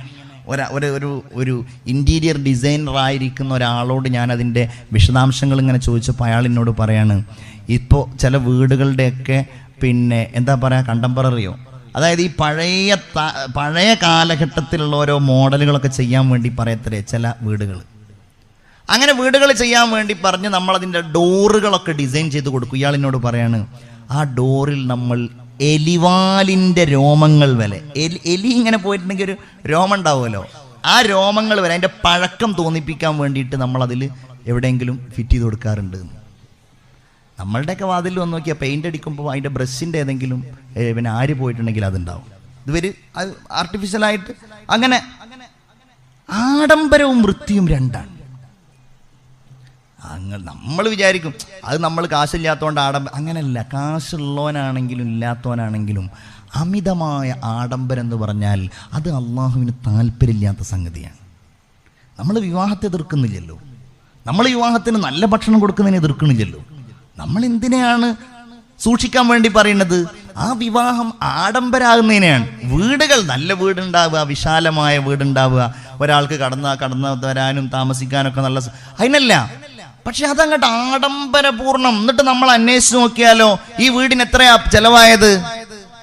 ഒരു ഇൻറ്റീരിയർ ഡിസൈനറായിരിക്കുന്ന ഒരാളോട് ഞാനതിൻ്റെ വിശദാംശങ്ങൾ ഇങ്ങനെ ചോദിച്ചപ്പോൾ അയാൾ എന്നോട് പറയാണ്, ഇപ്പോൾ ചില വീടുകളുടെയൊക്കെ പിന്നെ എന്താ പറയുക, കണ്ടംപററിയോ, അതായത് ഈ പഴയ കാലഘട്ടത്തിലുള്ള ഓരോ മോഡലുകളൊക്കെ ചെയ്യാൻ വേണ്ടി പറയത്തരേ ചില വീടുകൾ. അങ്ങനെ വീടുകൾ ചെയ്യാൻ വേണ്ടി പറഞ്ഞ് നമ്മളതിൻ്റെ ഡോറുകളൊക്കെ ഡിസൈൻ ചെയ്ത് കൊടുക്കും. ഇയാളിനോട് പറയാണ്, ആ ഡോറിൽ നമ്മൾ എലിവാലിൻ്റെ രോമങ്ങൾ വരെ, എലി ഇങ്ങനെ പോയിട്ടുണ്ടെങ്കിൽ ഒരു രോമം ഉണ്ടാവുമല്ലോ, ആ രോമങ്ങൾ വരെ അതിൻ്റെ പഴക്കം തോന്നിപ്പിക്കാൻ വേണ്ടിയിട്ട് നമ്മളതിൽ എവിടെയെങ്കിലും ഫിറ്റ് ചെയ്ത് കൊടുക്കാറുണ്ട്. നമ്മളുടെയൊക്കെ വാതിൽ വന്ന് നോക്കിയാൽ പെയിൻ്റ് അടിക്കുമ്പോൾ അതിൻ്റെ ബ്രഷിൻ്റെ ഏതെങ്കിലും പിന്നെ ആര് പോയിട്ടുണ്ടെങ്കിൽ അതുണ്ടാവും. ഇതുവരെ അത് ആർട്ടിഫിഷ്യലായിട്ട്. അങ്ങനെ ആഡംബരവും വൃത്തിയും രണ്ടാണ്. നമ്മൾ വിചാരിക്കും അത് നമ്മൾ കാശില്ലാത്തതുകൊണ്ട് അങ്ങനെയല്ല. കാശുള്ളവനാണെങ്കിലും ഇല്ലാത്തവനാണെങ്കിലും അമിതമായ ആഡംബരം എന്ന് പറഞ്ഞാൽ അത് അള്ളാഹുവിന് താല്പര്യമില്ലാത്ത സംഗതിയാണ്. നമ്മൾ വിവാഹത്തെ എതിർക്കുന്നില്ലല്ലോ, നമ്മൾ വിവാഹത്തിന് നല്ല ഭക്ഷണം കൊടുക്കുന്നതിന് എതിർക്കുന്നില്ലല്ലോ. നമ്മൾ എന്തിനെയാണ് സൂക്ഷിക്കാൻ വേണ്ടി പറയുന്നത്? ആ വിവാഹം ആഡംബരാകുന്നതിനെയാണ്. വീടുകൾ, നല്ല വീടുണ്ടാവുക, വിശാലമായ വീടുണ്ടാവുക, ഒരാൾക്ക് കടന്നു വരാനും താമസിക്കാനൊക്കെ നല്ല അതിനല്ല. പക്ഷെ അതങ്ങോട്ട് ആഡംബരപൂർണം. എന്നിട്ട് നമ്മൾ അന്വേഷിച്ച് നോക്കിയാലോ ഈ വീടിന് എത്രയാ ചെലവായത്?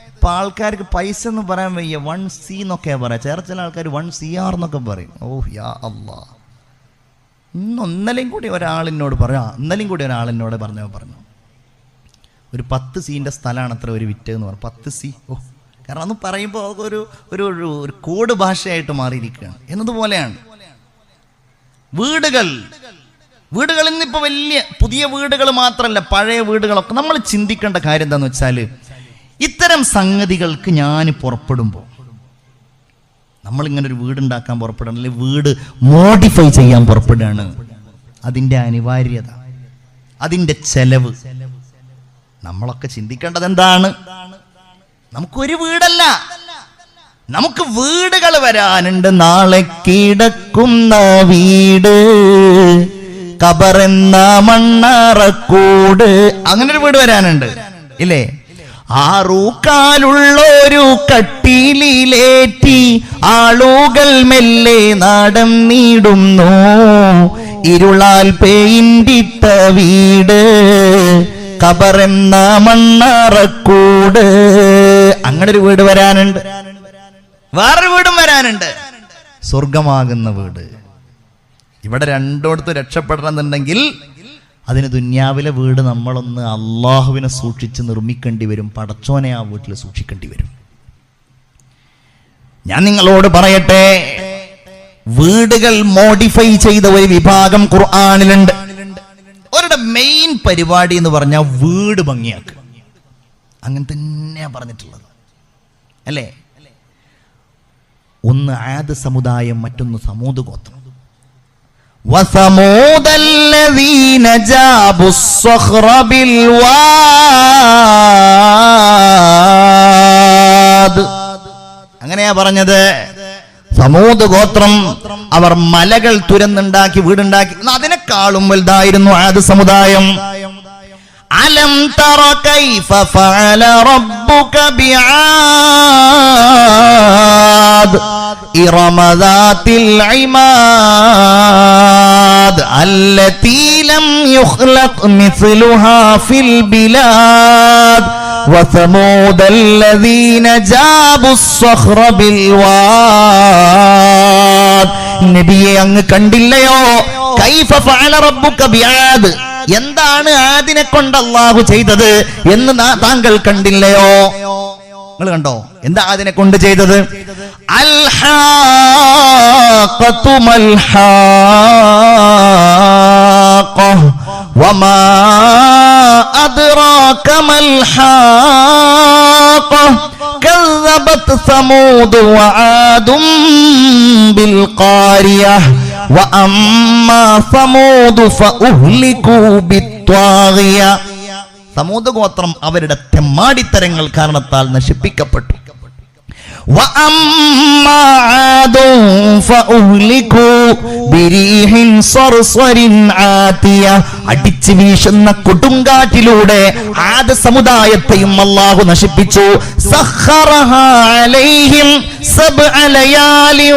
ഇപ്പൊ ആൾക്കാർക്ക് പൈസ എന്ന് പറയാൻ വയ്യ, 1C എന്നൊക്കെയാ പറയാ. ചില ആൾക്കാർ 1CR എന്നൊക്കെ പറയും. ഓ യാ അല്ലാ. ഇന്നലെയും കൂടി ഒരാളിനോട് പറഞ്ഞു ഒരു 10C സ്ഥലമാണ് അത്ര ഒരു വിറ്റെന്ന് പറഞ്ഞു. 10C. ഓ, കാരണം അന്ന് പറയുമ്പോൾ ഒരു ഒരു കോഡ് ഭാഷയായിട്ട് മാറിയിരിക്കുകയാണ് എന്നതുപോലെയാണ് വീടുകൾ ഇന്നിപ്പോൾ വലിയ പുതിയ വീടുകൾ മാത്രമല്ല, പഴയ വീടുകളൊക്കെ നമ്മൾ ചിന്തിക്കേണ്ട കാര്യം എന്താണെന്ന് വെച്ചാൽ, ഇത്തരം സംഗതികൾക്ക് ഞാൻ പുറപ്പെടുമ്പോൾ, നമ്മളിങ്ങനെ ഒരു വീടുണ്ടാക്കാൻ പുറപ്പെടുകയാണ്, അല്ലെങ്കിൽ വീട് മോഡിഫൈ ചെയ്യാൻ പുറപ്പെടുകയാണ്, അതിൻ്റെ അനിവാര്യത, അതിൻ്റെ ചെലവ് നമ്മളൊക്കെ ചിന്തിക്കേണ്ടത് എന്താണ്? നമുക്കൊരു വീടല്ല, നമുക്ക് വീടുകൾ വരാനുണ്ട്. നാളെ കിടക്കുന്ന വീട്, കബറെന്ന മണ്ണറക്കൂട്, അങ്ങനെ ഒരു വീട് വരാനുണ്ട് ഇല്ലേ? ആറൂക്കാലുള്ളൊരു കട്ടിലേറ്റി ആളുകൾ മെല്ലെ നാടം നീടുന്നു. ഇരുളാൽ പെയിന്റിട്ട വീട്, കബറെന്ന മണ്ണറക്കൂട്. അങ്ങനെ ഒരു വീട് വരാനുണ്ട്. വേറൊരു വീടും വരാനുണ്ട്, സ്വർഗമാകുന്ന വീട്. ഇവിടെ രണ്ടോടത്ത് രക്ഷപ്പെടണമെന്നുണ്ടെങ്കിൽ അതിന് ദുന്യാവിലെ വീട് നമ്മളൊന്ന് അള്ളാഹുവിനെ സൂക്ഷിച്ച് നിർമ്മിക്കേണ്ടി വരും. പടച്ചോനെ ആ വീട്ടിൽ സൂക്ഷിക്കേണ്ടി വരും. ഞാൻ നിങ്ങളോട് പറയട്ടെ, വീടുകൾ മോഡിഫൈ ചെയ്ത ഒരു വിഭാഗം ഖുർആനിലുണ്ട്. അവരുടെ മെയിൻ പരിപാടി എന്ന് പറഞ്ഞാൽ വീട് ഭംഗിയാക്കുക. അങ്ങനെ തന്നെയാ പറഞ്ഞിട്ടുള്ളത് അല്ലേ? ഒന്ന് ആദ് സമുദായം, മറ്റൊന്ന് സമൂദ് ഗോത്രം. وثمود الذين جابوا الصخر بالواد. അങ്ങനെയാ പറഞ്ഞത്. സമൂദ് ഗോത്രം അവർ മലകൾ തുരന്നുണ്ടാക്കി വീടുണ്ടാക്കി. അതിനേക്കാളും വലുതായിരുന്നു ആദ് സമുദായം. അലം തറ കൈഫ ഫഅല റബ്ബുക ബിആദ് ഇറമ ദാതിൽ ഇമാദ് അല്ലതി ലം യുഖ്ലഖ് മിസ്ലുഹാ ഫിൽ ബിലാദ് وثمود الذين جابوا الصخر بالواد. നബിയെ അങ്ങ് കണ്ടില്ലയോ? കൈഫ ഫഅല റബ്ബുക ബിആദ്, എന്താണ് ആദിനെ കൊണ്ട് അല്ലാഹു ചെയ്തത് എന്ന് താങ്കൾ കണ്ടില്ലയോ? നിങ്ങൾ കണ്ടോ എന്താ ആദിനെ കൊണ്ട് ചെയ്തത്? അൽഹാഖതു മൽഹാഖ വമാ അദ്റാക മൽഹാഖ കذبت ثمود وعاد بالقارية وأما ثمود فأهلكوا بالطاغية. സമൂദ് ഗോത്രം അവരുടെ തെമ്മാടിത്തരങ്ങൾ കാരണത്താൽ നശിപ്പിക്കപ്പെട്ടു. وأما عاد فأهلكوا بريح صرصر عاتية. അടിച്ചു വീശുന്ന കൊടുങ്കാറ്റിലൂടെ ആദ് സമുദായത്തെയും അല്ലാഹു നശിപ്പിച്ചു. സഖറഹാ അലൈഹിം സബ്അ ലയാലി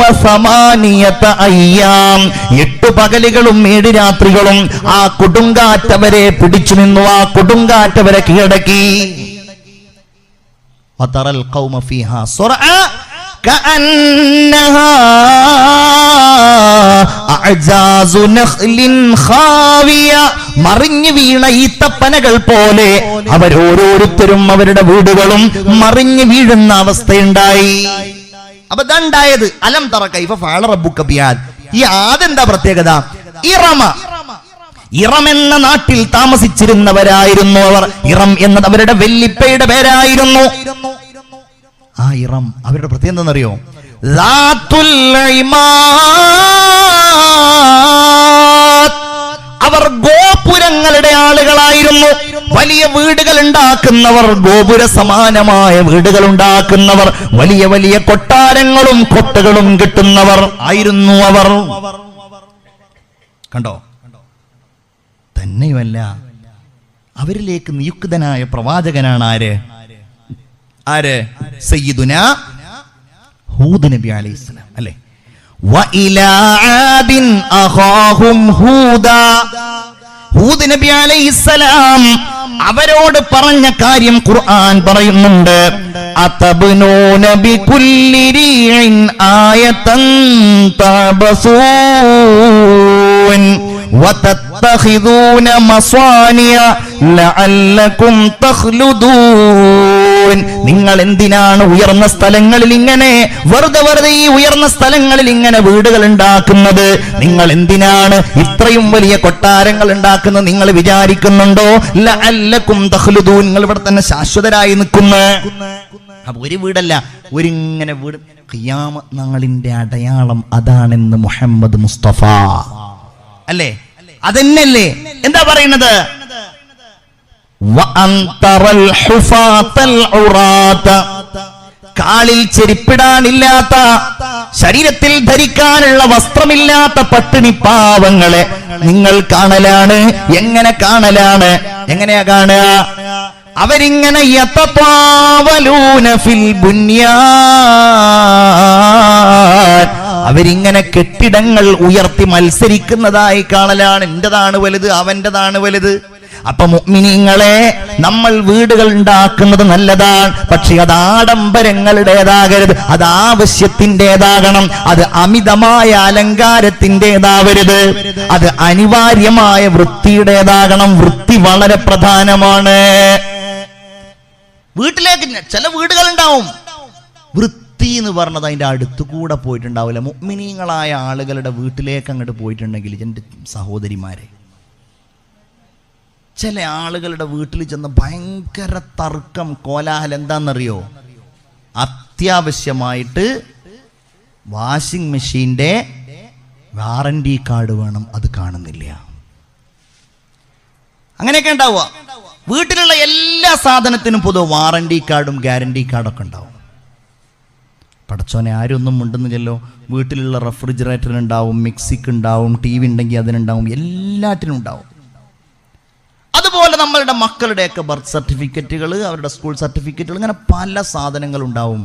വസമാനിയത അയ്യാം. 8 പകലുകളും 7 രാത്രികളും ആ കൊടുങ്കാറ്റവരെ പിടിച്ചു നിന്നു. ആ കൊടുങ്കാറ്റവരെ കീഴടക്കി. وترى القوم فيها صرعى كأنها أعجاز نخل خاوية. മറിഞ്ഞു വീണ ഈത്തപ്പനകൾ പോലെ അവരോരോരുത്തരും അവരുടെ വീടുകളും മറിഞ്ഞു വീഴുന്ന അവസ്ഥയുണ്ടായി. അപ്പൊ ഇതുണ്ടായത് അലം തറ കൈഫ ഫഅല റബ്ബുക ബിആദ്. ഈ ആദ് എന്താ പ്രത്യേകത? ഇറം എന്ന നാട്ടിൽ താമസിച്ചിരുന്നവരായിരുന്നു അവർ. ഇറം എന്നത് അവരുടെ വെല്ലിപ്പയുടെ പേരായിരുന്നു. ആ ഇറം അവരുടെ പ്രത്യേകത എന്താണെന്നറിയോ? അവർ ഗോപുരങ്ങളുടെ ആളുകളായിരുന്നു. വലിയ വീടുകൾ ഉണ്ടാക്കുന്നവർ, ഗോപുര സമാനമായ വീടുകൾ ഉണ്ടാക്കുന്നവർ, വലിയ വലിയ കൊട്ടാരങ്ങളും കൊട്ടകളും കിട്ടുന്നവർ ആയിരുന്നു അവർ. കണ്ടോ? തന്നെയുമല്ല, അവരിലേക്ക് നിയുക്തനായ പ്രവാചകനാണ് ആര്? ആര്? സയ്യിദുനാ ഹൂദ് നബി അലൈഹിസ്സലാം അല്ലേ? വഇലാ ആദിൻ അഖാഹും ഹൂദാ. ഹൂദ് നബി അലൈഹിസ്സലാം അവരോട് പറഞ്ഞ കാര്യം ഖുർആൻ പറയുന്നുണ്ട്. അതബ്നൂന ബികുല്ലി റീഇൻ ആയതൻ തബസൂൻ വതത്തഖിദൂന മസാനിയ ലഅല്ലകും തഖ്ലുദൂൻ. നിങ്ങൾ എന്തിനാണ് ഉയർന്ന സ്ഥലങ്ങളിൽ ഇങ്ങനെ വെറുതെ ഈ ഉയർന്ന സ്ഥലങ്ങളിൽ ഇങ്ങനെ വീടുകൾ ഉണ്ടാക്കുന്നത്? നിങ്ങൾ എന്തിനാണ് ഇത്രയും വലിയ കൊട്ടാരങ്ങൾ ഉണ്ടാക്കുന്നത്? നിങ്ങൾ വിചാരിക്കുന്നുണ്ടോ ലഅല്ലകും തഖ്ലുദൂൻ, നിങ്ങൾ ഇവിടെ തന്നെ ശാശ്വതരായി നിൽക്കുന്ന? അപ്പൊ ഒരു വീടല്ല, ഒരിങ്ങനെ വീട്. ഖിയാമത്ത് നാളിന്റെ അടയാളം അതാണെന്ന് മുഹമ്മദ് മുസ്തഫ അല്ലേ? അതെന്നല്ലേ? എന്താ പറയുന്നത്? കാലിൽ ചെരിപ്പിടാനില്ലാത്ത, ശരീരത്തിൽ ധരിക്കാനുള്ള വസ്ത്രമില്ലാത്ത പട്ടിണി പാവങ്ങളെ നിങ്ങൾ കാണലാണ്. എങ്ങനെ കാണലാണ്? എങ്ങനെയാ കാണുക? അവരിങ്ങനെ യതതാവലൂന ഫിൽ ബുനിയാൻ, അവരിങ്ങനെ കെട്ടിടങ്ങൾ ഉയർത്തി മത്സരിക്കുന്നതായി കാണലാണ്. എന്റേതാണ് വലുത്, അവന്റേതാണ് വലുത്. അപ്പൊ മുഅ്മിനീങ്ങളെ, നമ്മൾ വീടുകൾ ഉണ്ടാക്കുന്നത് നല്ലതാണ്, പക്ഷെ അത് ആഡംബരങ്ങളുടേതാകരുത്, അത് ആവശ്യത്തിൻ്റെതാകണം. അത് അമിതമായ അലങ്കാരത്തിൻ്റെതാവരുത്, അത് അനിവാര്യമായ വൃത്തിയുടേതാകണം. വൃത്തി വളരെ പ്രധാനമാണ്. വീട്ടിലേക്ക് ചില വീടുകൾ ഉണ്ടാവും, വൃത്തി എന്ന് പറഞ്ഞത് അതിൻ്റെ അടുത്തുകൂടെ പോയിട്ടുണ്ടാവില്ല. മുഅ്മിനീങ്ങളായ ആളുകളുടെ വീട്ടിലേക്ക് അങ്ങോട്ട് പോയിട്ടുണ്ടെങ്കിൽ, എൻ്റെ സഹോദരിമാരെ, ചില ആളുകളുടെ വീട്ടിൽ ചെന്ന് ഭയങ്കര തർക്കം, കോലാഹലം. എന്താണെന്നറിയോ? അത്യാവശ്യമായിട്ട് വാഷിംഗ് മെഷീൻ്റെ വാറണ്ടി കാർഡ് വേണം, അത് കാണുന്നില്ല. അങ്ങനെയൊക്കെ ഉണ്ടാവുക. വീട്ടിലുള്ള എല്ലാ സാധനത്തിനും പൊതുവെ വാറണ്ടി കാർഡും ഗ്യാരണ്ടി കാർഡൊക്കെ ഉണ്ടാവും. പടച്ചോനെ, ആരും ഒന്നും ഉണ്ടെന്നില്ലല്ലോ. വീട്ടിലുള്ള റെഫ്രിജറേറ്ററിനുണ്ടാവും, മിക്സിക്ക് ഉണ്ടാവും, TV ഉണ്ടെങ്കിൽ അതിനുണ്ടാവും, എല്ലാറ്റിനും ഉണ്ടാവും. അതുപോലെ നമ്മളുടെ മക്കളുടെയൊക്കെ ബർത്ത് സർട്ടിഫിക്കറ്റുകൾ, അവരുടെ സ്കൂൾ സർട്ടിഫിക്കറ്റുകൾ, ഇങ്ങനെ പല സാധനങ്ങളുണ്ടാവും.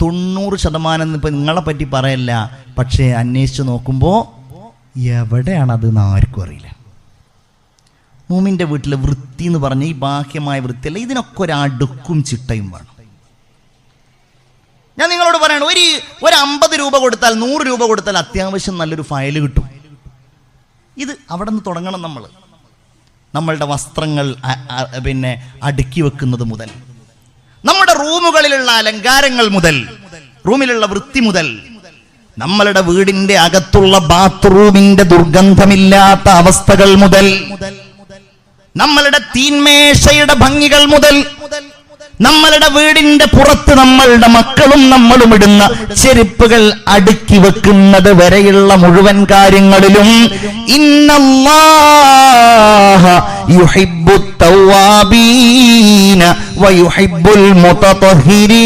90% ഇപ്പം നിങ്ങളെ പറ്റി പറയല്ല, പക്ഷേ അന്വേഷിച്ച് നോക്കുമ്പോൾ എവിടെയാണതെന്ന് ആർക്കും അറിയില്ല. മൂമിൻ്റെ വീട്ടിലെ വൃത്തി എന്ന് പറഞ്ഞാൽ ഈ ബാഹ്യമായ വൃത്തിയല്ല, ഇതിനൊക്കെ ഒരു അടുക്കും ചിട്ടയും വേണം. ഞാൻ നിങ്ങളോട് പറയണം, ഒരു 50 രൂപ കൊടുത്താൽ, 100 രൂപ കൊടുത്താൽ അത്യാവശ്യം നല്ലൊരു ഫയൽ കിട്ടും. ഇത് അവിടെ നിന്ന് തുടങ്ങണം. നമ്മളുടെ വസ്ത്രങ്ങൾ പിന്നെ അടുക്കി വെക്കുന്നത് മുതൽ, നമ്മുടെ റൂമുകളിലുള്ള അലങ്കാരങ്ങൾ മുതൽ, റൂമിലുള്ള വൃത്തി മുതൽ, നമ്മളുടെ വീടിന്റെ അകത്തുള്ള ബാത്റൂമിന്റെ ദുർഗന്ധമില്ലാത്ത അവസ്ഥകൾ മുതൽ, നമ്മളുടെ തീന്മേശയുടെ ഭംഗികൾ മുതൽ, നമ്മളുടെ വീടിന്റെ പുറത്ത് നമ്മളുടെ മക്കളും നമ്മളും ഇടുന്ന ചെരുപ്പുകൾ അടുക്കി വെക്കുന്നത് വരെയുള്ള മുഴുവൻ കാര്യങ്ങളിലും ഇന്നല്ലാഹ യുഹിബ്ബുത് തവ്വാബീന വയുഹിബ്ബുൽ മുതതഹിരീൻ.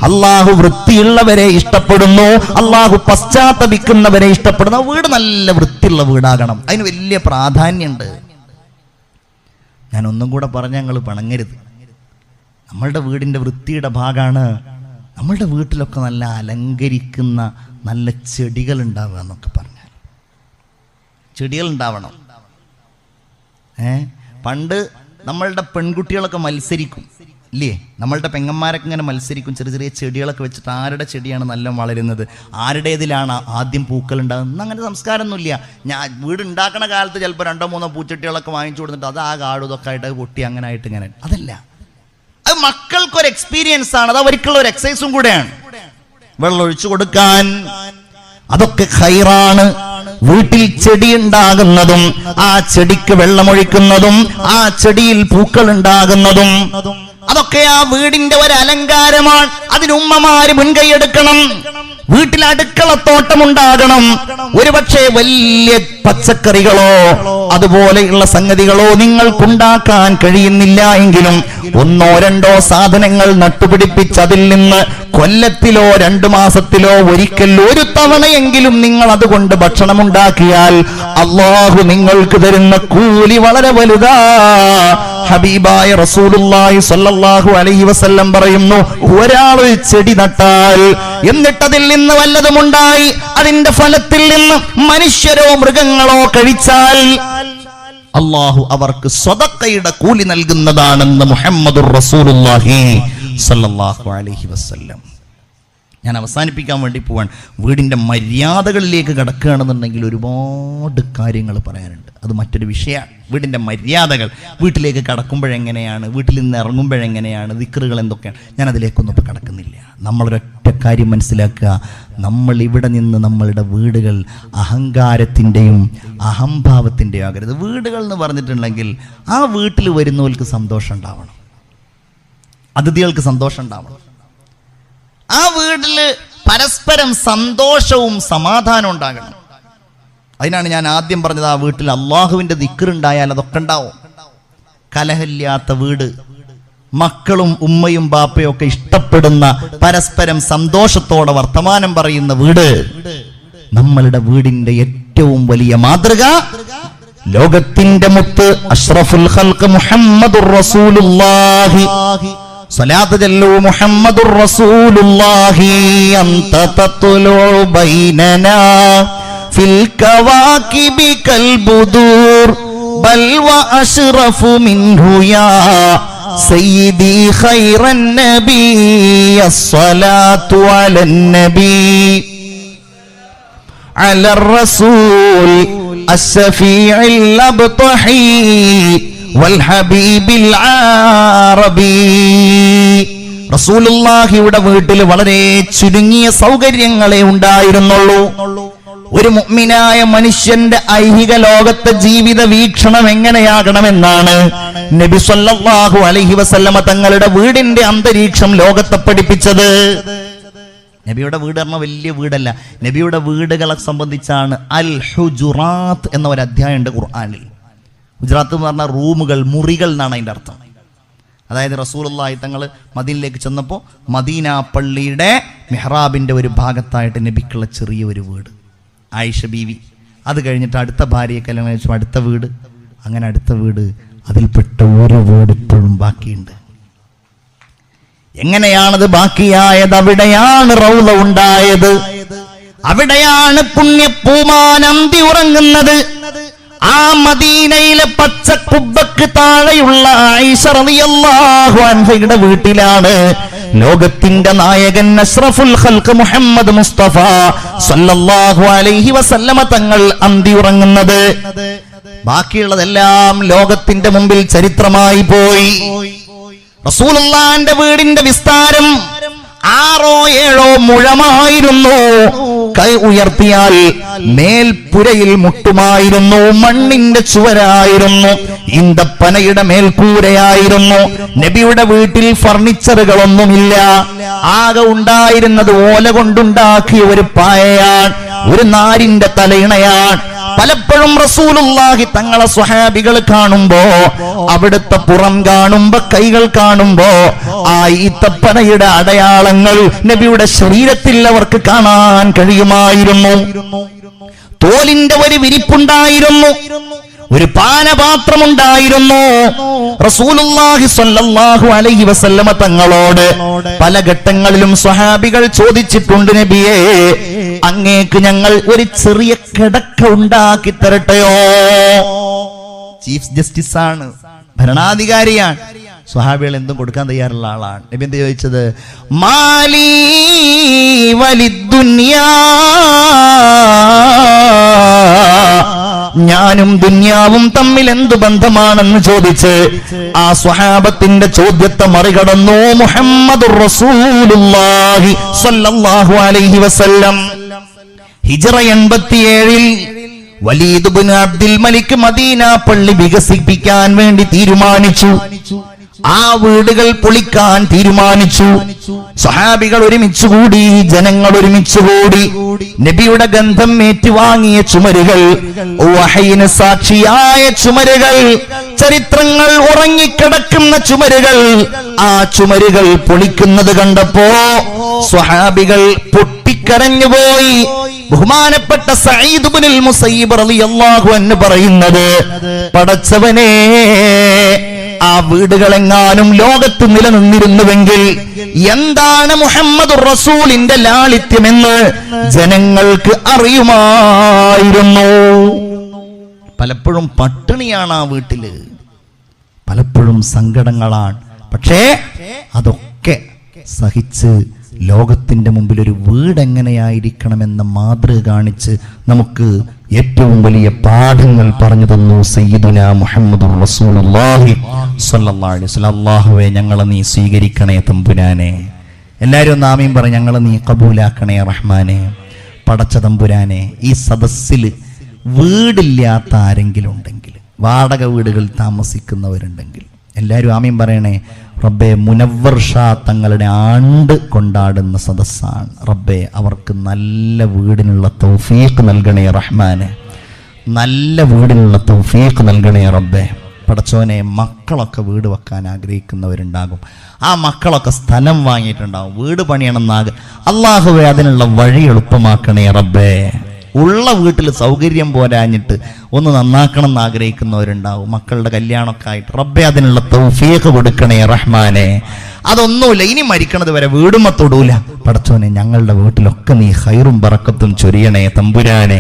അല്ലാഹു വൃത്തിയുള്ളവരെ ഇഷ്ടപ്പെടുന്നു, അല്ലാഹു പശ്ചാത്തപിക്കുന്നവരെ ഇഷ്ടപ്പെടുന്നു. വീട് നല്ല വൃത്തിയുള്ള വീടാകണം, അതിന് വലിയ പ്രാധാന്യമുണ്ട്. ഞാൻ ഒന്നും കൂടെ പറഞ്ഞാൽ ഞങ്ങൾ പണങ്ങരുത്. നമ്മളുടെ വീടിൻ്റെ വൃത്തിയുടെ ഭാഗമാണ് നമ്മളുടെ വീട്ടിലൊക്കെ നല്ല അലങ്കരിക്കുന്ന നല്ല ചെടികൾ ഉണ്ടാവുക എന്നൊക്കെ പറഞ്ഞാൽ. ചെടികൾ ഉണ്ടാവണം. പണ്ട് നമ്മളുടെ പെൺകുട്ടികളൊക്കെ മത്സരിക്കും ഇല്ലേ? നമ്മളുടെ പെങ്ങന്മാരൊക്കെ ഇങ്ങനെ മത്സരിക്കും, ചെറിയ ചെറിയ ചെടികളൊക്കെ വെച്ചിട്ട് ആരുടെ ചെടിയാണ് നല്ല വളരുന്നത്, ആരുടേതിലാണ് ആദ്യം പൂക്കൾ ഉണ്ടാകുന്നത്. അങ്ങനെ സംസ്കാരമൊന്നുമില്ല. ഞാൻ വീട് ഉണ്ടാക്കണ കാലത്ത് ചിലപ്പോൾ 2-3 പൂച്ചട്ടികളൊക്കെ വാങ്ങിച്ചു കൊടുത്തിട്ട് അത് ആ കാടും ഇതൊക്കെ ആയിട്ട് പൊട്ടി അങ്ങനെ ആയിട്ട് ഇങ്ങനെ. അതല്ല, അത് മക്കൾക്കൊരു എക്സ്പീരിയൻസ് ആണ്, അത് അവർക്കുള്ള ഒരു എക്സസൈസും കൂടെയാണ്. വെള്ളം ഒഴിച്ചു കൊടുക്കാൻ അതൊക്കെ ഖൈറാണ്. വീട്ടിൽ ചെടി ഉണ്ടാകുന്നതും ആ ചെടിക്ക് വെള്ളമൊഴിക്കുന്നതും ആ ചെടിയിൽ പൂക്കൾ ഉണ്ടാകുന്നതും അതൊക്കെ ആ വീടിന്റെ ഒരു അലങ്കാരമാണ്. അതിന് ഉമ്മമാര് മുൻകൈയെടുക്കണം. വീട്ടിൽ അടുക്കളത്തോട്ടമുണ്ടാകണം. ഒരുപക്ഷെ വലിയ പച്ചക്കറികളോ അതുപോലെയുള്ള സംഗതികളോ നിങ്ങൾക്കുണ്ടാക്കാൻ കഴിയുന്നില്ല എങ്കിലും 1-2 സാധനങ്ങൾ നട്ടുപിടിപ്പിച്ച് അതിൽ നിന്ന് കൊല്ലത്തിലോ 2 മാസത്തിലോ ഒരിക്കൽ ഒരു തവണയെങ്കിലും നിങ്ങൾ അതുകൊണ്ട് ഭക്ഷണം ഉണ്ടാക്കിയാൽ അല്ലാഹു നിങ്ങൾക്ക് തരുന്ന കൂലി വളരെ വലുതാ. ഹബീബായ റസൂലുള്ളാഹി സ്വല്ലല്ലാഹു അലൈഹി വസല്ലം പറയുന്നു, ഒരാൾ ചെടി നട്ടാൽ എന്നിട്ട് അതിൽ നിന്ന് വല്ലതുമുണ്ടായി അതിന്റെ ഫലത്തിൽ നിന്ന് മനുഷ്യരോ മൃഗങ്ങളോ കഴിച്ചാൽ അല്ലാഹു അവർക്ക് സ്വതക്കയുടെ കൂലി നൽകുന്നതാണെന്ന് മുഹമ്മദുർ റസൂലുള്ളാഹി സ്വല്ലല്ലാഹു അലൈഹി വസല്ലം. ഞാൻ അവസാനിപ്പിക്കാൻ വേണ്ടി പോവാൻ. വീടിൻ്റെ മര്യാദകളിലേക്ക് കടക്കുകയാണെന്നുണ്ടെങ്കിൽ ഒരുപാട് കാര്യങ്ങൾ പറയാനുണ്ട്. അത് മറ്റൊരു വിഷയമാണ്. വീടിൻ്റെ മര്യാദകൾ, വീട്ടിലേക്ക് കടക്കുമ്പോഴെങ്ങനെയാണ്, വീട്ടിൽ നിന്ന് ഇറങ്ങുമ്പോഴെങ്ങനെയാണ്, ദിക്റുകൾ എന്തൊക്കെയാണ്, ഞാൻ അതിലേക്കൊന്നും ഇപ്പോൾ കടക്കുന്നില്ല. നമ്മളൊരൊറ്റ കാര്യം മനസ്സിലാക്കുക, നമ്മൾ ഇവിടെ നിന്ന് നമ്മളുടെ വീടുകൾ അഹങ്കാരത്തിൻ്റെയും അഹംഭാവത്തിൻ്റെയും ആകരുത്. വീടുകൾ എന്ന് പറഞ്ഞിട്ടുണ്ടെങ്കിൽ ആ വീട്ടിൽ വരുന്നവർക്ക് സന്തോഷം ഉണ്ടാവണം, അതിഥികൾക്ക് സന്തോഷം ഉണ്ടാവണം. ആ വീട്ടിൽ പരസ്പരം സന്തോഷവും സമാധാനവും ഉണ്ടാകണം. അതിനാണ് ഞാൻ ആദ്യം പറഞ്ഞത്, ആ വീട്ടിൽ അള്ളാഹുവിൻ്റെ ദിക്റുണ്ടായാൽ അതൊക്കെ ഉണ്ടാവും. കലഹമില്ലാത്ത വീട്, മക്കളും ഉമ്മയും ബാപ്പയും ഒക്കെ ഇഷ്ടപ്പെടുന്ന, പരസ്പരം സന്തോഷത്തോടെ വർത്തമാനം പറയുന്ന വീട്, നമ്മളുടെ വീടിന്റെ ഏറ്റവും വലിയ മാതൃക ലോകത്തിന്റെ മുത്ത് അഷ്റഫുൽ ഖൽഖ് മുഹമ്മദുർ റസൂലുള്ളാഹി. സ്വലാത്ത് ചൊല്ലൂ മുഹമ്മദുർ റസൂലുള്ളാഹി. അന്ത തത്ലു ബൈനനാ ഫിൽ കവാകിബി കൽ ബുദൂർ ബൽ വ അഷ്റഫു മിൻഹു യാ സയ്യിദി ഖൈറൻ നബി. അസ്സലാത്തു അലൻ നബി അലർ റസൂൽ അശ്ശഫീഇൽ അബ്തഹി വൽ ഹബീബിൽ ആറബി. റസൂലുള്ളാഹിയുടെ വീട്ടിൽ വളരെ ചുരുങ്ങിയ സൗകര്യങ്ങളെ ഉണ്ടായിരുന്നുള്ളൂ. ഒരു മുഅ്മിനായ മനുഷ്യന്റെ ഐഹിക ലോകത്തെ ജീവിത വീക്ഷണം എങ്ങനെയാകണമെന്നാണ് നബി സല്ലല്ലാഹു അലൈഹി വസല്ലമ തങ്ങളുടെ വീടിന്റെ അന്തരീക്ഷം ലോകത്തെ പഠിപ്പിച്ചത്. നബിയുടെ വീട് പറഞ്ഞ വലിയ വീടല്ല, നബിയുടെ വീടുകളെ സംബന്ധിച്ചാണ് അൽ ഹുജുറാത്ത് എന്ന ഒരു അധ്യായം ഉണ്ട് ഖുർആനിൽ. ഹുജറാത്ത് എന്ന് പറഞ്ഞാൽ റൂമുകൾ, മുറികൾ എന്നാണ് അതിൻ്റെ അർത്ഥം. അതായത് റസൂലുള്ളാഹി തങ്ങൾ മദീനയിലേക്ക് ചെന്നപ്പോൾ മദീന പള്ളിയുടെ മിഹ്റാബിൻ്റെ ഒരു ഭാഗത്തായിട്ട് നബിക്കുള്ള ചെറിയ ഒരു വീട്, ആയിഷ ബീവി. അത് കഴിഞ്ഞിട്ട് അടുത്ത ഭാര്യയെ കല്യാണം കഴിച്ചു, അടുത്ത വീട്, അങ്ങനെ അടുത്ത വീട്, അതിൽപ്പെട്ട ഓരോ വീട് ഇപ്പോഴും ബാക്കിയുണ്ട്. എങ്ങനെയാണത് ബാക്കിയായത്? അവിടെയാണ് റൗള ഉണ്ടായത്, അവിടെയാണ് പുണ്യപ്പൂമാൻ അന്തി ഉറങ്ങുന്നത്. ആ മദീനയിലെ പച്ച കുബ്ബക്ക് താഴെയുള്ള ആയിഷ റളിയല്ലാഹു അൻഹയുടെ വീട്ടിലാണ് ലോകത്തിന്റെ നായകൻ അഷ്റഫുൽ ഖൽഖ് മുഹമ്മദ് മുസ്തഫ സല്ലല്ലാഹു അലൈഹി വസല്ലമ തങ്ങൾ അന്തി ഉറങ്ങുന്നത്. ബാക്കിയുള്ളതെല്ലാം ലോകത്തിന്റെ മുമ്പിൽ ചരിത്രമായി പോയി. റസൂലുള്ളാഹിന്റെ വീടിന്റെ വിസ്താരം 6-7 മുഴമായിരുന്നു. കൈ ഉയർത്തിയാൽ മേൽപ്പുരയിൽ മുട്ടുമായിരുന്നു. മണ്ണിന്റെ ചുവരായിരുന്നു, ഈന്തപ്പനയുടെ മേൽക്കൂരയായിരുന്നു. നബിയുടെ വീട്ടിൽ ഫർണിച്ചറുകളൊന്നുമില്ല. ആകെ ഉണ്ടായിരുന്നത് ഓല കൊണ്ടുണ്ടാക്കിയ ഒരു പായയാണ്, ഒരു നാരിന്റെ തലയിണയാണ്. പലപ്പോഴും റസൂലുള്ളാഹി തങ്ങളെ സ്വഹാബികൾ കാണുമ്പോ, അവിടുത്തെ പുറം കാണുമ്പോ, കൈകൾ കാണുമ്പോ ആ ഈത്തപ്പനയുടെ അടയാളങ്ങൾ നബിയുടെ ശരീരത്തിൽ അവർക്ക് കാണാൻ കഴിയുമായിരുന്നു. തോലിന്റെ ഒരു വിരിപ്പുണ്ടായിരുന്നു, ഒരു പാനപാത്രമുണ്ടായിരുന്നു. റസൂലുള്ളാഹി സ്വല്ലല്ലാഹു അലൈഹി വസല്ലമ തങ്ങളോട് പല ഘട്ടങ്ങളിലും സ്വഹാബികൾ ചോദിച്ചിട്ടുണ്ട്, നബിയേ അങ്ങേക്ക് ഞങ്ങൾ ഒരു ചെറിയ കിടക്ക ഉണ്ടാക്കി തരട്ടെയോ? ചീഫ് ജസ്റ്റിസ് ആണ്, ഭരണാധികാരിയാണ്. സ്വഹാബികൾ എന്തും കൊടുക്കാൻ തയ്യാറുള്ള ആളാണ്. നബി എന്താ ചോദിച്ചത്? മാലി വലിദ്ദുനിയാ, ഞാനും ദുനിയാവും തമ്മിൽ എന്തു ബന്ധമാണെന്ന് ചോദിച്ച് ആ സ്വഹാബത്തിന്റെ ചോദ്യത്തെ മറികടന്നു മുഹമ്മദുർ റസൂലുള്ളാഹി സ്വല്ലല്ലാഹു അലൈഹി വസല്ലം. ഹിജ്റ 87-ൽ വലീദ് ഇബ്നു അബ്ദുൽ മലിക് മദീന പള്ളി വികസിപ്പിക്കാൻ വേണ്ടി തീരുമാനിച്ചു. ആ വീടുകൾ പൊളിക്കാൻ തീരുമാനിച്ചു. സ്വഹാബികൾ ഒരുമിച്ചുകൂടി, ജനങ്ങൾ ഒരുമിച്ചുകൂടി. നബിയുടെ ഗന്ധം ഏറ്റുവാങ്ങിയ ചുമരുകൾ, വഹയിന് സാക്ഷിയായ ചുമരുകൾ, ചരിത്രങ്ങൾ ഉറങ്ങിക്കിടക്കുന്ന ചുമരുകൾ, ആ ചുമരുകൾ പൊളിക്കുന്നത് കണ്ടപ്പോ സ്വഹാബികൾ പൊട്ടിക്കരഞ്ഞുപോയി. ബഹുമാനപ്പെട്ട സഈദ് ഇബ്നുൽ മുസയ്യിബ് റളിയല്ലാഹു അൻഹു പറയുന്നത്, പടച്ചവനേ, ആ വീടുകളെങ്ങാനും ലോകത്ത് നിലനിന്നിരുന്നുവെങ്കിൽ എന്താണ് മുഹമ്മദ് റസൂലിന്റെ ലാളിത്യമെന്ന് ജനങ്ങൾക്ക് അറിയുമായിരുന്നു. പലപ്പോഴും പട്ടിണിയാണ് ആ വീട്ടില്, പലപ്പോഴും സങ്കടങ്ങളാണ്. പക്ഷേ അതൊക്കെ സഹിച്ച് ലോകത്തിന്റെ മുമ്പിൽ ഒരു വീട് എങ്ങനെയായിരിക്കണമെന്ന മാതൃക കാണിച്ച് നമുക്ക് ഏറ്റവും വലിയ പാഠങ്ങൾ പറഞ്ഞു തന്നു സയ്യിദുനാ മുഹമ്മദുർ റസൂലുള്ളാഹി സ്വല്ലല്ലാഹു അലൈഹി വസല്ലം. അല്ലാഹുവേ, ഞങ്ങളെ നീ സ്വീകരിക്കണേ തമ്പുരാനെ. എല്ലാവരും ഒന്ന് ആമീൻ പറ. ഞങ്ങളെ നീ കബൂലാക്കണേ റഹ്മാനെ. പടച്ച തമ്പുരാനെ, ഈ സദസ്സിൽ വീടില്ലാത്ത ആരെങ്കിലും ഉണ്ടെങ്കിൽ, വാടക വീടുകൾ താമസിക്കുന്നവരുണ്ടെങ്കിൽ എല്ലാവരും ആമീൻ പറയണേ. റബ്ബേ, മുനവ്വർ ഷാ തങ്ങളുടെ ആണ്ട് കൊണ്ടാടുന്ന സദസ്സാണ്. റബ്ബേ, അവർക്ക് നല്ല വീടിനുള്ള തൗഫീഖ് നൽകണേ റഹ്മാനെ. നല്ല വീടിനുള്ള തൗഫീഖ് നൽകണേ റബ്ബേ. പടച്ചോനെ, മക്കളൊക്കെ വീട് വെക്കാൻ ആഗ്രഹിക്കുന്നവരുണ്ടാകും. ആ മക്കളൊക്കെ സ്ഥലം വാങ്ങിയിട്ടുണ്ടാകും, വീട് പണിയണമെന്നാകും. അല്ലാഹുവേ, അതിനുള്ള വഴി എളുപ്പമാക്കണേ റബ്ബേ. ഉള്ള വീട്ടിൽ സൗകര്യം പോരാഞ്ഞിട്ട് ഒന്ന് നന്നാക്കണം എന്ന് ആഗ്രഹിക്കുന്നവരുണ്ടാവും, മക്കളുടെ കല്യാണമൊക്കെ ആയിട്ട്. റബ്ബേ, അതിനുള്ള തൗഫീഖ് കൊടുക്കണേ റഹ്മാനെ. അതൊന്നുമില്ല, ഇനി മരിക്കണത് വരെ വീടുമ്മ തൊടൂല. പടച്ചോനെ, ഞങ്ങളുടെ വീട്ടിലൊക്കെ നീ ഖൈറും ബറക്കത്തും ചൊരിയണേ തമ്പുരാനെ.